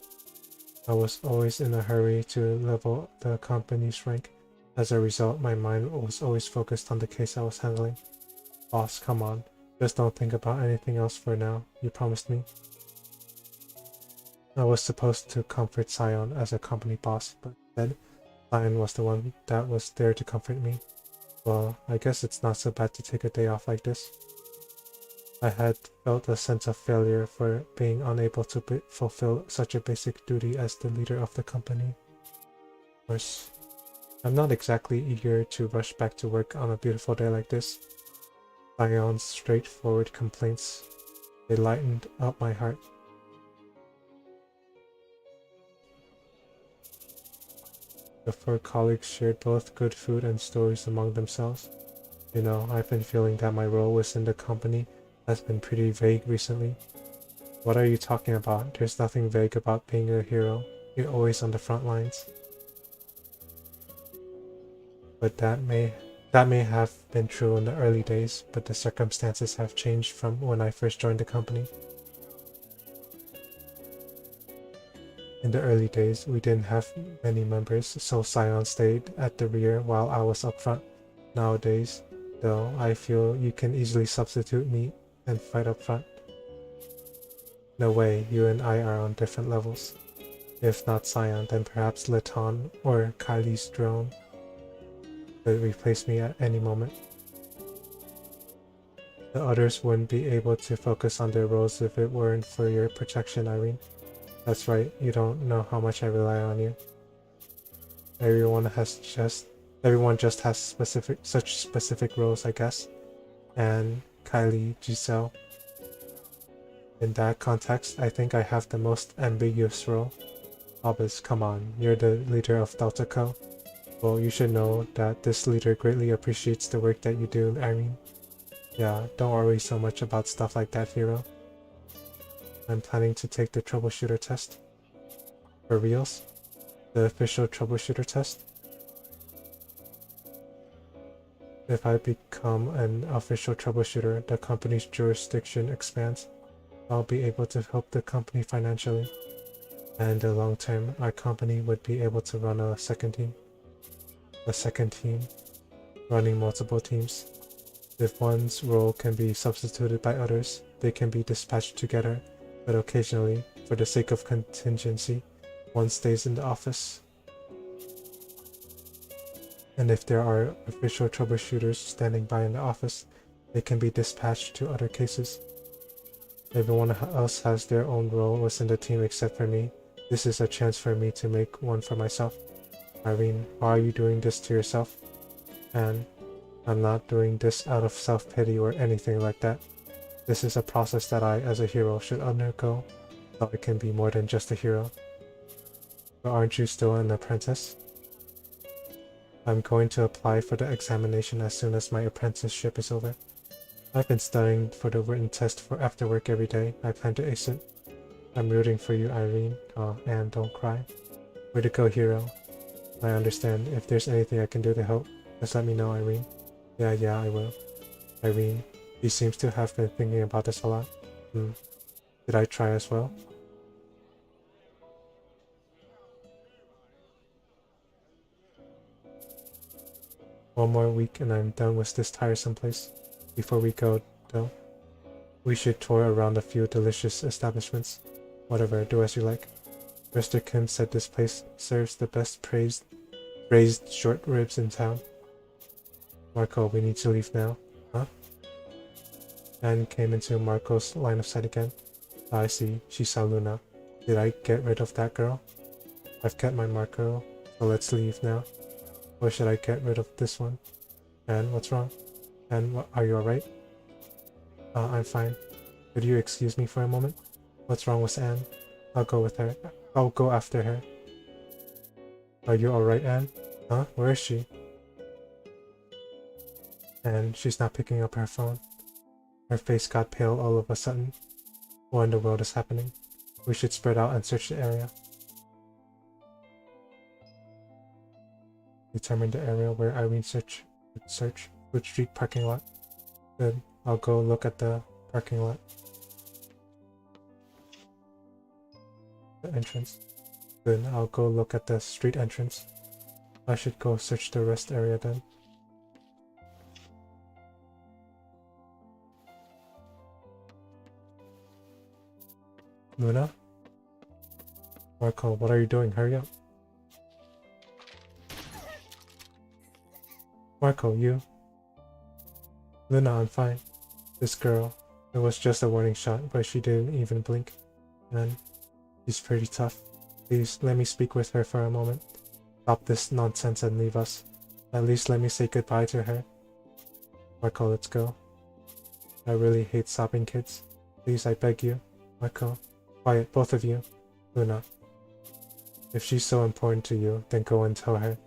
I was always in a hurry to level the company's rank. As a result, my mind was always focused on the case I was handling. Boss, come on. Just don't think about anything else for now. You promised me. I was supposed to comfort Sion as a company boss, but instead, Sion was the one that was there to comfort me. Well, I guess it's not so bad to take a day off like this. I had felt a sense of failure for being unable to fulfill such a basic duty as the leader of the company. Of course, I'm not exactly eager to rush back to work on a beautiful day like this. Sion's straightforward complaints, they lightened up my heart. The 4 colleagues shared both good food and stories among themselves. You know, I've been feeling that my role within the company has been pretty vague recently. What are you talking about? There's nothing vague about being a hero. You're always on the front lines. But that may have been true in the early days, but the circumstances have changed from when I first joined the company. In the early days, we didn't have many members, so Sion stayed at the rear while I was up front. Nowadays, though, I feel you can easily substitute me and fight up front. No way, you and I are on different levels. If not Sion, then perhaps Laton or Kylie's drone could replace me at any moment. The others wouldn't be able to focus on their roles if it weren't for your protection, Irene. That's right, you don't know how much I rely on you. Everyone just has such specific roles, I guess. And Kylie, Giselle. In that context, I think I have the most ambiguous role. Albus, come on, you're the leader of Delta Co. Well, you should know that this leader greatly appreciates the work that you do, Irene. Yeah, don't worry so much about stuff like that, hero. I'm planning to take the troubleshooter test. For reals? The official troubleshooter test? If I become an official troubleshooter, the company's jurisdiction expands. I'll be able to help the company financially. And in the long term, our company would be able to run a second team. A second team, running multiple teams. If one's role can be substituted by others, they can be dispatched together. But occasionally, for the sake of contingency, one stays in the office. And if there are official troubleshooters standing by in the office, they can be dispatched to other cases. Everyone else has their own role within the team except for me. This is a chance for me to make one for myself. Irene, why are you doing this to yourself? And I'm not doing this out of self-pity or anything like that. This is a process that I, as a hero, should undergo, so I can be more than just a hero. But aren't you still an apprentice? I'm going to apply for the examination as soon as my apprenticeship is over. I've been studying for the written test for after work every day. I plan to ace it. I'm rooting for you, Irene. Oh, and don't cry. Way to go, hero. I understand. If there's anything I can do to help, just let me know, Irene. Yeah, I will. Irene, he seems to have been thinking about this a lot. Did I try as well? One more week and I'm done with this tiresome place. Before we go, though, we should tour around a few delicious establishments. Whatever, do as you like. Mr. Kim said this place serves the best braised short ribs in town. Marco, we need to leave now. Huh? Anne came into Marco's line of sight again. I see, she saw Luna. Did I get rid of that girl? I've kept my Marco, so let's leave now. Or should I get rid of this one? Anne, what's wrong? Anne, are you alright? I'm fine. Could you excuse me for a moment? What's wrong with Anne? I'll go with her. I'll go after her. Are you alright, Anne? Huh? Where is she? And she's not picking up her phone. Her face got pale all of a sudden. What in the world is happening? We should spread out and search the area. Determine the area where Irene would search. Wood Street parking lot. Good. I'll go look at the parking lot. The entrance. Good. I'll go look at the street entrance. I should go search the rest area then. Luna? Marco, what are you doing? Hurry up. Marco, you? Luna, I'm fine. This girl, it was just a warning shot, but she didn't even blink. And she's pretty tough. Please, let me speak with her for a moment. Stop this nonsense and leave us. At least let me say goodbye to her. Marco, let's go. I really hate sobbing kids. Please, I beg you. Marco. Quiet, both of you. Luna. If she's so important to you, then go and tell her.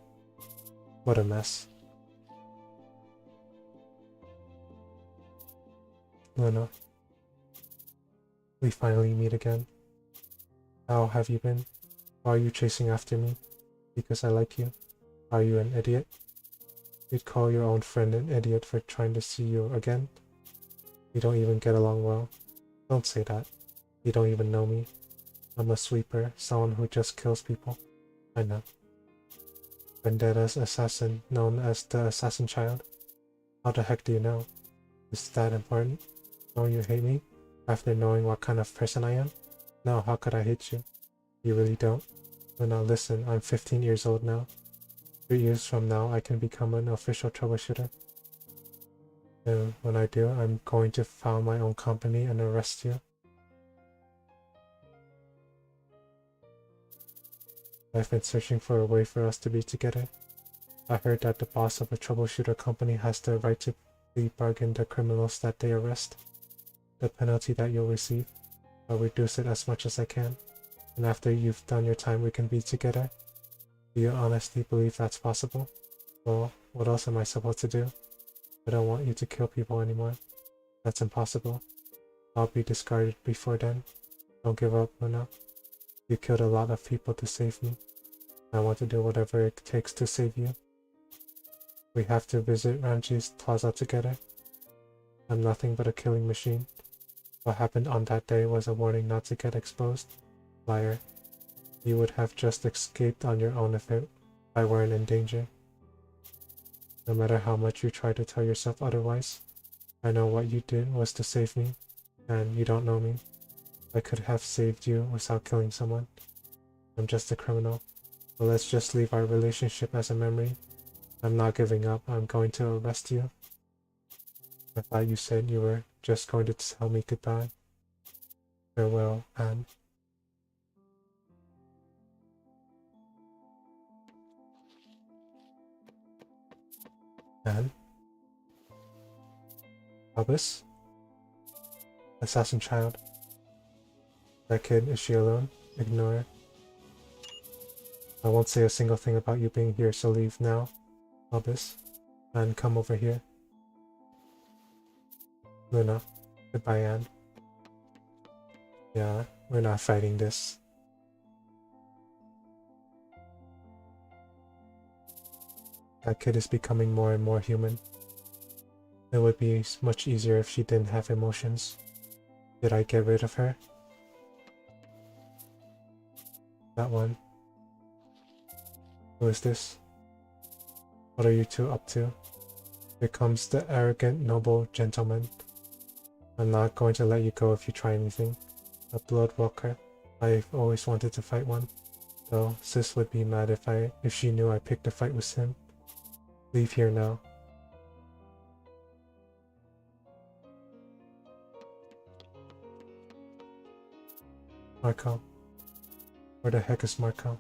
What a mess. Luna. We finally meet again. How have you been? Why are you chasing after me? Because I like you. Are you an idiot? You'd call your own friend an idiot for trying to see you again? We don't even get along well. Don't say that. You don't even know me. I'm a sweeper, someone who just kills people. I know. Vendetta's assassin, known as the Assassin Child. How the heck do you know? Is that important? Don't you hate me? After knowing what kind of person I am? No, how could I hate you? You really don't? Well, now listen, I'm 15 years old now. 3 years from now, I can become an official troubleshooter. And when I do, I'm going to found my own company and arrest you. I've been searching for a way for us to be together. I heard that the boss of a troubleshooter company has the right to plea bargain the criminals that they arrest. The penalty that you'll receive, I'll reduce it as much as I can, and after you've done your time we can be together. Do you honestly believe that's possible? Well, what else am I supposed to do? I don't want you to kill people anymore. That's impossible. I'll be discarded before then. Don't give up, Luna. You killed a lot of people to save me. I want to do whatever it takes to save you. We have to visit Ranji's plaza together. I'm nothing but a killing machine. What happened on that day was a warning not to get exposed. Liar. You would have just escaped on your own if I weren't in danger. No matter how much you try to tell yourself otherwise, I know what you did was to save me, and you don't know me. I could have saved you without killing someone. I'm just a criminal. But let's just leave our relationship as a memory. I'm not giving up. I'm going to arrest you. I thought you said you were just going to tell me goodbye. Farewell, Anne. And Albus? Assassin child. That kid, is she alone? Ignore her. I won't say a single thing about you being here, so leave now, Albus. And come over here. Luna. Goodbye, Anne. Yeah, we're not fighting this. That kid is becoming more and more human. It would be much easier if she didn't have emotions. Did I get rid of her? That one. Who is this? What are you two up to? Here comes the arrogant, noble gentleman. I'm not going to let you go if you try anything. A bloodwalker. I've always wanted to fight one. Though sis would be mad if she knew I picked a fight with him. Leave here now. Marco. Where the heck is Marco?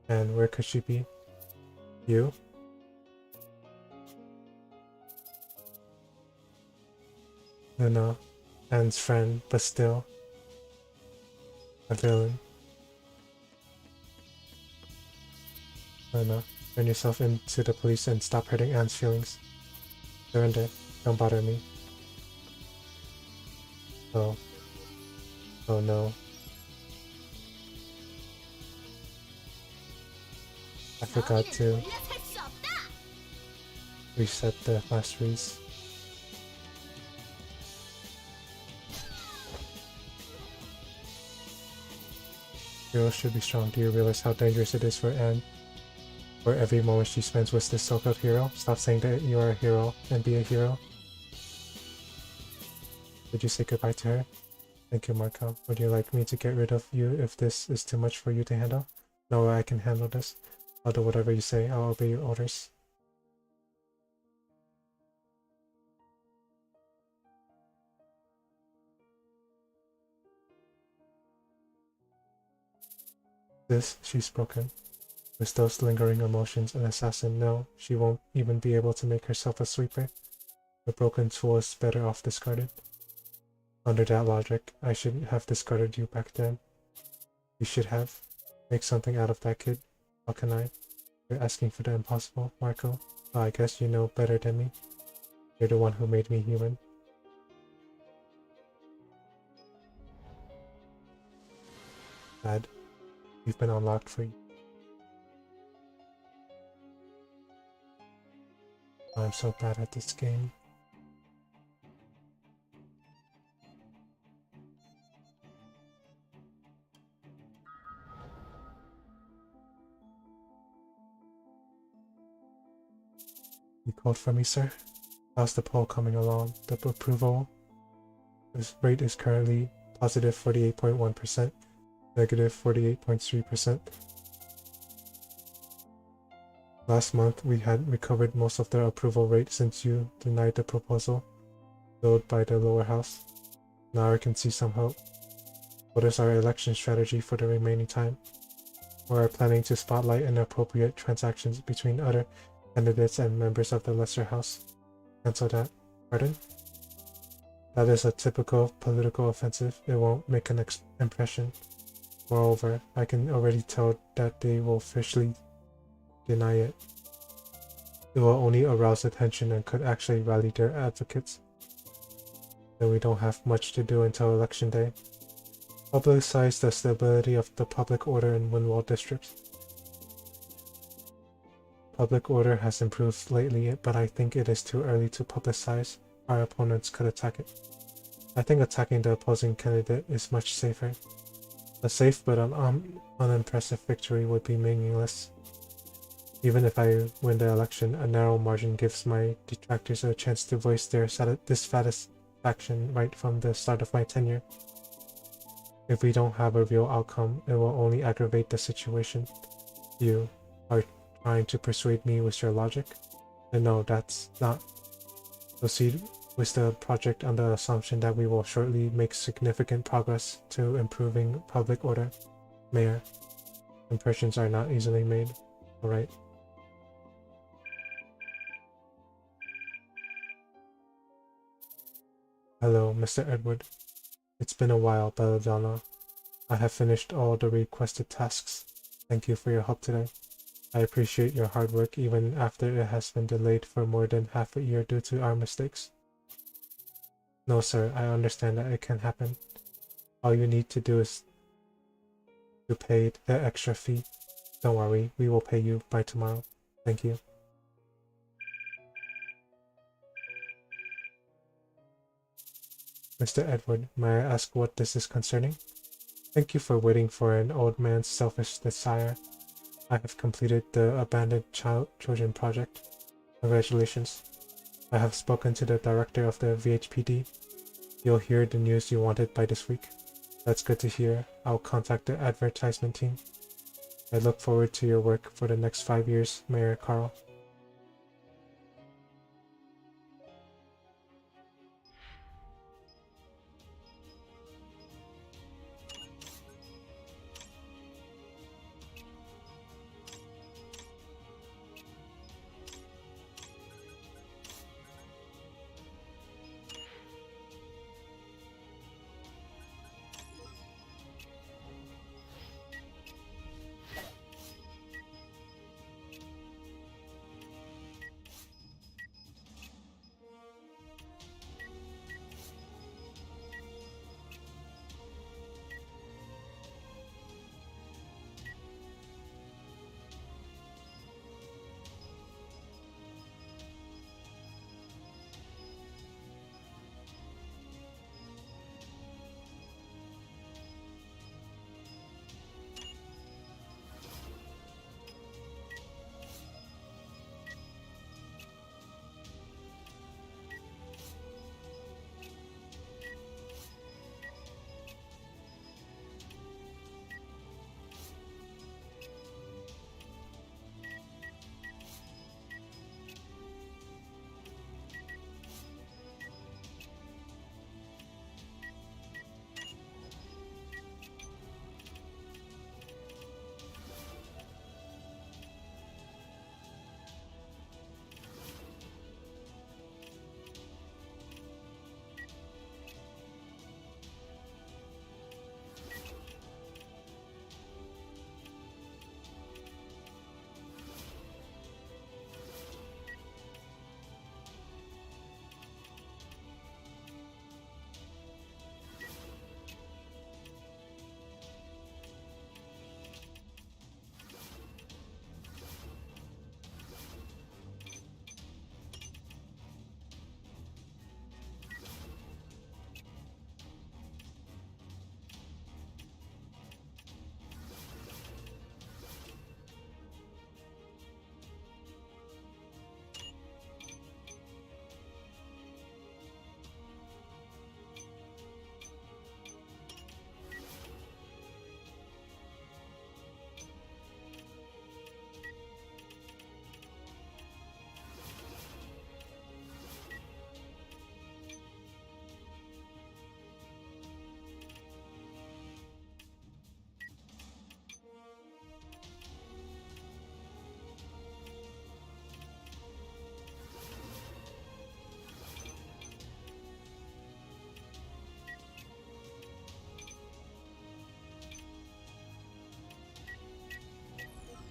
And where could she be? You? Luna. Anne's friend, but still. A villain. Luna. Turn yourself into the police and stop hurting Anne's feelings. Surrender. Don't bother me. Oh. Oh no. I forgot to reset the masteries. Heroes should be strong. Do you realize how dangerous it is for Anne? For every moment she spends with this so-called hero? Stop saying that you are a hero and be a hero. Did you say goodbye to her? Thank you, Marco. Would you like me to get rid of you if this is too much for you to handle? No, I can handle this. I'll do whatever you say. I'll obey your orders. She's broken. With those lingering emotions, an assassin, no, she won't even be able to make herself a sweeper. A broken tool is better off discarded. Under that logic, I should have discarded you back then. You should have. Make something out of that kid. How can I? You're asking for the impossible, Marco. Well, I guess you know better than me. You're the one who made me human. Bad. You've been unlocked for you. I'm so bad at this game. You called for me, sir? How's the poll coming along? The approval rate is currently positive 48.1%, negative 48.3%. Last month, we had recovered most of the approval rate since you denied the proposal lowered by the lower house. Now I can see some hope. What is our election strategy for the remaining time? We are planning to spotlight inappropriate transactions between other candidates and members of the lesser house. Cancel that. Pardon? That is a typical political offensive. It won't make an impression. Moreover, I can already tell that they will officially deny it. It will only arouse attention and could actually rally their advocates. Then we don't have much to do until election day. Publicize the stability of the public order in Windwall districts. Public order has improved lately, but I think it is too early to publicize. Our opponents could attack it. I think attacking the opposing candidate is much safer. A safe but unimpressive victory would be meaningless. Even if I win the election, a narrow margin gives my detractors a chance to voice their dissatisfaction right from the start of my tenure. If we don't have a real outcome, it will only aggravate the situation. You are trying to persuade me with your logic? And no, that's not. Proceed with the project on the assumption that we will shortly make significant progress to improving public order. Mayor, impressions are not easily made. Alright. Hello, Mr. Edward. It's been a while, Belladonna. I have finished all the requested tasks. Thank you for your help today. I appreciate your hard work even after it has been delayed for more than half a year due to our mistakes. No, sir, I understand that it can happen. All you need to do is to pay the extra fee. Don't worry, we will pay you by tomorrow. Thank you. Mr. Edward, may I ask what this is concerning? Thank you for waiting for an old man's selfish desire. I have completed the abandoned children project. Congratulations. I have spoken to the director of the VHPD. You'll hear the news you wanted by this week. That's good to hear. I'll contact the advertisement team. I look forward to your work for the next 5 years, Mayor Carl.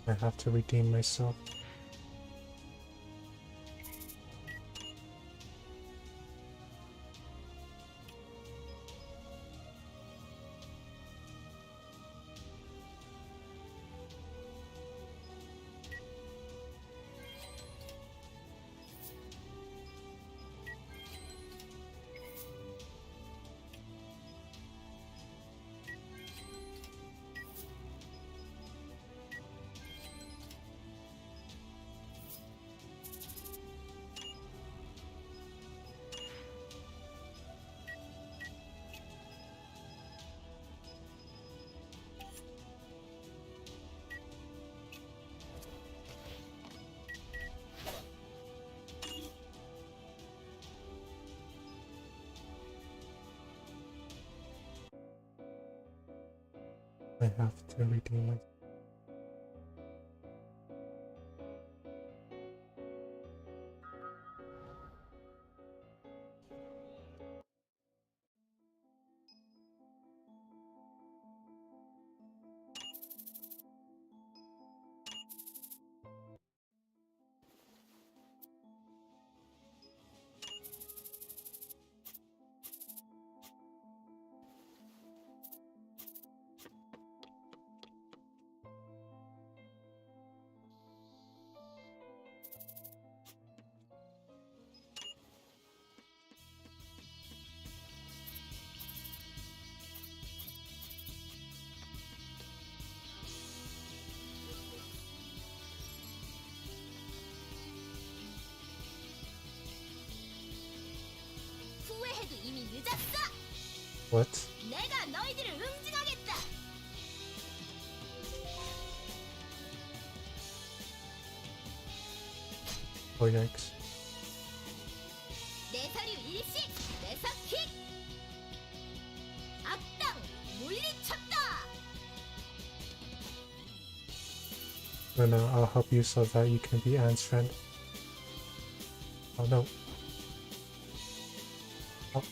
I have to redeem myself. I have to redeem myself. What? 내가 너희들을 응징하겠다. Oh yikes. 내 서류 일시 내석킥. 악당 물리쳤다. Luna, I'll help you so that you can be Anne's friend. Oh no. Oh,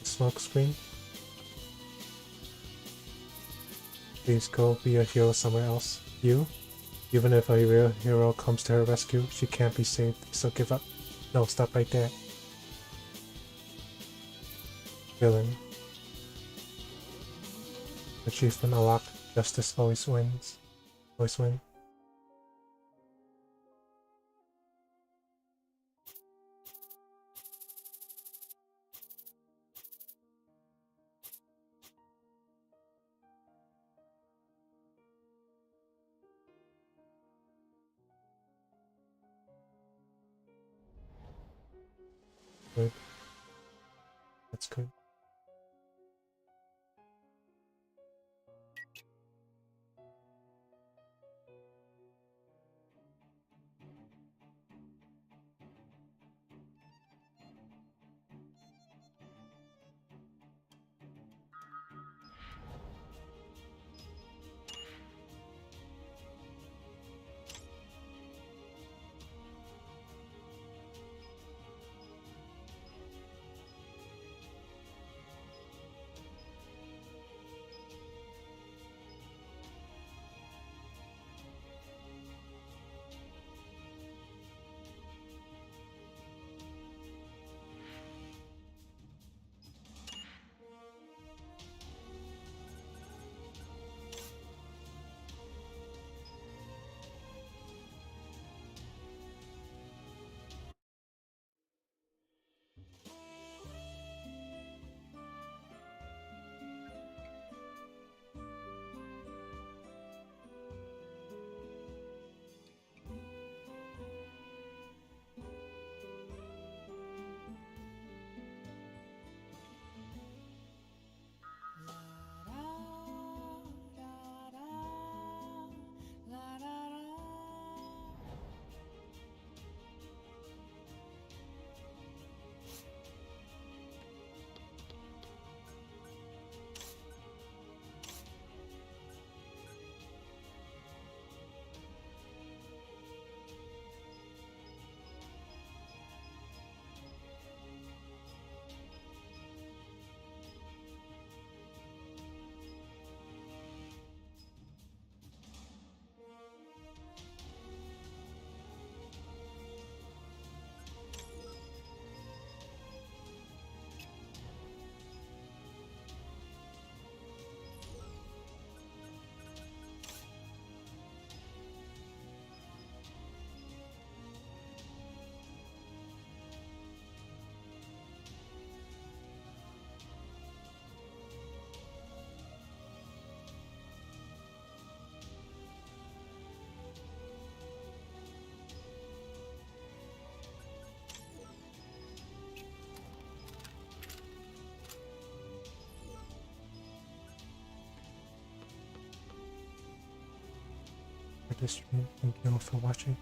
smoke screen. Please go be a hero somewhere else. You? Even if a real hero comes to her rescue, she can't be saved, so give up. No, stop right there. Villain. Achievement unlocked. Justice always wins. Always win. Good. That's good. For this stream, thank you all for watching.